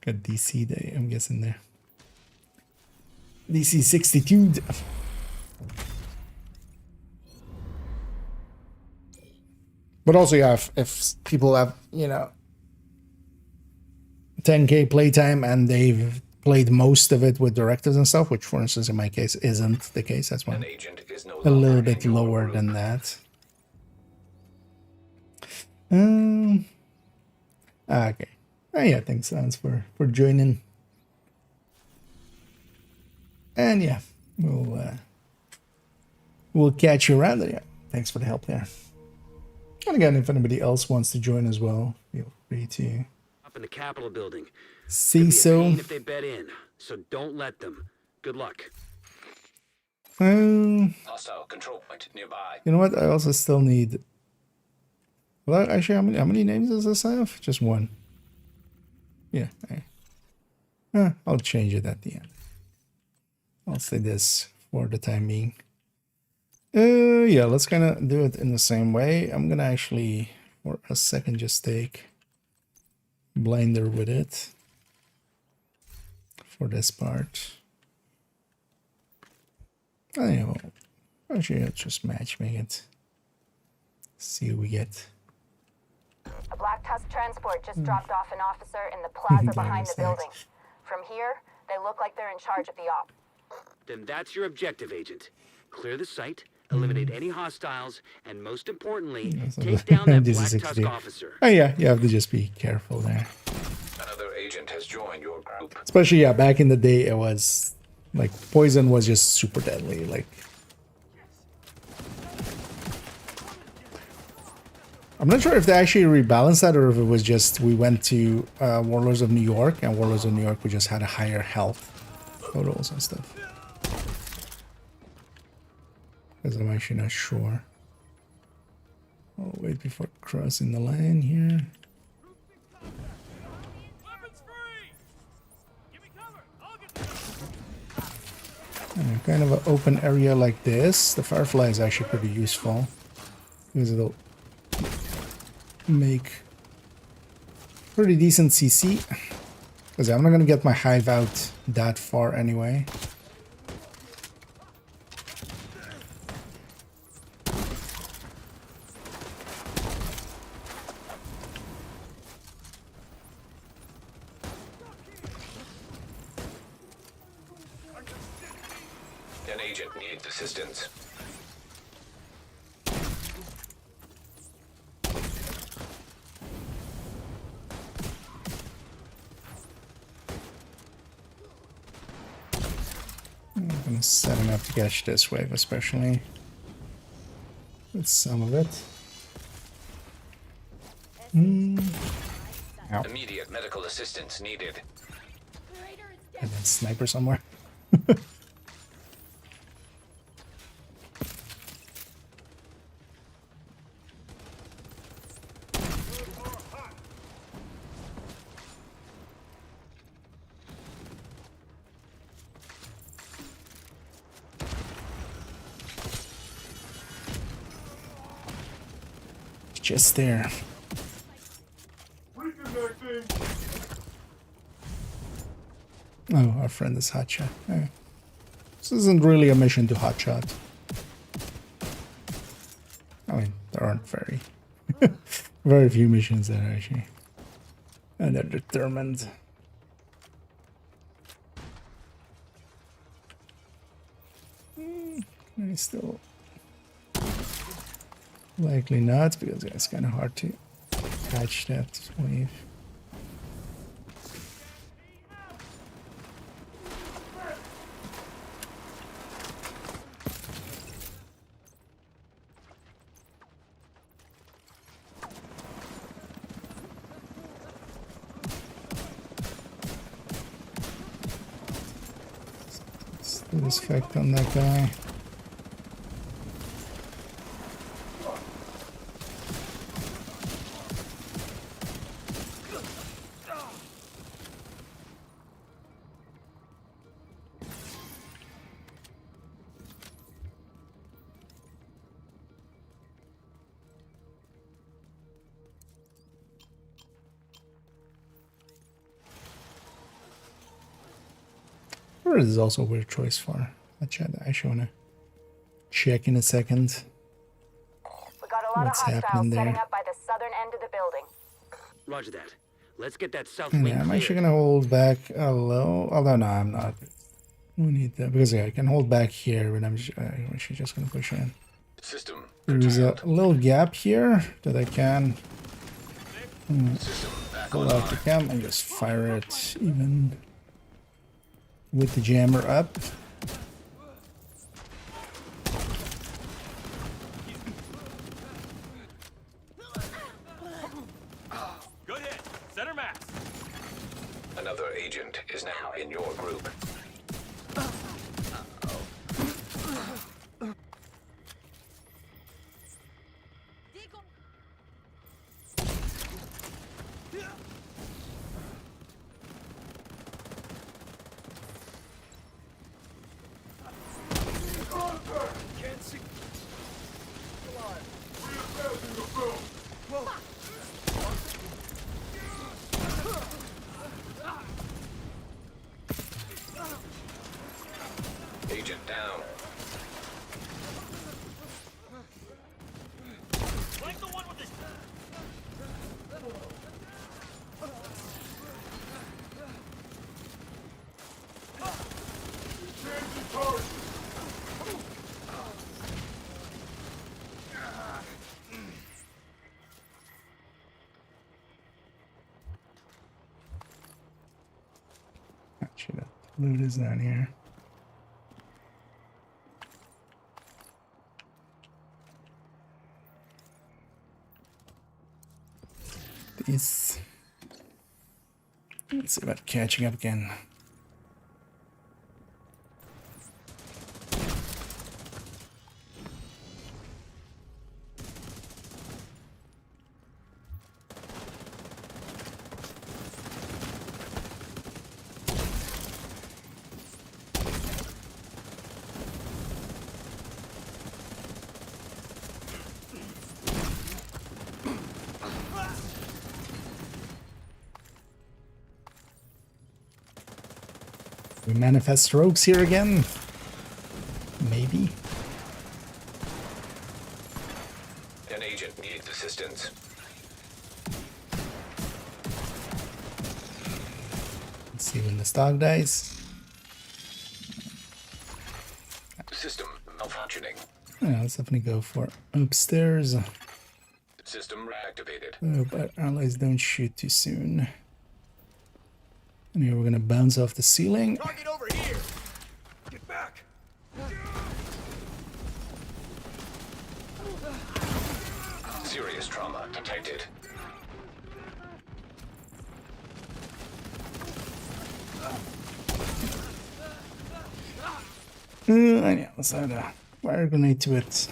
Speaker 1: got DC day, I'm guessing there. DC 62. But also, yeah, if people have, you know, 10K playtime and they've played most of it with directives and stuff, which, for instance, in my case, isn't the case. That's why
Speaker 2: An
Speaker 1: I'm
Speaker 2: agent is no
Speaker 1: a little
Speaker 2: longer
Speaker 1: bit
Speaker 2: in your
Speaker 1: lower
Speaker 2: group.
Speaker 1: than that. Okay. Oh, yeah, thanks, Lance, for joining. And yeah, we'll catch you around there. Yeah, thanks for the help there. And again, if anybody else wants to join as well, feel free to
Speaker 3: Up in the Capitol building.
Speaker 1: see
Speaker 3: Could be a
Speaker 1: so.
Speaker 3: pain if they bet in, so don't let them. Good luck.
Speaker 2: Hostile control point nearby.
Speaker 1: You know what? I also still need. Well, actually, how many names does this have? Just one. Yeah. I'll change it at the end. I'll say this for the time being. Yeah, let's kind of do it in the same way. I'm gonna actually, for a second, just take Blinder with it for this part. Anyway, actually, let's just matchmake it. See what we get.
Speaker 10: A Black Tusk transport just dropped off an officer in the plaza behind the
Speaker 1: Thanks.
Speaker 10: building. From here, they look like they're in charge of the op.
Speaker 3: Then that's your objective, Agent. Clear the site, eliminate any hostiles, and most importantly, take down that Black Tusk officer.
Speaker 1: Oh yeah, you have to just be careful there.
Speaker 2: Another agent has joined your group.
Speaker 1: Especially, yeah, back in the day, it was like poison was just super deadly. Like, I'm not sure if they actually rebalanced that or if it was just we went to Warlords of New York, and Warlords of New York we just had a higher health totals and stuff. Because I'm actually not sure. I'll wait before crossing the line here.
Speaker 8: Weapons free! Give me cover! I'll get
Speaker 1: Kind of an open area like this, the Firefly is actually pretty useful because it'll make pretty decent CC. Because I'm not going to get my hive out that far anyway.
Speaker 2: An agent needs assistance.
Speaker 1: I'm going to set him up to catch this wave, especially with some of it. Ow.
Speaker 2: Immediate medical assistance needed.
Speaker 1: And then sniper somewhere. Just there. Oh, our friend is Hotshot. Oh. This isn't really a mission to Hotshot. I mean, there aren't very few missions there actually. And they're determined. I still likely not, because it's kind of hard to catch that wave. Let's do this effect on that guy. Or is also a weird choice for a chat. I actually want to check in a second.
Speaker 10: We got a lot
Speaker 1: What's
Speaker 10: of hostiles
Speaker 1: happening there?
Speaker 10: setting up by the southern end of the building.
Speaker 3: Roger that. Let's get that south
Speaker 1: Yeah,
Speaker 3: wing
Speaker 1: I'm
Speaker 3: cleared.
Speaker 1: actually gonna hold back a little. Although no, I'm not. We need that because yeah, I can hold back here, but I'm actually just gonna push in.
Speaker 2: System
Speaker 1: There's a
Speaker 2: curtailed.
Speaker 1: little gap here that I can
Speaker 2: System back
Speaker 1: pull out the
Speaker 2: online.
Speaker 1: cam and just fire it even with the jammer up.
Speaker 8: Good hit. Center mass.
Speaker 2: Another agent is now in your group.
Speaker 5: Can't see.
Speaker 2: Agent down.
Speaker 8: Like the one with this.
Speaker 1: Actually, the loot is down here. This. Let's see about catching up again. We manifest rogues here again. Maybe.
Speaker 2: An agent needs assistance.
Speaker 1: Let's see when the stock dies.
Speaker 2: System malfunctioning.
Speaker 1: Yeah, let's definitely go for upstairs.
Speaker 2: System reactivated.
Speaker 1: Oh, but allies don't shoot too soon. Anyway, we're gonna bounce off the ceiling.
Speaker 5: Target over here. Get back.
Speaker 2: Serious trauma detected.
Speaker 1: Yeah, let's add a fire grenade to it.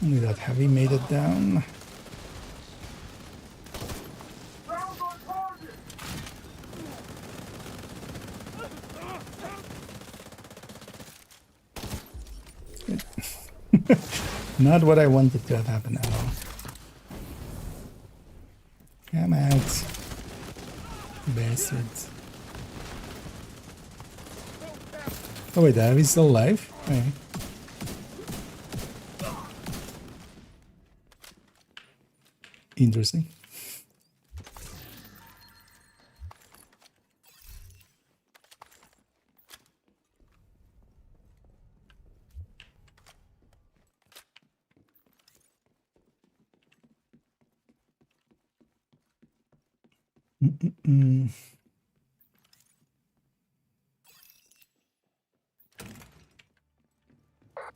Speaker 1: Only that heavy made it down.
Speaker 6: Rounds on target.
Speaker 1: Not what I wanted to have happen at all. Come out. Bastards. Oh wait, the heavy's still alive? Okay. Interesting.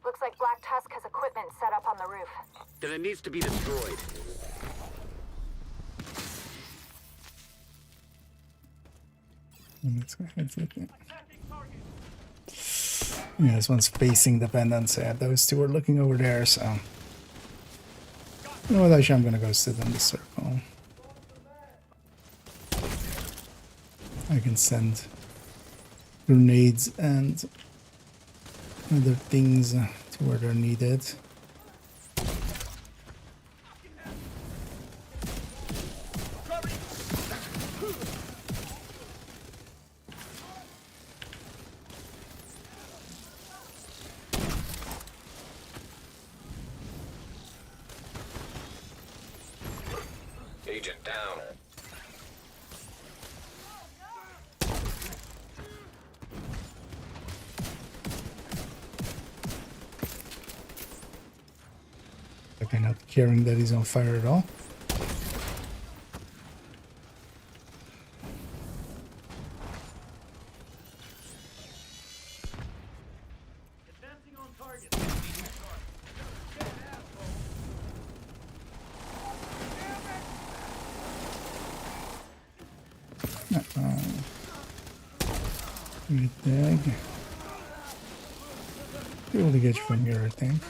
Speaker 10: Looks like Black Tusk has equipment set up on the roof.
Speaker 3: Then it needs to be destroyed.
Speaker 1: Let's go ahead with it. Yeah, this one's facing the pendants. Yeah, those two are looking over there, so. You know what, actually, I'm gonna go sit in the circle. I can send grenades and other things to where they're needed.
Speaker 2: agent down.
Speaker 1: Okay, not caring that he's on fire at all.
Speaker 8: Advancing on target.
Speaker 1: Good dag. Be able to get you from here, I think.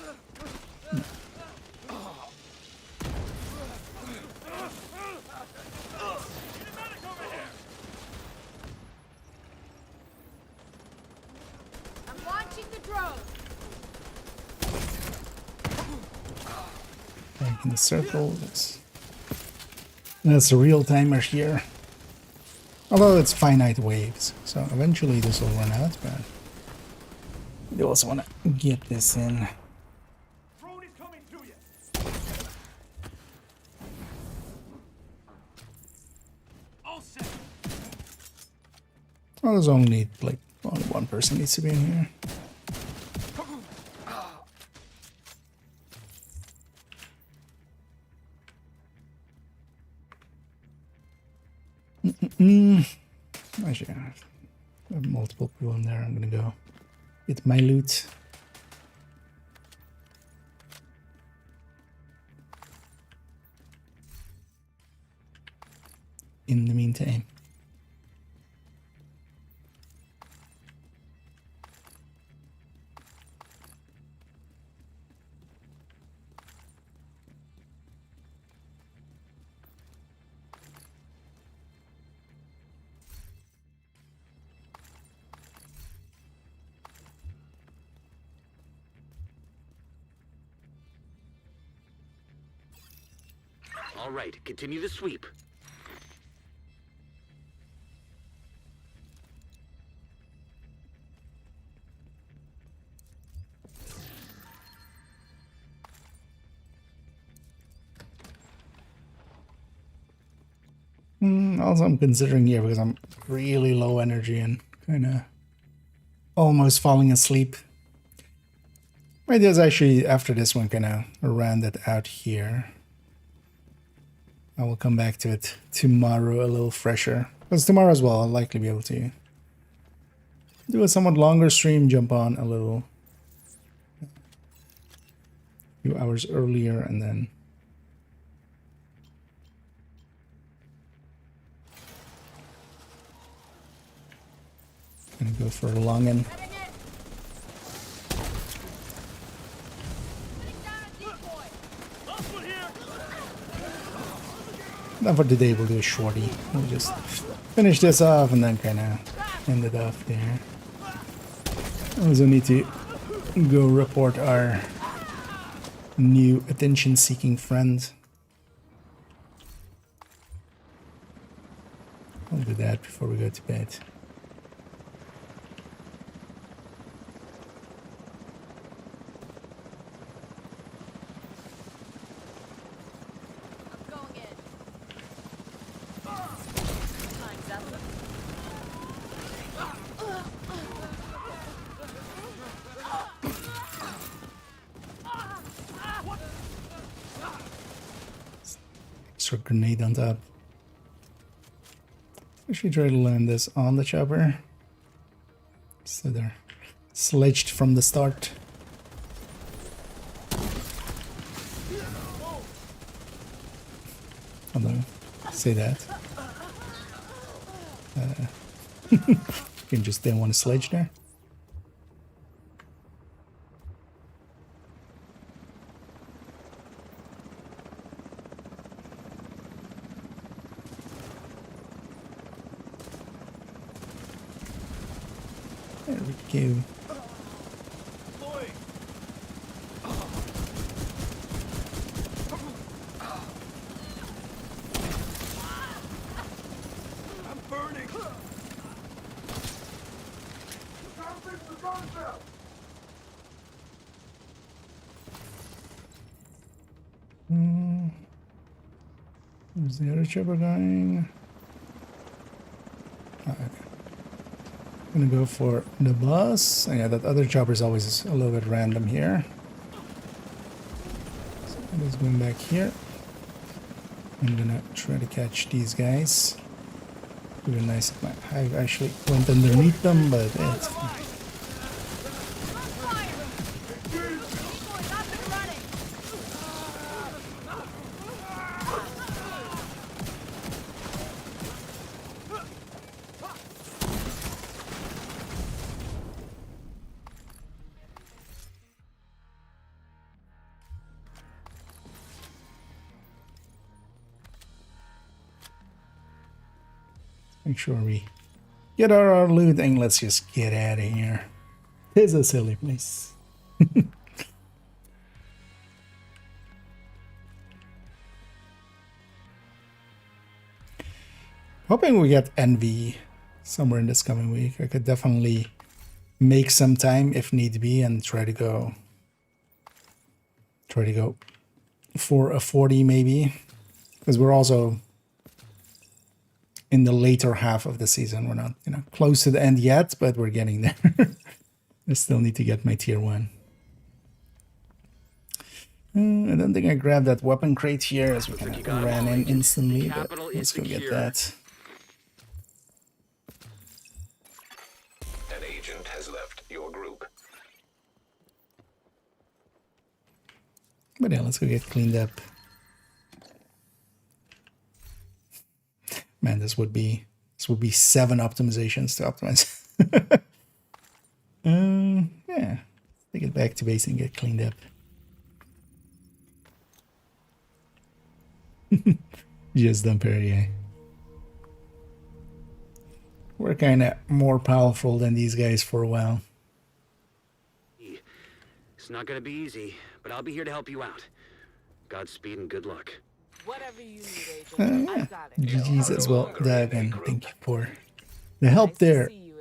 Speaker 4: I'm launching the drone.
Speaker 1: Back in the circle. That's a real timer here. Although it's finite waves, so eventually this will run out, but you also want to get this in.
Speaker 8: Drone is coming to you. All set.
Speaker 1: Well, there's only like only one person needs to be in here. Actually, I have multiple people in there. I'm gonna go get my loot. In the meantime.
Speaker 3: All right, continue the sweep.
Speaker 1: Also, I'm considering here because I'm really low energy and kind of almost falling asleep. My idea is actually after this one, kind of round it out here. I will come back to it tomorrow a little fresher. Because tomorrow as well, I'll likely be able to do a somewhat longer stream, jump on a little few hours earlier, and then gonna go for a long end. Now for today we'll do a shorty. We'll just finish this off and then kind of end it off there. I also need to go report our new attention-seeking friend. I'll do that before we go to bed. Extra grenade on top. Actually try to land this on the chopper. So they're sledged from the start. Although, say that. You can just didn't want to sledge there. There we go.
Speaker 5: I'm burning.
Speaker 1: Where's the other chopper going? Okay. Gonna go for the bus. Oh, yeah, that other chopper is always a little bit random here. So let's going back here. I'm gonna try to catch these guys. It would be nice if I actually went underneath them, but yeah, it's fine. Make sure we get our loot and let's just get out of here. It's a silly place. Hoping we get Envy somewhere in this coming week. I could definitely make some time if need be and try to go for a 40 maybe, because we're also in the later half of the season. We're not, close to the end yet, but we're getting there. I still need to get my tier 1. I don't think I grabbed that weapon crate here as we kind of ran in instantly, but let's go get that.
Speaker 2: An agent has left your group.
Speaker 1: But yeah, let's go get cleaned up. Man, this would be 7 optimizations to optimize. Yeah, take it back to base and get cleaned up. Just dump area. We're kind of more powerful than these guys for a while.
Speaker 3: It's not gonna be easy, but I'll be here to help you out. Godspeed and good luck.
Speaker 11: Whatever you need, Agent.
Speaker 1: Yeah.
Speaker 11: I got it.
Speaker 1: GG's as well, Doug, and thank you for the help there.
Speaker 11: See you,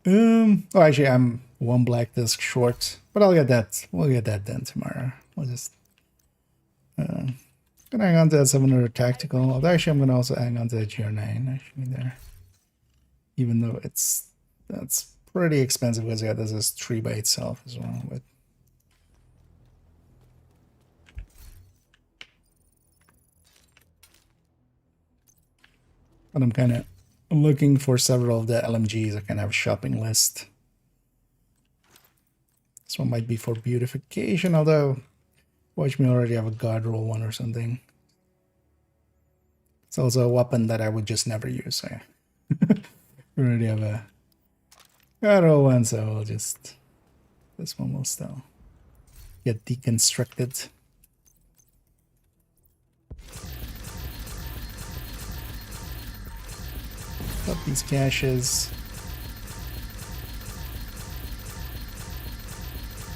Speaker 11: Agent.
Speaker 1: Oh, actually, I'm 1 black disc short, but I'll get that. We'll get that done tomorrow. We'll just gonna hang on to that 700 tactical. Although actually, I'm gonna also hang on to that GR9 actually there, even though that's pretty expensive because yeah, this is 3 by itself as well. But I'm kind of looking for several of the LMGs. I kind of have a shopping list. This one might be for beautification, although watch me already have a god roll one or something. It's also a weapon that I would just never use. So yeah. We already have a god roll one, so I'll just, this one will still get deconstructed. Up these caches.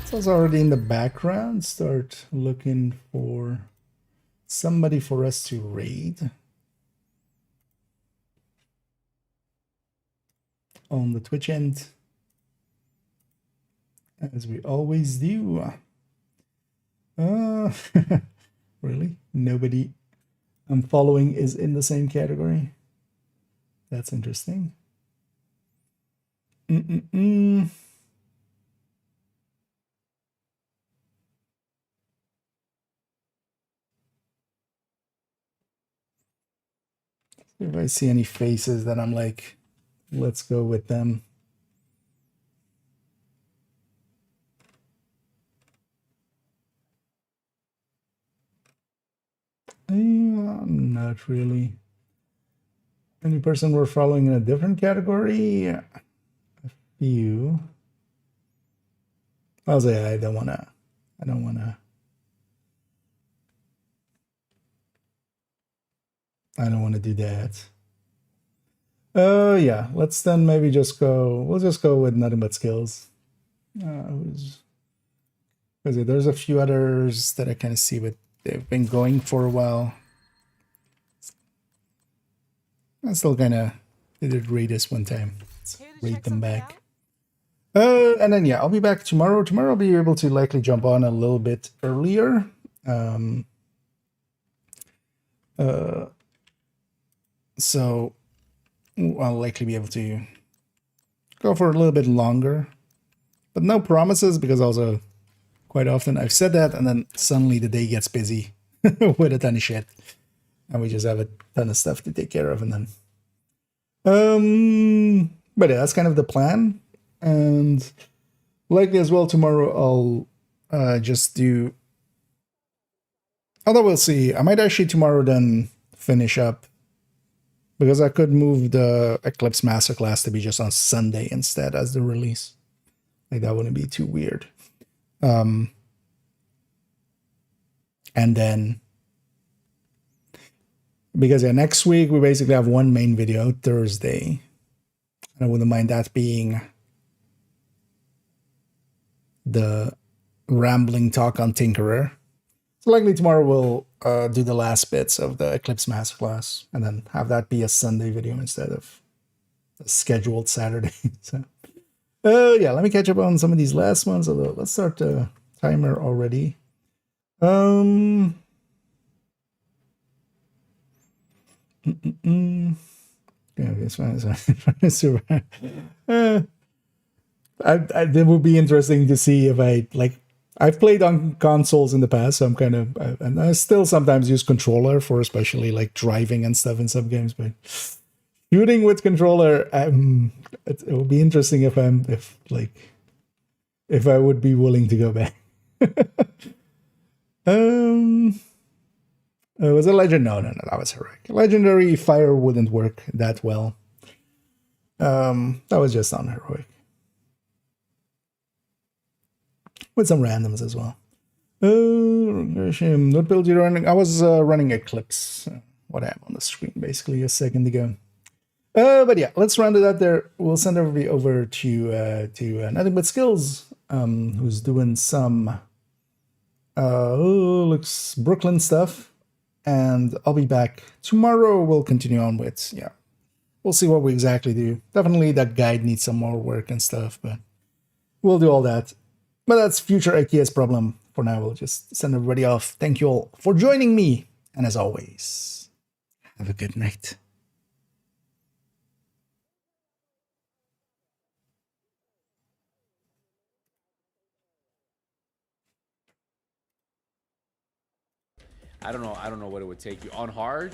Speaker 1: So it's already in the background. Start looking for somebody for us to raid on the Twitch end, as we always do. Really? Nobody I'm following is in the same category? That's interesting. If I see any faces that I'm like, let's go with them. Not really. Any person we're following in a different category? A few. I'll say I don't wanna do that. Yeah, let's then maybe just go, we'll just go with nothing but skills. Because there's a few others that I kind of see, but they've been going for a while. I still kind of did raid us one time. Let's raid them back. And then yeah, I'll be back tomorrow. Tomorrow I'll be able to likely jump on a little bit earlier. So I'll likely be able to go for a little bit longer, but no promises, because also quite often I've said that and then suddenly the day gets busy with a ton of shit and we just have a ton of stuff to take care of, and then but yeah, that's kind of the plan. And likely as well tomorrow I'll just do, although we'll see, I might actually tomorrow then finish up, because I could move the Eclipse Masterclass to be just on Sunday instead as the release. Like, that wouldn't be too weird. And then, because yeah, next week we basically have one main video, Thursday. And I wouldn't mind that being the rambling talk on Tinkerer. So likely tomorrow we'll do the last bits of the Eclipse Masterclass and then have that be a Sunday video instead of a scheduled Saturday. So, yeah, let me catch up on some of these last ones. Although, let's start the timer already. Yeah, it's fine. It would be interesting to see if I've played on consoles in the past, so I'm kind of, and I still sometimes use controller for especially like driving and stuff in some games, but shooting with controller, it would be interesting if I would be willing to go back. Was it legend? No, that was heroic. Legendary fire wouldn't work that well. That was just on heroic. With some randoms as well. What build you running? I was running Eclipse. What I have on the screen basically a second ago. But yeah, let's round it out there. We'll send everybody over to Nothing But Skills, who's doing some looks Brooklyn stuff. And I'll be back tomorrow. We'll continue on with, yeah, we'll see what we exactly do. Definitely that guide needs some more work and stuff, but we'll do all that. But that's future IKEA's problem. For now, we'll just send everybody off. Thank you all for joining me. And as always, have a good night.
Speaker 12: I don't know what it would take you on hard.